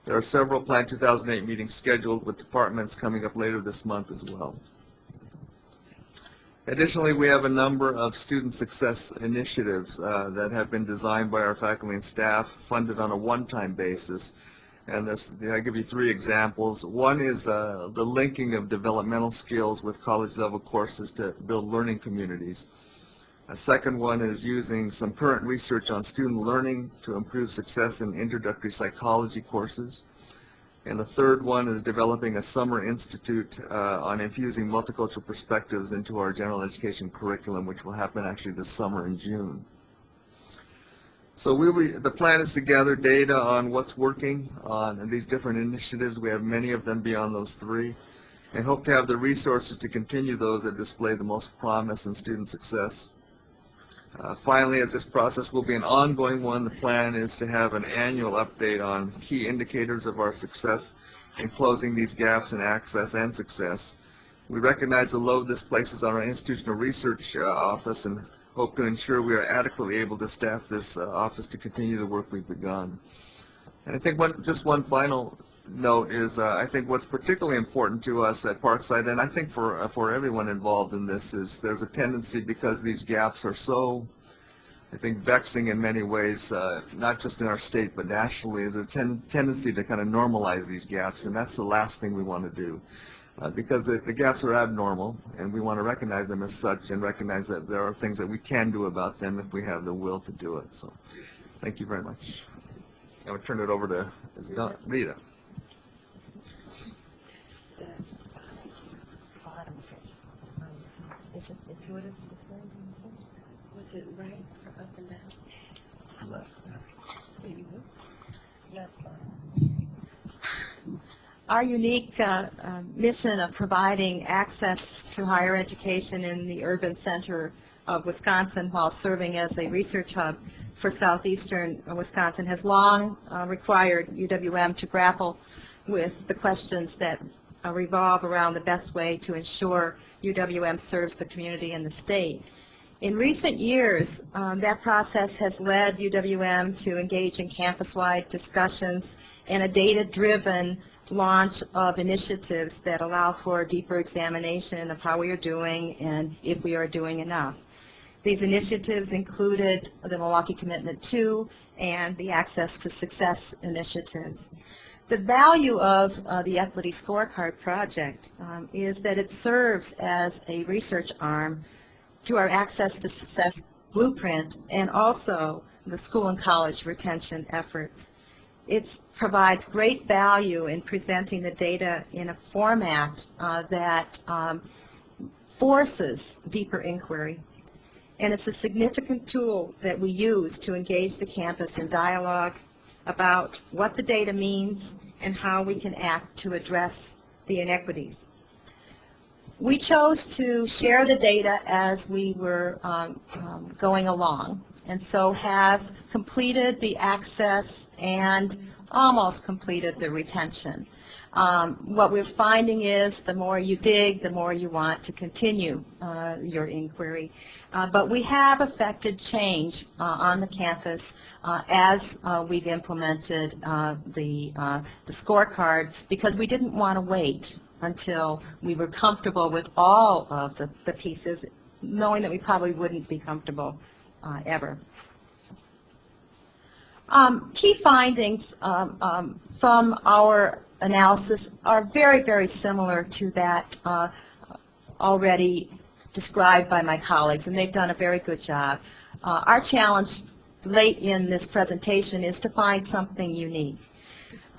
There are several Plan 2008 meetings scheduled with departments coming up later this month as well. Additionally, we have a number of student success initiatives that have been designed by our faculty and staff, funded on a one-time basis. And I'll give you 3 examples. One is the linking of developmental skills with college-level courses to build learning communities. A second one is using some current research on student learning to improve success in introductory psychology courses. And the third one is developing a summer institute on infusing multicultural perspectives into our general education curriculum, which will happen actually this summer in June. So the plan is to gather data on what's working on these different initiatives. We have many of them beyond those 3, and hope to have the resources to continue those that display the most promise in student success. Finally, as this process will be an ongoing one, the plan is to have an annual update on key indicators of our success in closing these gaps in access and success. We recognize the load this places on our institutional research office and hope to ensure we are adequately able to staff this office to continue the work we've begun. And I think just one final note is I think what's particularly important to us at Parkside, and I think for everyone involved in this, is there's a tendency, because these gaps are so, I think, vexing in many ways, not just in our state but nationally, is a tendency to kind of normalize these gaps, and that's the last thing we want to do. Because the gaps are abnormal, and we want to recognize them as such and recognize that there are things that we can do about them if we have the will to do it. So thank you very much. I'm going to turn it over to Rita. Is it intuitive this way? Was it right or up and down? Left. Left. Our unique mission of providing access to higher education in the urban center of Wisconsin while serving as a research hub for southeastern Wisconsin has long required UWM to grapple with the questions that revolve around the best way to ensure UWM serves the community and the state. In recent years, that process has led UWM to engage in campus-wide discussions and a data-driven launch of initiatives that allow for a deeper examination of how we are doing and if we are doing enough. These initiatives included the Milwaukee Commitment 2 and the Access to Success initiatives. The value of the Equity Scorecard Project is that it serves as a research arm to our Access to Success blueprint and also the school and college retention efforts. It provides great value in presenting the data in a format that forces deeper inquiry. And it's a significant tool that we use to engage the campus in dialogue about what the data means and how we can act to address the inequities. We chose to share the data as we were going along, and so have completed the access and almost completed the retention. What we're finding is the more you dig, the more you want to continue your inquiry. But we have affected change on the campus as we've implemented the scorecard, because we didn't want to wait until we were comfortable with all of the pieces, knowing that we probably wouldn't be comfortable ever. Key findings from our analysis are very, very similar to that already described by my colleagues, and they've done a very good job. Our challenge late in this presentation is to find something unique.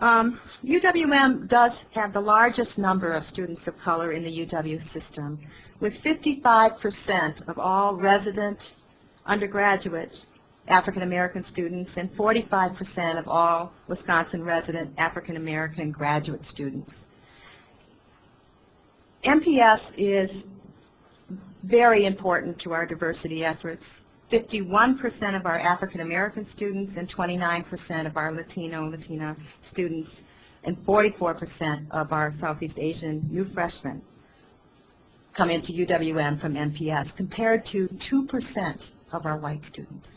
UWM does have the largest number of students of color in the UW system, with 55% of all resident undergraduate African American students and 45% of all Wisconsin resident African American graduate students. MPS is very important to our diversity efforts. 51% of our African American students and 29% of our Latina students and 44% of our Southeast Asian new freshmen come into UWM from MPS, compared to 2% of our white students.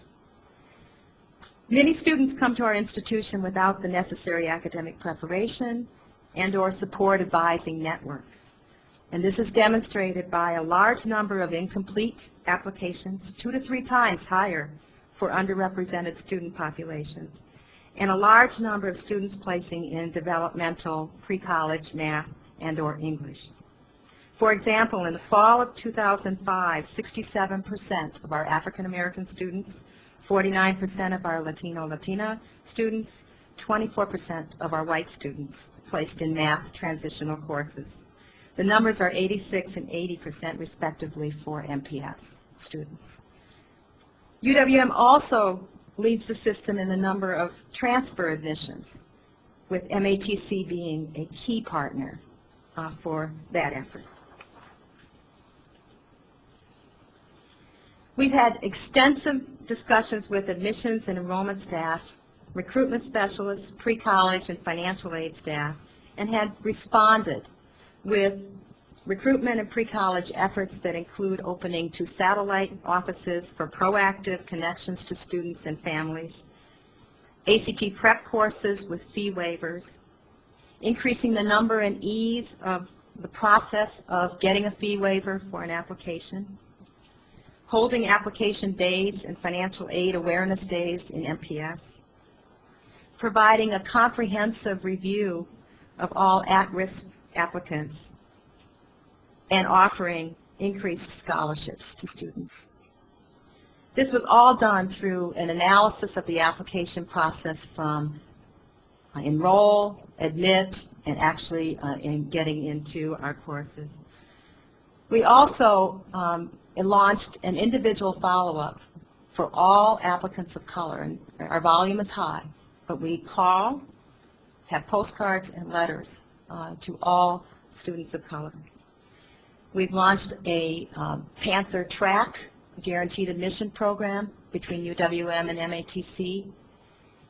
Many students come to our institution without the necessary academic preparation and or support advising network. And this is demonstrated by a large number of incomplete applications, 2 to 3 times higher for underrepresented student populations, and a large number of students placing in developmental pre-college math and or English. For example, in the fall of 2005, 67% of our African American students, 49% of our Latina students, 24% of our white students placed in math transitional courses. The numbers are 86% and 80% respectively for MPS students. UWM also leads the system in the number of transfer admissions, with MATC being a key partner for that effort. We've had extensive discussions with admissions and enrollment staff, recruitment specialists, pre-college and financial aid staff, and had responded with recruitment and pre-college efforts that include opening 2 satellite offices for proactive connections to students and families, ACT prep courses with fee waivers, increasing the number and ease of the process of getting a fee waiver for an application, holding application days and financial aid awareness days in MPS, providing a comprehensive review of all at-risk applicants, and offering increased scholarships to students. This was all done through an analysis of the application process from enroll, admit, and actually in getting into our courses. We also launched an individual follow-up for all applicants of color, and our volume is high, but we call, have postcards and letters to all students of color. We've launched a Panther track, guaranteed admission program between UWM and MATC.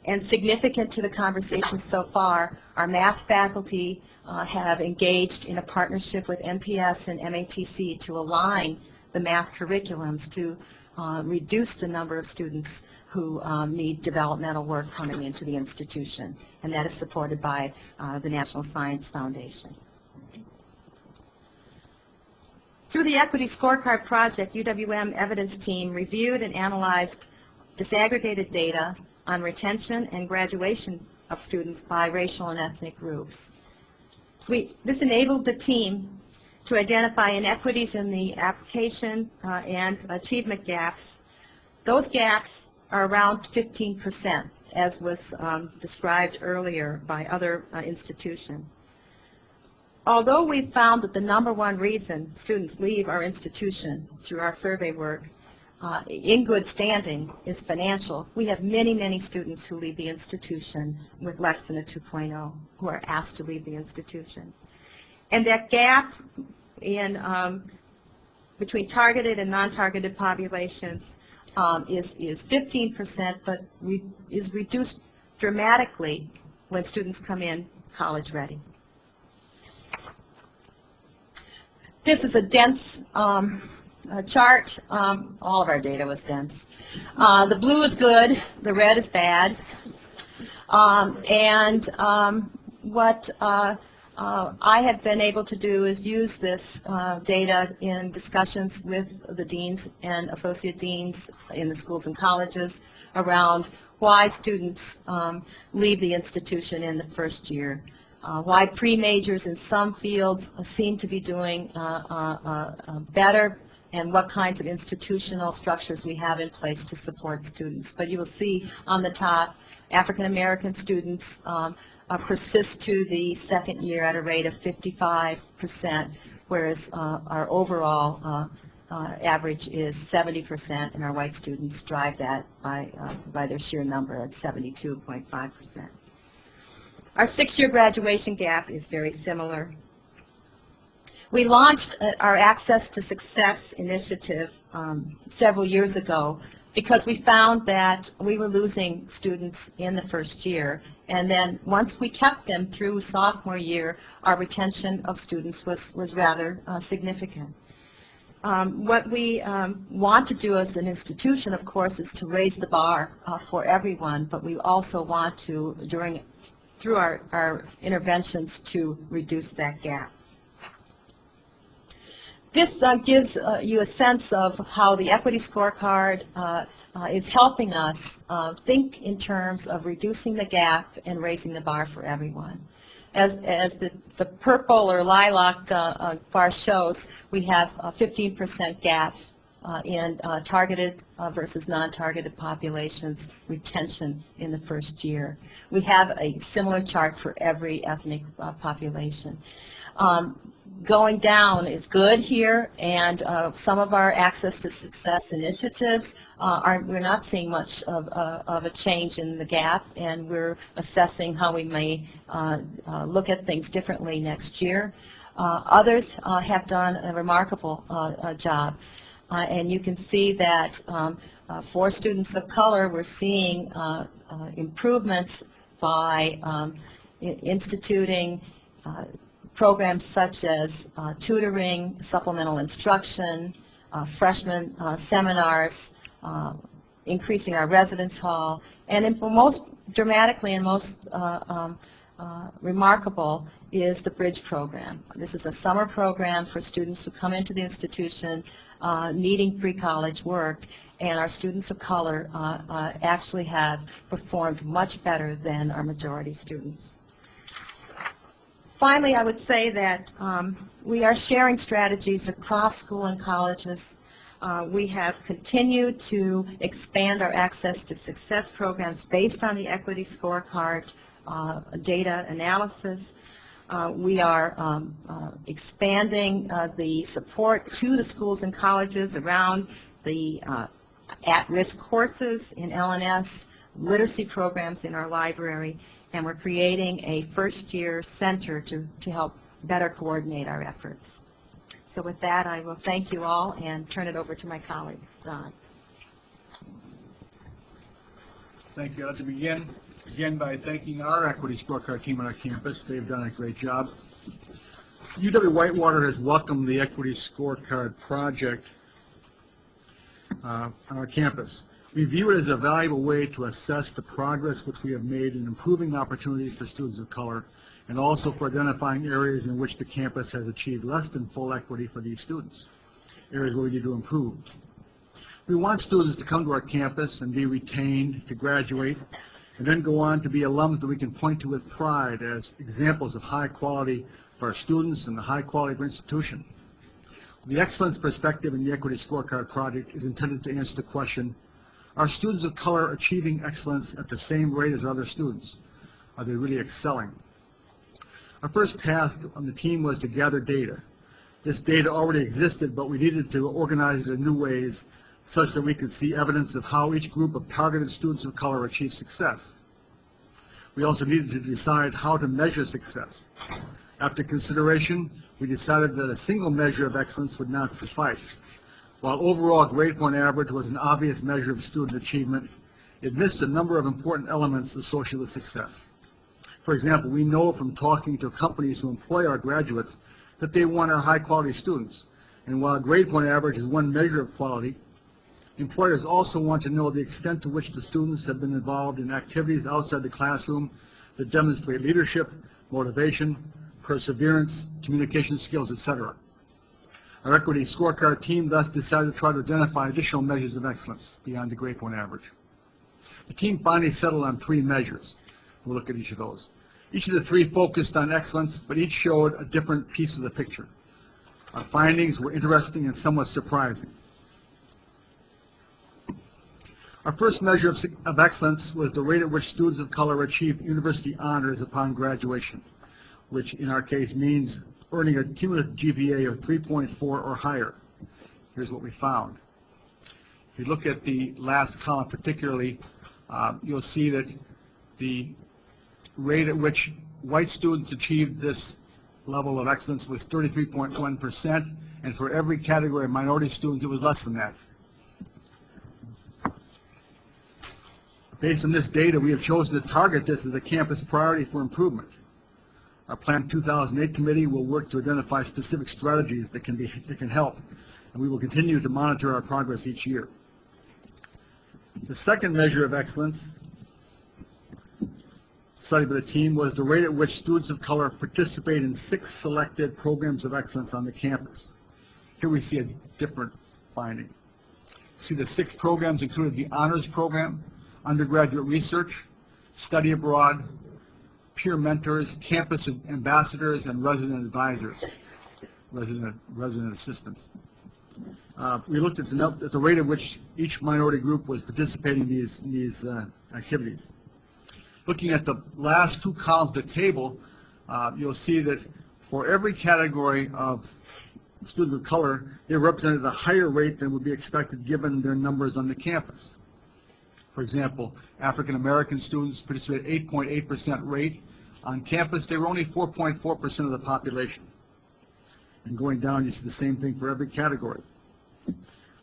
And significant to the conversation so far, our math faculty have engaged in a partnership with MPS and MATC to align the math curriculums to reduce the number of students who need developmental work coming into the institution. And that is supported by the National Science Foundation. Through the Equity Scorecard Project, UWM evidence team reviewed and analyzed disaggregated data on retention and graduation of students by racial and ethnic groups. This enabled the team to identify inequities in the application and achievement gaps. Those gaps are around 15%, as was described earlier by other institutions. Although we found that the #1 reason students leave our institution through our survey work in good standing is financial, we have many, many students who leave the institution with less than a 2.0, who are asked to leave the institution. And that gap in between targeted and non-targeted populations is 15%, but is reduced dramatically when students come in college ready. This is a dense chart. All of our data was dense. The blue is good, the red is bad. What I have been able to do is use this data in discussions with the deans and associate deans in the schools and colleges around why students leave the institution in the first year. Why pre-majors in some fields seem to be doing better, and what kinds of institutional structures we have in place to support students. But you will see on the top, African American students persist to the second year at a rate of 55%, whereas our overall average is 70%, and our white students drive that by their sheer number at 72.5%. Our 6-year graduation gap is very similar. We launched our Access to Success initiative several years ago because we found that we were losing students in the first year, and then once we kept them through sophomore year, our retention of students was rather significant. What we want to do as an institution, of course, is to raise the bar for everyone, but we also want to, through our interventions, to reduce that gap. This gives you a sense of how the Equity Scorecard is helping us think in terms of reducing the gap and raising the bar for everyone. As the purple or lilac bar shows, we have a 15% gap in targeted versus non-targeted populations retention in the first year. We have a similar chart for every ethnic population. Going down is good here, and some of our Access to Success initiatives, we're not seeing much of a change in the gap, and we're assessing how we may look at things differently next year. Others have done a remarkable job, and you can see that for students of color, we're seeing improvements by instituting programs such as tutoring, supplemental instruction, freshman seminars, increasing our residence hall, and most dramatically and most remarkable is the Bridge program. This is a summer program for students who come into the institution needing pre-college work, and our students of color actually have performed much better than our majority students. Finally, I would say that we are sharing strategies across school and colleges. We have continued to expand our Access to Success programs based on the Equity Scorecard data analysis. We are expanding the support to the schools and colleges around the at-risk courses in LNS, literacy programs in our library, and we're creating a first-year center to help better coordinate our efforts. So with that, I will thank you all and turn it over to my colleague, Don. Thank you. I'd like to begin by thanking our Equity Scorecard team on our campus. They've done a great job. UW-Whitewater has welcomed the Equity Scorecard Project on our campus. We view it as a valuable way to assess the progress which we have made in improving opportunities for students of color, and also for identifying areas in which the campus has achieved less than full equity for these students, areas where we need to improve. We want students to come to our campus and be retained, to graduate, and then go on to be alums that we can point to with pride as examples of high quality for our students and the high quality of our institution. The excellence perspective in the Equity Scorecard Project is intended to answer the question, are students of color achieving excellence at the same rate as other students? Are they really excelling? Our first task on the team was to gather data. This data already existed, but we needed to organize it in new ways such that we could see evidence of how each group of targeted students of color achieved success. We also needed to decide how to measure success. After consideration, we decided that a single measure of excellence would not suffice. While overall grade point average was an obvious measure of student achievement, it missed a number of important elements associated with success. For example, we know from talking to companies who employ our graduates that they want our high-quality students. And while grade point average is one measure of quality, employers also want to know the extent to which the students have been involved in activities outside the classroom that demonstrate leadership, motivation, perseverance, communication skills, etc. Our Equity Scorecard team thus decided to try to identify additional measures of excellence beyond the grade point average. The team finally settled on 3 measures. We'll look at each of those. Each of the 3 focused on excellence, but each showed a different piece of the picture. Our findings were interesting and somewhat surprising. Our first measure of excellence was the rate at which students of color achieved university honors upon graduation, which in our case means earning a cumulative GPA of 3.4 or higher. Here's what we found. If you look at the last column particularly, you'll see that the rate at which white students achieved this level of excellence was 33.1%, and for every category of minority students, it was less than that. Based on this data, we have chosen to target this as a campus priority for improvement. Our Plan 2008 committee will work to identify specific strategies that can help, and we will continue to monitor our progress each year. The second measure of excellence studied by the team was the rate at which students of color participate in 6 selected programs of excellence on the campus. Here we see a different finding. See, the 6 programs included the honors program, undergraduate research, study abroad, peer mentors, campus ambassadors, and resident advisors, resident assistants. We looked at the rate at which each minority group was participating in these activities. Looking at the last 2 columns of the table, you'll see that for every category of students of color, they represented a higher rate than would be expected given their numbers on the campus. For example, African American students participated at 8.8% rate. On campus, they were only 4.4% of the population. And going down, you see the same thing for every category.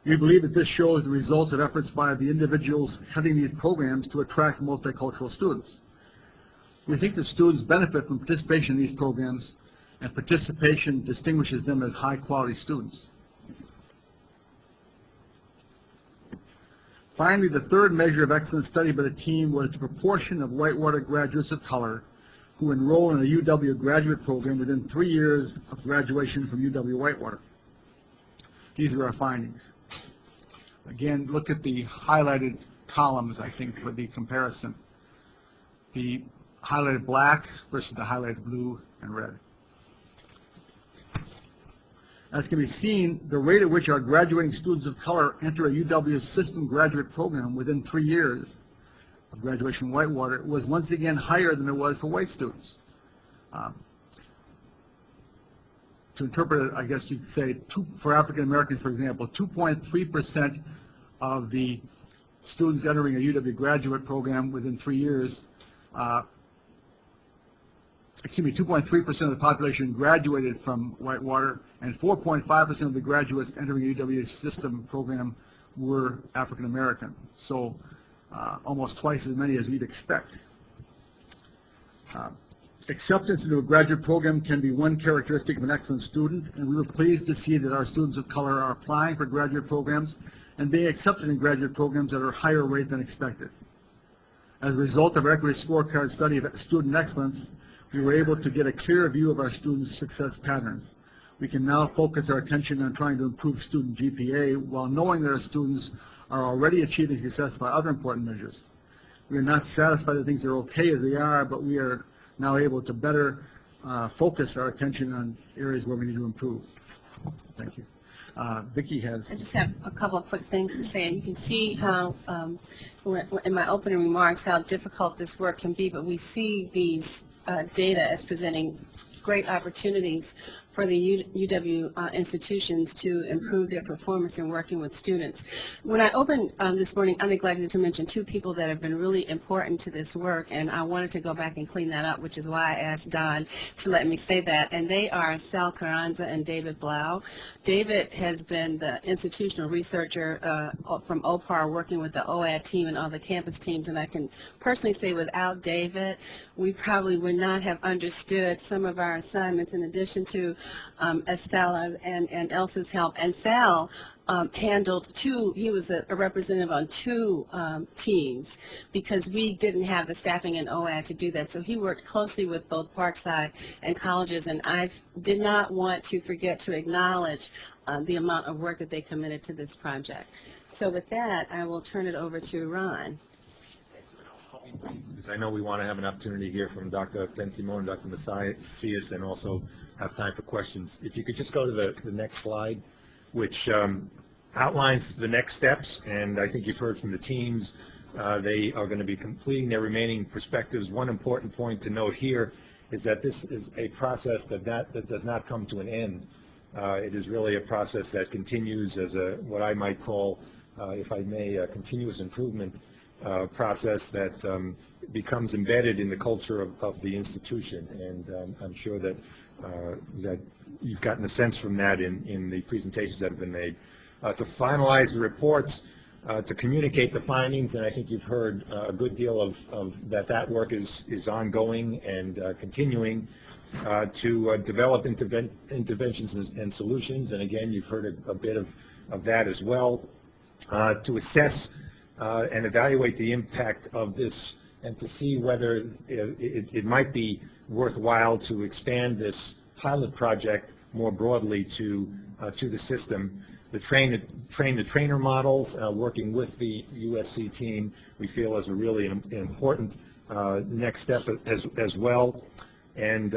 We believe that this shows the results of efforts by the individuals heading these programs to attract multicultural students. We think that students benefit from participation in these programs, and participation distinguishes them as high-quality students. Finally, the third measure of excellence studied by the team was the proportion of Whitewater graduates of color who enroll in a UW graduate program within 3 years of graduation from UW-Whitewater. These are our findings. Again, look at the highlighted columns, I think, for the comparison. The highlighted black versus the highlighted blue and red. As can be seen, the rate at which our graduating students of color enter a UW system graduate program within 3 years of graduation from Whitewater was once again higher than it was for white students. To interpret it, I guess you'd say, for African Americans, for example, 2.3% of the students entering a UW graduate program within 3 years, 2.3% of the population graduated from Whitewater, and 4.5% of the graduates entering a UW system program were African American. So almost twice as many as we'd expect. Acceptance into a graduate program can be one characteristic of an excellent student, and we were pleased to see that our students of color are applying for graduate programs and being accepted in graduate programs at a higher rate than expected. As a result of our Equity Scorecard study of student excellence, we were able to get a clear view of our students' success patterns. We can now focus our attention on trying to improve student GPA while knowing that our students are already achieving success by other important measures. We are not satisfied that things are okay as they are, but we are now able to better focus our attention on areas where we need to improve. Thank you. Vicki has... I just have a couple of quick things to say. And you can see how, in my opening remarks, how difficult this work can be, but we see these data as presenting great opportunities for the UW institutions to improve their performance in working with students. When I opened this morning, I neglected to mention 2 people that have been really important to this work, and I wanted to go back and clean that up, which is why I asked Don to let me say that, and they are Sal Carranza and David Blau. David has been the institutional researcher from OPAR working with the OAD team and all the campus teams, and I can personally say without David, we probably would not have understood some of our assignments in addition to Estella and Elsa's help. And Sal handled 2, he was a representative on 2 teams because we didn't have the staffing in OAD to do that. So he worked closely with both Parkside and colleges, and I did not want to forget to acknowledge the amount of work that they committed to this project. So with that, I will turn it over to Ron. Because I know we want to have an opportunity to hear from Dr. Ben-Simon and Dr. Macias and also have time for questions. If you could just go to the next slide, which outlines the next steps, and I think you've heard from the teams. They are going to be completing their remaining perspectives. One important point to note here is that this is a process that does not come to an end. It is really a process that continues as what I might call, if I may, a continuous improvement process that becomes embedded in the culture of the institution. And I'm sure that you've gotten a sense from that in the presentations that have been made. To finalize the reports, to communicate the findings, and I think you've heard a good deal of that work is ongoing and continuing, to develop interventions and solutions, and again, you've heard a bit of that as well, to assess and evaluate the impact of this and to see whether it might be worthwhile to expand this pilot project more broadly to the system. The train-the-trainer models, working with the USC team, we feel is a really important next step as well. And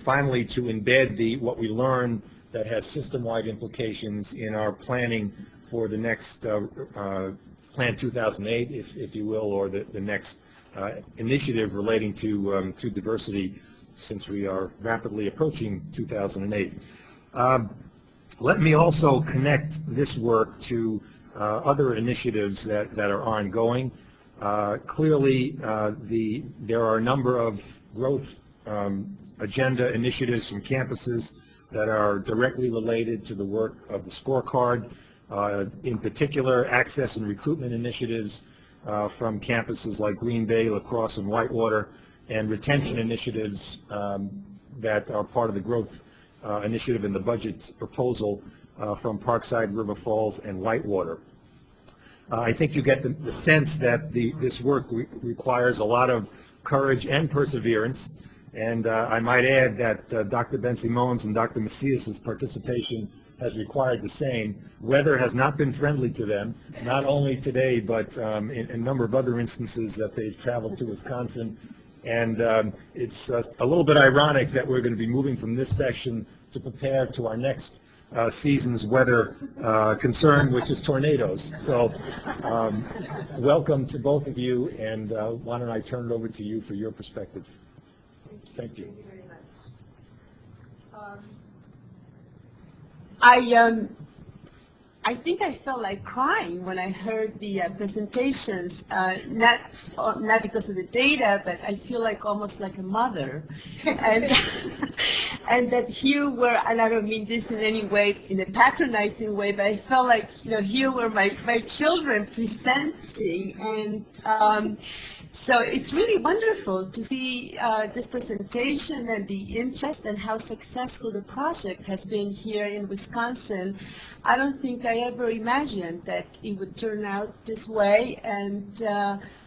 finally, to embed what we learn that has system-wide implications in our planning for the next Plan 2008, if you will, or the next initiative relating to diversity, since we are rapidly approaching 2008. Let me also connect this work to other initiatives that are ongoing. Clearly, there are a number of growth agenda initiatives from campuses that are directly related to the work of the scorecard. In particular, access and recruitment initiatives from campuses like Green Bay, La Crosse, and Whitewater, and retention initiatives that are part of the growth initiative in the budget proposal from Parkside, River Falls, and Whitewater. I think you get the sense that this work requires a lot of courage and perseverance, and I might add that Dr. Ben-Simone's and Dr. Macias's participation has required the same. Weather has not been friendly to them, not only today, but in a number of other instances that they've traveled to Wisconsin. And it's a little bit ironic that we're going to be moving from this section to prepare to our next season's weather concern, which is tornadoes. So welcome to both of you, and why don't I turn it over to you for your perspectives. Thank you. Thank you very much. I think I felt like crying when I heard the presentations, not because of the data, but I feel like almost like a mother. And that here were, and I don't mean this in any way, in a patronizing way, but I felt like, here were my children presenting, and so it's really wonderful to see this presentation and the interest and how successful the project has been here in Wisconsin. I don't think I ever imagined that it would turn out this way, and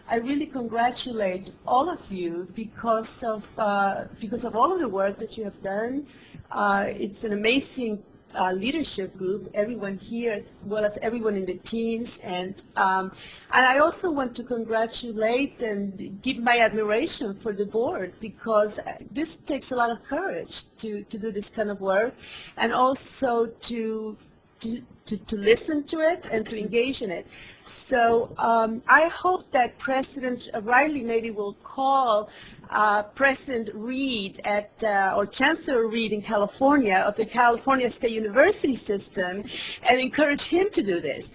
I really congratulate all of you because of all of the work that you have done. It's an amazing leadership group, everyone here as well as everyone in the teams, and I also want to congratulate and give my admiration for the board, because this takes a lot of courage to do this kind of work, and also to listen to it and to engage in it. So I hope that President Riley maybe will call President Reed or Chancellor Reed in California of the California State University system and encourage him to do this.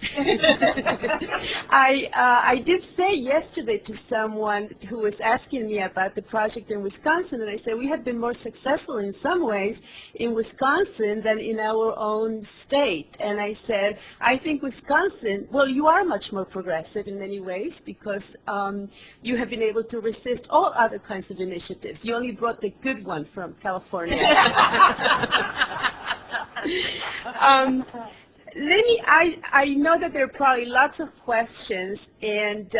I did say yesterday to someone who was asking me about the project in Wisconsin, and I said we have been more successful in some ways in Wisconsin than in our own state. And I said, I think Wisconsin, well, you are much more progressive in many ways, because you have been able to resist all other kinds of initiatives. You only brought the good one from California. I know that there are probably lots of questions, and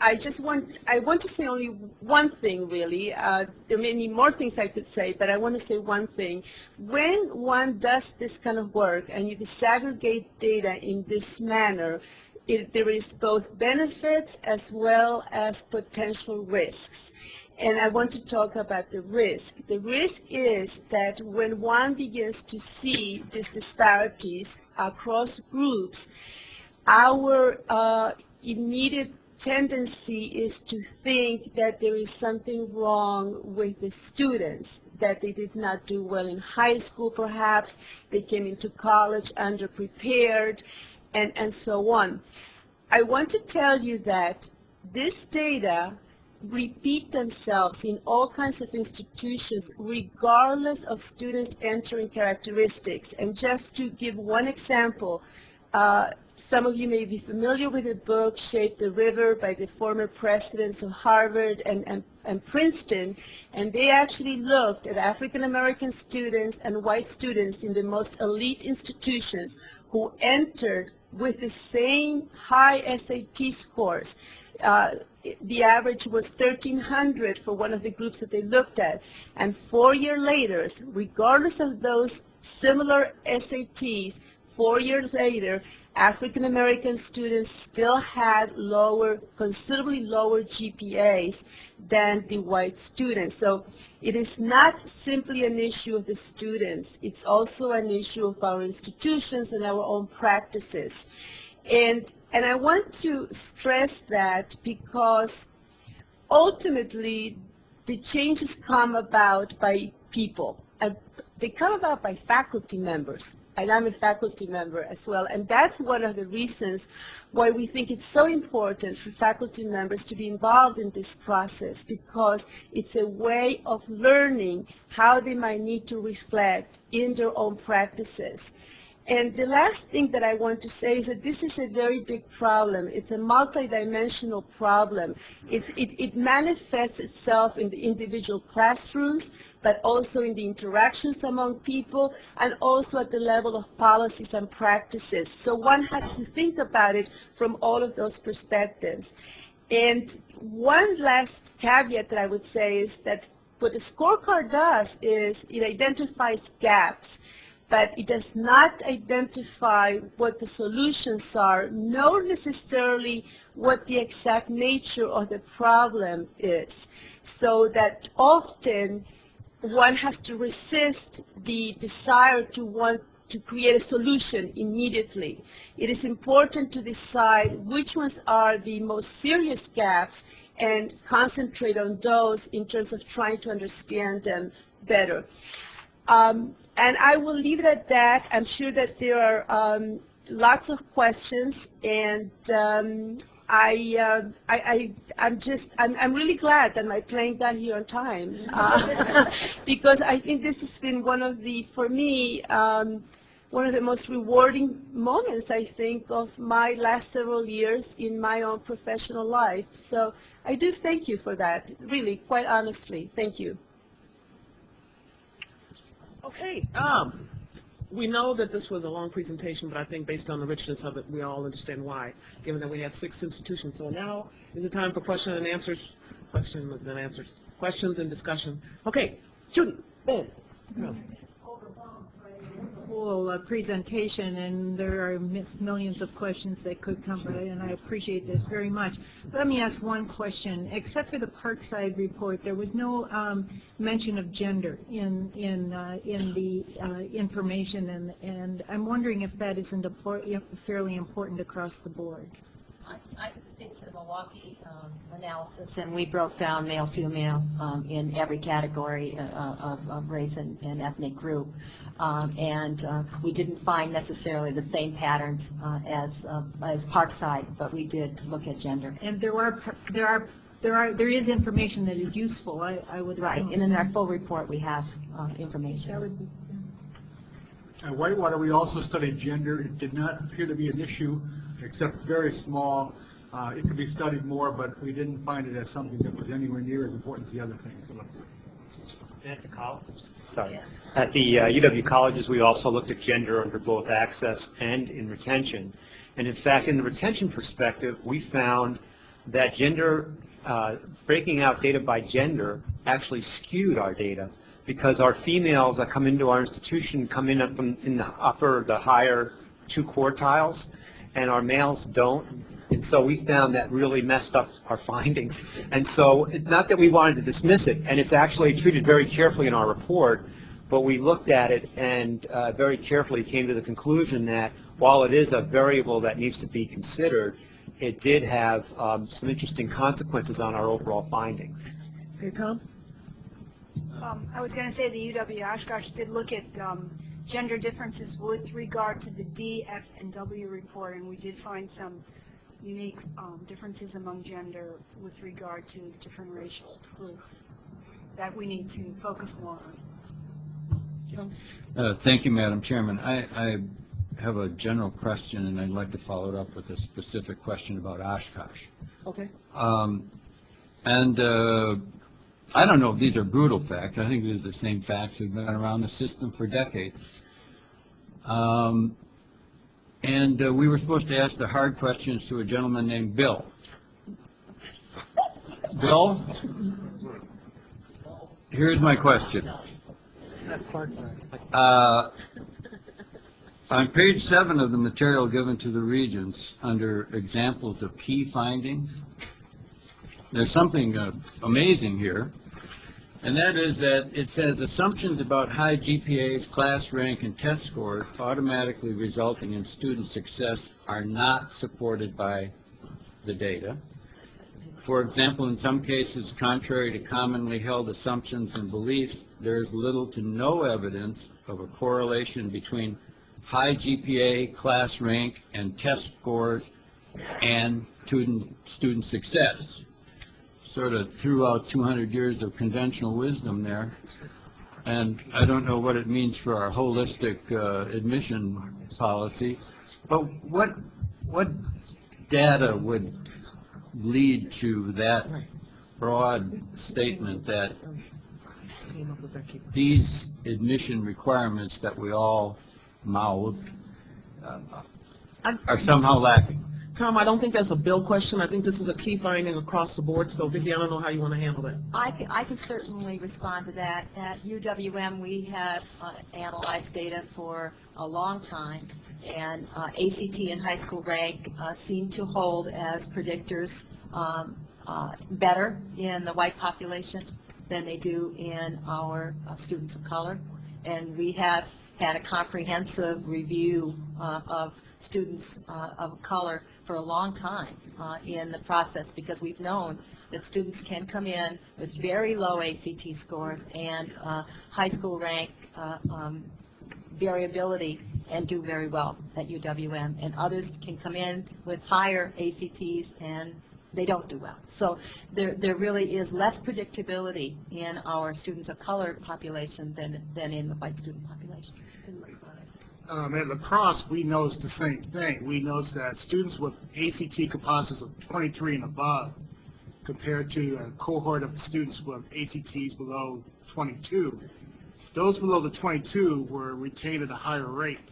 I want to say only one thing, really. There are many more things I could say, but I want to say one thing. When one does this kind of work and you disaggregate data in this manner, there is both benefits as well as potential risks. And I want to talk about the risk. The risk is that when one begins to see these disparities across groups, our immediate tendency is to think that there is something wrong with the students, that they did not do well in high school perhaps, they came into college underprepared, and so on. I want to tell you that this data repeat themselves in all kinds of institutions regardless of students' entering characteristics. And just to give one example, some of you may be familiar with the book Shape the River by the former presidents of Harvard and Princeton, and they actually looked at African American students and white students in the most elite institutions who entered with the same high SAT scores. The average was 1,300 for one of the groups that they looked at. And 4 years later, regardless of those similar SATs, 4 years later, African American students still had considerably lower GPAs than the white students. So it is not simply an issue of the students, it's also an issue of our institutions and our own practices. And I want to stress that because ultimately the changes come about by people. They come about by faculty members. And I'm a faculty member as well. And that's one of the reasons why we think it's so important for faculty members to be involved in this process, because it's a way of learning how they might need to reflect in their own practices. And the last thing that I want to say is that this is a very big problem. It's a multidimensional problem. It manifests itself in the individual classrooms, but also in the interactions among people, and also at the level of policies and practices. So one has to think about it from all of those perspectives. And one last caveat that I would say is that what the scorecard does is it identifies gaps, but it does not identify what the solutions are, nor necessarily what the exact nature of the problem is. So that often one has to resist the desire to want to create a solution immediately. It is important to decide which ones are the most serious gaps and concentrate on those in terms of trying to understand them better. And I will leave it at that. I'm sure that there are lots of questions, and I'm really glad that my plane got here on time, because I think this has been one of the, for me, one of the most rewarding moments, I think, of my last several years in my own professional life. So I do thank you for that, really, quite honestly. Thank you. Okay. We know that this was a long presentation, but I think based on the richness of it, we all understand why, given that we had 6 institutions. So now is the time for questions and answers. Questions and answers. Questions and discussion. Okay. Judy, Ben. Whole presentation, and there are millions of questions that could come, and I appreciate this very much. Let me ask one question. Except for the Parkside report, there was no mention of gender in the information, and I'm wondering if that isn't fairly important across the board. I think to the Milwaukee analysis, and we broke down male-female in every category of race and ethnic group, and we didn't find necessarily the same patterns as Parkside, but we did look at gender. And there is information that is useful, I would assume. Right, and in our full report we have information. That would be, At Whitewater, we also studied gender. It did not appear to be an issue, except very small. It could be studied more, but we didn't find it as something that was anywhere near as important as the other things. At the colleges, at the UW colleges, we also looked at gender under both access and in retention. And in fact, in the retention perspective, we found that gender, breaking out data by gender, actually skewed our data, because our females that come into our institution come in from in the higher 2 quartiles, and our males don't. And so we found that really messed up our findings. And so, not that we wanted to dismiss it, and it's actually treated very carefully in our report, but we looked at it and very carefully came to the conclusion that while it is a variable that needs to be considered, it did have some interesting consequences on our overall findings. Okay, Tom? I was going to say the UW-Oshkosh did look at gender differences with regard to the D, F, and W report, and we did find some unique differences among gender with regard to different racial groups that we need to focus more on. Thank you, Madam Chairman. I have a general question, and I'd like to follow it up with a specific question about Oshkosh. Okay. I don't know if these are brutal facts. I think these are the same facts that have been around the system for decades. We were supposed to ask the hard questions to a gentleman named Bill. Bill, here's my question. On page 7 of the material given to the Regents, under examples of key findings, there's something amazing here, and that is that it says assumptions about high GPAs, class rank, and test scores automatically resulting in student success are not supported by the data. For example, in some cases, contrary to commonly held assumptions and beliefs, there is little to no evidence of a correlation between high GPA, class rank, and test scores and student success. Sort of threw out 200 years of conventional wisdom there, and I don't know what it means for our holistic admission policy, but what data would lead to that broad statement that these admission requirements that we all mouth are somehow lacking? Tom, I don't think that's a Bill question. I think this is a key finding across the board. So, Vicki, I don't know how you want to handle that. I can certainly respond to that. At UWM, we have analyzed data for a long time, and ACT and high school rank seem to hold as predictors better in the white population than they do in our students of color. And we have had a comprehensive review of students of color for a long time in the process, because we've known that students can come in with very low ACT scores and high school rank variability and do very well at UWM, and others can come in with higher ACTs and they don't do well. So there really is less predictability in our students of color population than in the white student population. At La Crosse, we noticed the same thing. We noticed that students with ACT composites of 23 and above, compared to a cohort of students with ACTs below 22, those below the 22 were retained at a higher rate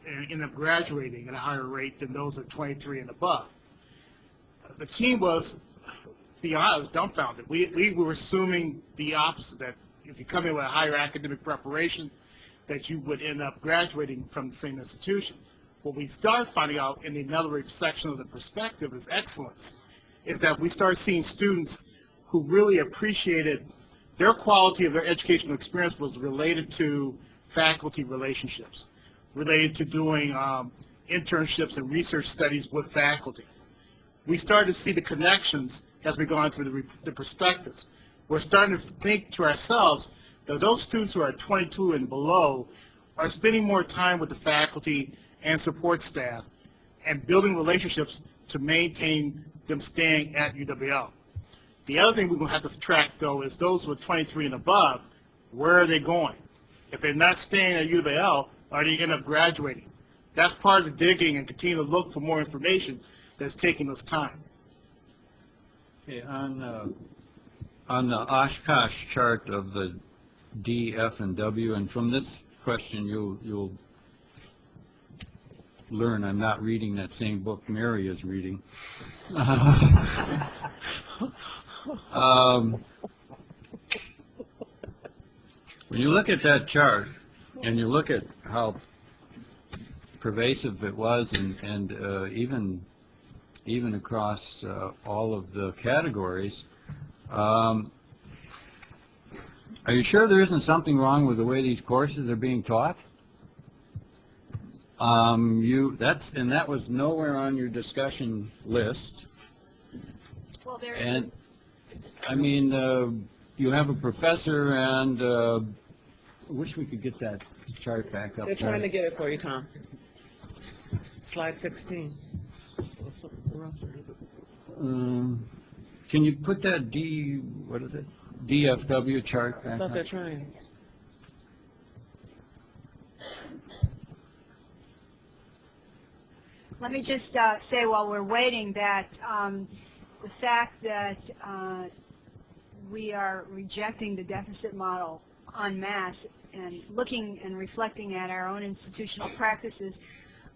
and ended up graduating at a higher rate than those at 23 and above. The team was, dumbfounded. We were assuming the opposite, that if you come in with a higher academic preparation, that you would end up graduating from the same institution. What we started finding out in another section of the perspective is excellence, is that we started seeing students who really appreciated their quality of their educational experience was related to faculty relationships, related to doing internships and research studies with faculty. We started to see the connections as we go on through the perspectives. We're starting to think to ourselves that those students who are 22 and below are spending more time with the faculty and support staff and building relationships to maintain them staying at UWL. The other thing we're going to have to track, though, is those with 23 and above, where are they going? If they're not staying at UWL, are they end up graduating? That's part of the digging and continue to look for more information that's taking us time. Okay, on the Oshkosh chart of the D, F, and W, and from this question you'll learn I'm not reading that same book Mary is reading. When you look at that chart and you look at how pervasive it was, and even across all of the categories. Are you sure there isn't something wrong with the way these courses are being taught? That was nowhere on your discussion list. Well, And I mean, you have a professor, and I wish we could get that chart back up. They're trying to get it for you, Tom. Slide 16. Can you put that DFW chart I back thought up? they're trying. Let me just say while we're waiting that the fact that we are rejecting the deficit model en masse and looking and reflecting at our own institutional practices,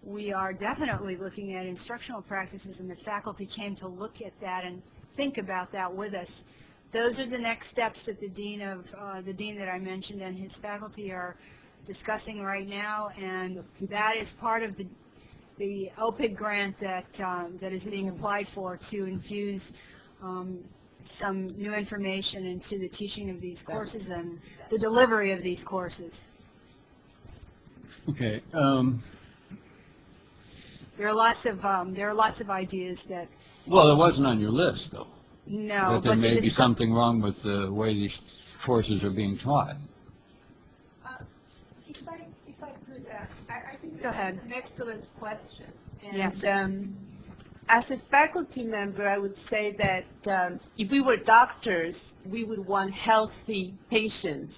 we are definitely looking at instructional practices, and the faculty came to look at that and think about that with us. Those are the next steps that the dean that I mentioned and his faculty are discussing right now, and that is part of the OPIG grant that is being applied for to infuse some new information into the teaching of these courses and the delivery of these courses. Okay. There are lots of ideas that. Well, it wasn't on your list, though. No, but there may be something wrong with the way these courses are being taught. If I could, I think Go ahead. that's an excellent question. And Yes. As a faculty member, I would say that if we were doctors, we would want healthy patients.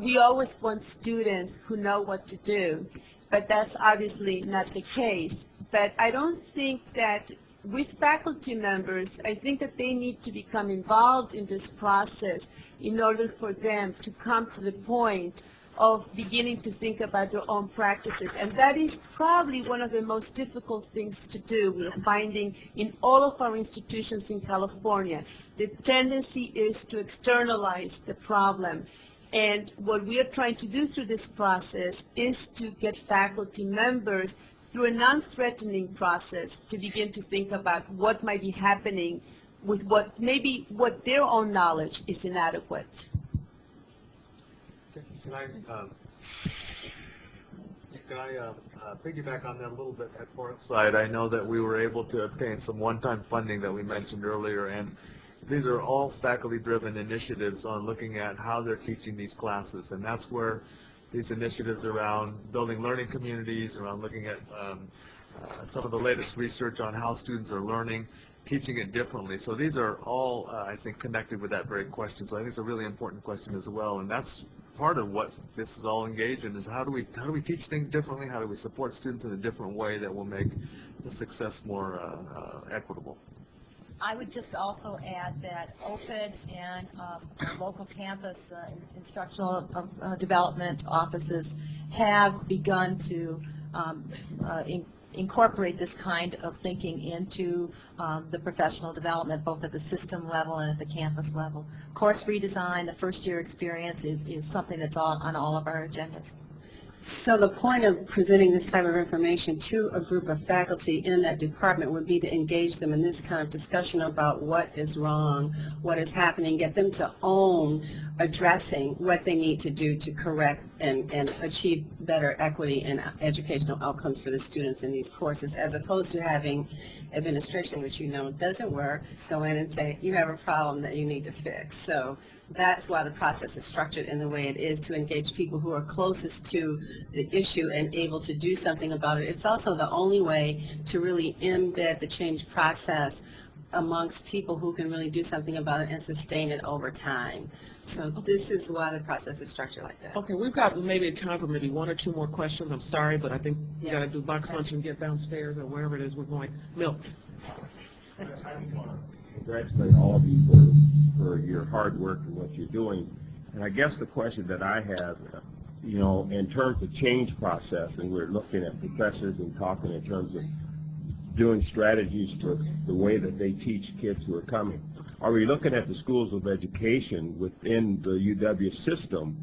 We always want students who know what to do, but that's obviously not the case. But I don't think that with faculty members, I think that they need to become involved in this process in order for them to come to the point of beginning to think about their own practices. And that is probably one of the most difficult things to do. We're finding in all of our institutions in California, the tendency is to externalize the problem. And what we are trying to do through this process is to get faculty members through a non-threatening process to begin to think about what might be happening with what their own knowledge is inadequate. Can I piggyback on that a little bit at Forest side? I know that we were able to obtain some one-time funding that we mentioned earlier, and these are all faculty-driven initiatives on looking at how they're teaching these classes, and that's where these initiatives around building learning communities, around looking at some of the latest research on how students are learning, teaching it differently. So these are all, I think, connected with that very question. So I think it's a really important question as well, and that's part of what this is all engaged in, is how do we teach things differently, how do we support students in a different way that will make the success more equitable. I would just also add that OPID and local campus instructional development offices have begun to incorporate this kind of thinking into the professional development, both at the system level and at the campus level. Course redesign, the first-year experience is something that's on all of our agendas. So the point of presenting this type of information to a group of faculty in that department would be to engage them in this kind of discussion about what is wrong, what is happening, get them to own addressing what they need to do to correct and achieve better equity and educational outcomes for the students in these courses, as opposed to having administration, which you know doesn't work, go in and say, you have a problem that you need to fix. So that's why the process is structured in the way it is, to engage people who are closest to the issue and able to do something about it. It's also the only way to really embed the change process amongst people who can really do something about it and sustain it over time. So this is why the process is structured like that. Okay, we've got maybe time for maybe one or two more questions. I'm sorry, but I think we got to do box lunch and get downstairs or wherever it is we're going. Milt. Congratulate all of you for your hard work and what you're doing. And I guess the question that I have, you know, in terms of change process, and we're looking at professors and talking in terms of doing strategies for the way that they teach kids who are coming. Are we looking at the schools of education within the UW system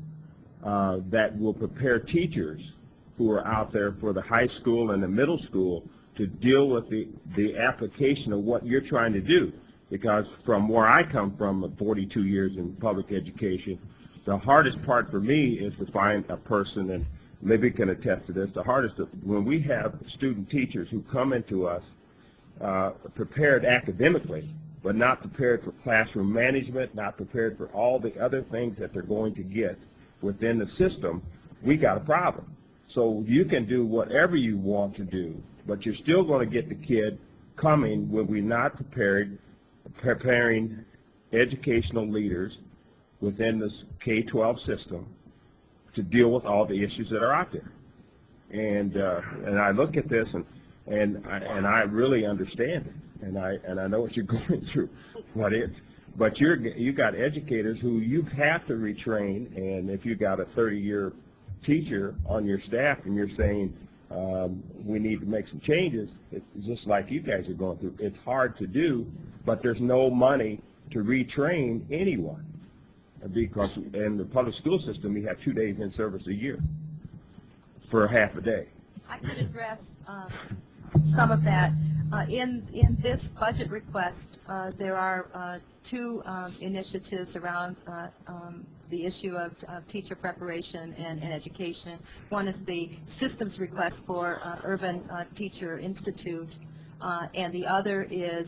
that will prepare teachers who are out there for the high school and the middle school to deal with the application of what you're trying to do. Because from where I come from, 42 years in public education, the hardest part for me is to find a person, and maybe can attest to this, the hardest, when we have student teachers who come into us prepared academically, but not prepared for classroom management, not prepared for all the other things that they're going to get within the system, we got a problem. So you can do whatever you want to do, but you're still going to get the kid coming when we're not preparing educational leaders within this K-12 system to deal with all the issues that are out there. And I look at this and I really understand it, and I know what you're going through, but you got educators who you have to retrain, and if you got a 30-year teacher on your staff and you're saying we need to make some changes, it's just like you guys are going through. It's hard to do, but there's no money to retrain anyone, because in the public school system we have 2 days in service a year for half a day. I could address some of that. In this budget request, there are two initiatives around the issue of teacher preparation and education. One is the systems request for Urban Teacher Institute, and the other is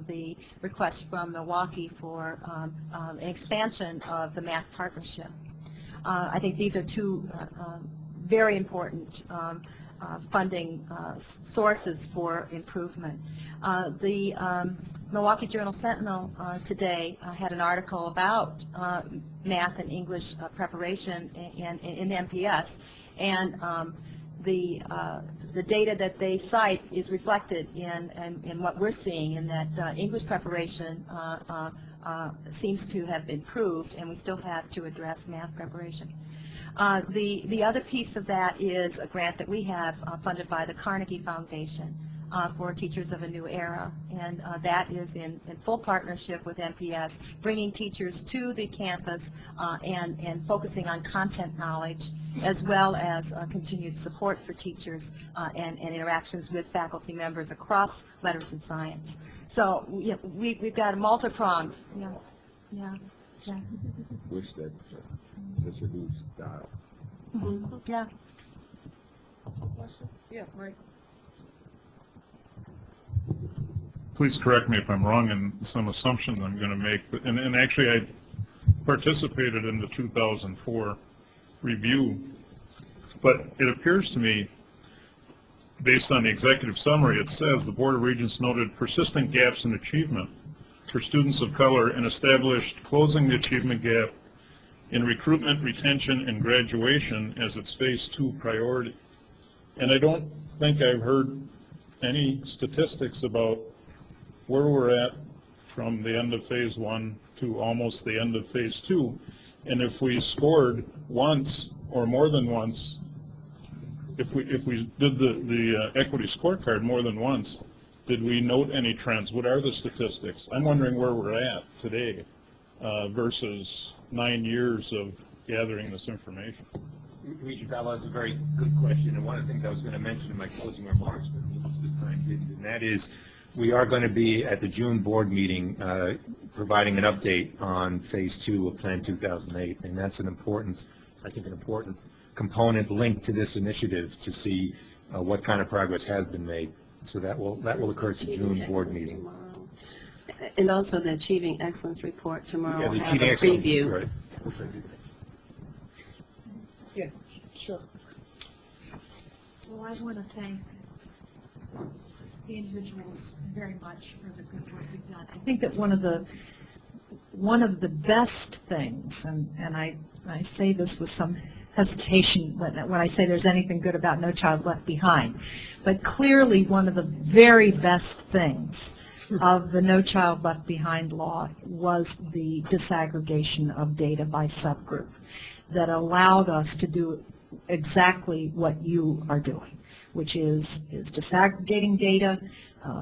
the request from Milwaukee for an expansion of the math partnership. I think these are two very important funding sources for improvement. The Milwaukee Journal-Sentinel today had an article about math and English preparation in MPS, and the data that they cite is reflected in what we're seeing, in that English preparation seems to have improved, and we still have to address math preparation. The other piece of that is a grant that we have funded by the Carnegie Foundation for Teachers of a New Era, and that is in full partnership with MPS, bringing teachers to the campus and focusing on content knowledge, as well as continued support for teachers and interactions with faculty members across letters and science. So we've got a multi-pronged. Yeah. Wish that such a new style. Mm-hmm. Yeah. Yeah, right. Please correct me if I'm wrong in some assumptions I'm going to make. And actually, I participated in the 2004 review. But it appears to me, based on the executive summary, it says the Board of Regents noted persistent gaps in achievement for students of color and established closing the achievement gap in recruitment, retention, and graduation as its phase 2 priority. And I don't think I've heard any statistics about where we're at from the end of phase 1 to almost the end of phase 2. And if we scored once or more than once, if we did the equity scorecard more than once, did we note any trends? What are the statistics? I'm wondering where we're at today versus 9 years of gathering this information. Regent Fellow, that's a very good question, and one of the things I was going to mention in my closing remarks, but most of the time didn't, and that is we are going to be at the June board meeting providing an update on phase 2 of Plan 2008, and that's an important, I think, an important component linked to this initiative to see what kind of progress has been made. So that will occur at the June board meeting. Tomorrow. And also the Achieving Excellence report tomorrow. Yeah, the will Achieving have a Excellence, preview. right. Yeah, sure. Well, I want to thank the individuals very much for the good work we've done. I think that one of the best things, and I say this with some hesitation when I say there's anything good about No Child Left Behind, but clearly one of the very best things of the No Child Left Behind law was the disaggregation of data by subgroup that allowed us to do exactly what you are doing, which is disaggregating data,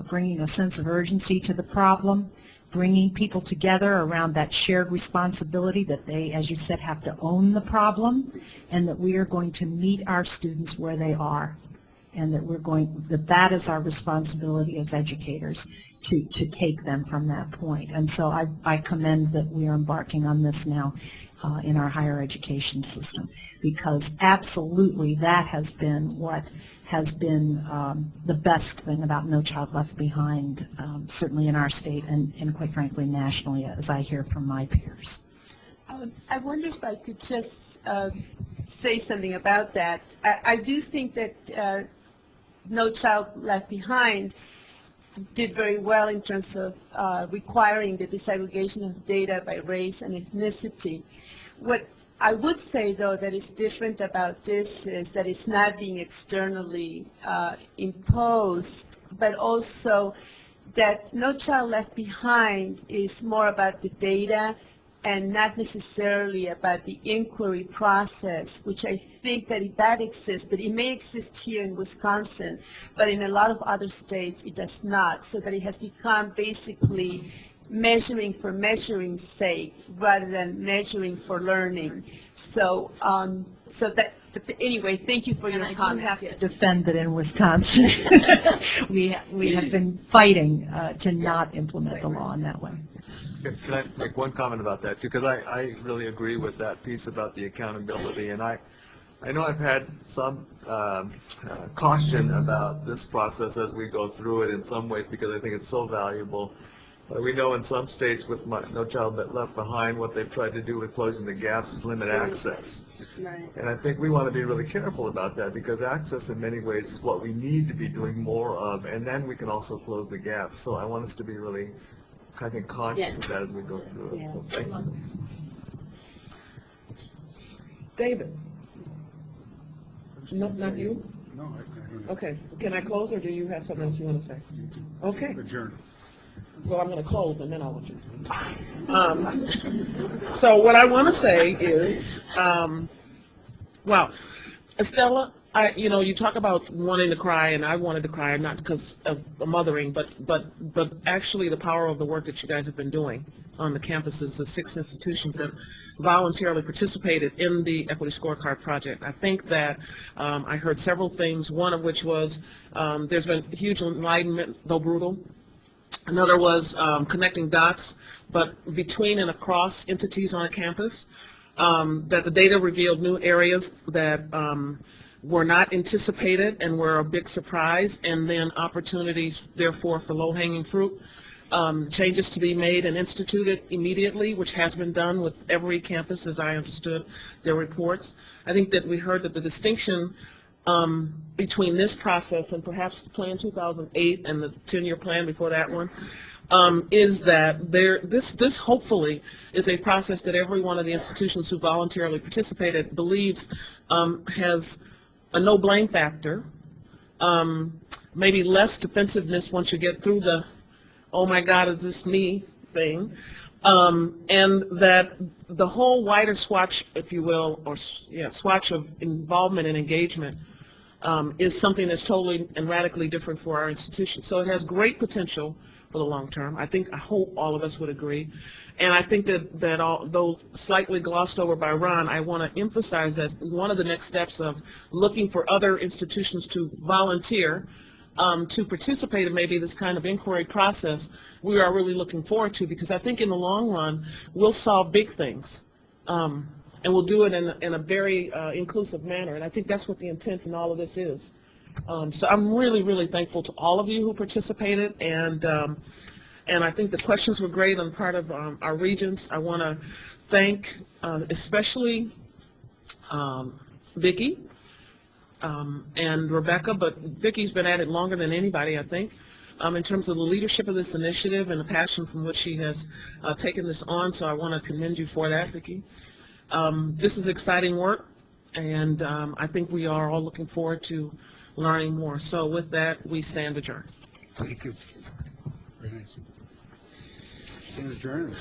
bringing a sense of urgency to the problem, bringing people together around that shared responsibility that they, as you said, have to own the problem, and that we are going to meet our students where they are, and that that is our responsibility as educators to take them from that point. And so I commend that we are embarking on this now in our higher education system, because absolutely that has been what has been the best thing about No Child Left Behind, certainly in our state and quite frankly nationally, as I hear from my peers. I wonder if I could just say something about that. I do think that No Child Left Behind did very well in terms of requiring the disaggregation of data by race and ethnicity. What I would say, though, that is different about this is that it's not being externally imposed, but also that No Child Left Behind is more about the data and not necessarily about the inquiry process, which I think that if that exists, but it may exist here in Wisconsin, but in a lot of other states it does not, so that it has become basically measuring for measuring's sake rather than measuring for learning. So, anyway, thank you for your comment. I do have to defend that in Wisconsin. we have been fighting to not implement the law in that way. Can I make one comment about that, too? Because I really agree with that piece about the accountability. And I know I've had some caution about this process as we go through it in some ways, because I think it's so valuable. We know in some states with No Child Left Behind, what they've tried to do with closing the gaps is limit access. Right. And I think we want to be really careful about that, because access in many ways is what we need to be doing more of, and then we can also close the gaps. So I want us to be really, I think, conscious of that as we go through it. So thank you. David? No, not you? No, I don't. Okay. Can I close, or do you have something else you want to say? Okay. Adjourn. Well, I'm going to close, and then I'll let you. So what I want to say is, well, Estella, you talk about wanting to cry, and I wanted to cry, not because of mothering, but actually the power of the work that you guys have been doing on the campuses of 6 institutions that voluntarily participated in the Equity Scorecard Project. I think that I heard several things, one of which was there's been huge enlightenment, though brutal. Another was connecting dots, but between and across entities on a campus, that the data revealed new areas that were not anticipated and were a big surprise, and then opportunities, therefore, for low-hanging fruit, changes to be made and instituted immediately, which has been done with every campus, as I understood their reports. I think that we heard that the distinction between this process and perhaps Plan 2008 and the 10-year plan before that one, is that this hopefully is a process that every one of the institutions who voluntarily participated believes has a no blame factor, maybe less defensiveness once you get through the oh my God, is this me thing, and that the whole wider swatch, if you will, or swatch of involvement and engagement is something that's totally and radically different for our institution. So it has great potential for the long term. I hope all of us would agree. And I think that although slightly glossed over by Ron, I want to emphasize that one of the next steps of looking for other institutions to volunteer to participate in maybe this kind of inquiry process, we are really looking forward to, because I think in the long run we'll solve big things. And we'll do it in a very inclusive manner. And I think that's what the intent in all of this is. So I'm really, really thankful to all of you who participated. And I think the questions were great on the part of our regents. I want to thank especially Vicki and Rebecca, but Vicki's been at it longer than anybody, I think, in terms of the leadership of this initiative and the passion from which she has taken this on. So I want to commend you for that, Vicki. This is exciting work, and I think we are all looking forward to learning more. So with that, we stand adjourned. Thank you. Very nice. Stand adjourned.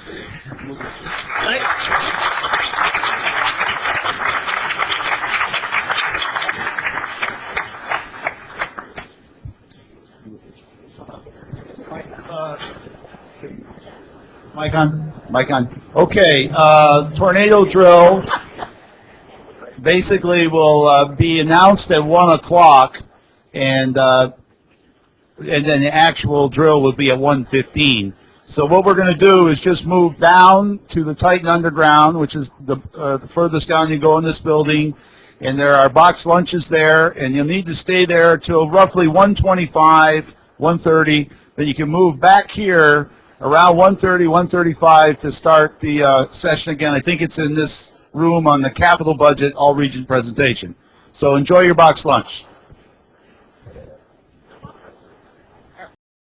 Mic on? Mic on. Okay, tornado drill basically will be announced at 1 o'clock, and then the actual drill will be at 1:15. So what we're going to do is just move down to the Titan Underground, which is the furthest down you go in this building, and there are box lunches there, and you'll need to stay there till roughly 1:25, 1:30. Then you can move back here around 1:30, 1:35 to start the session again. I think it's in this room on the capital budget all region presentation. So enjoy your box lunch.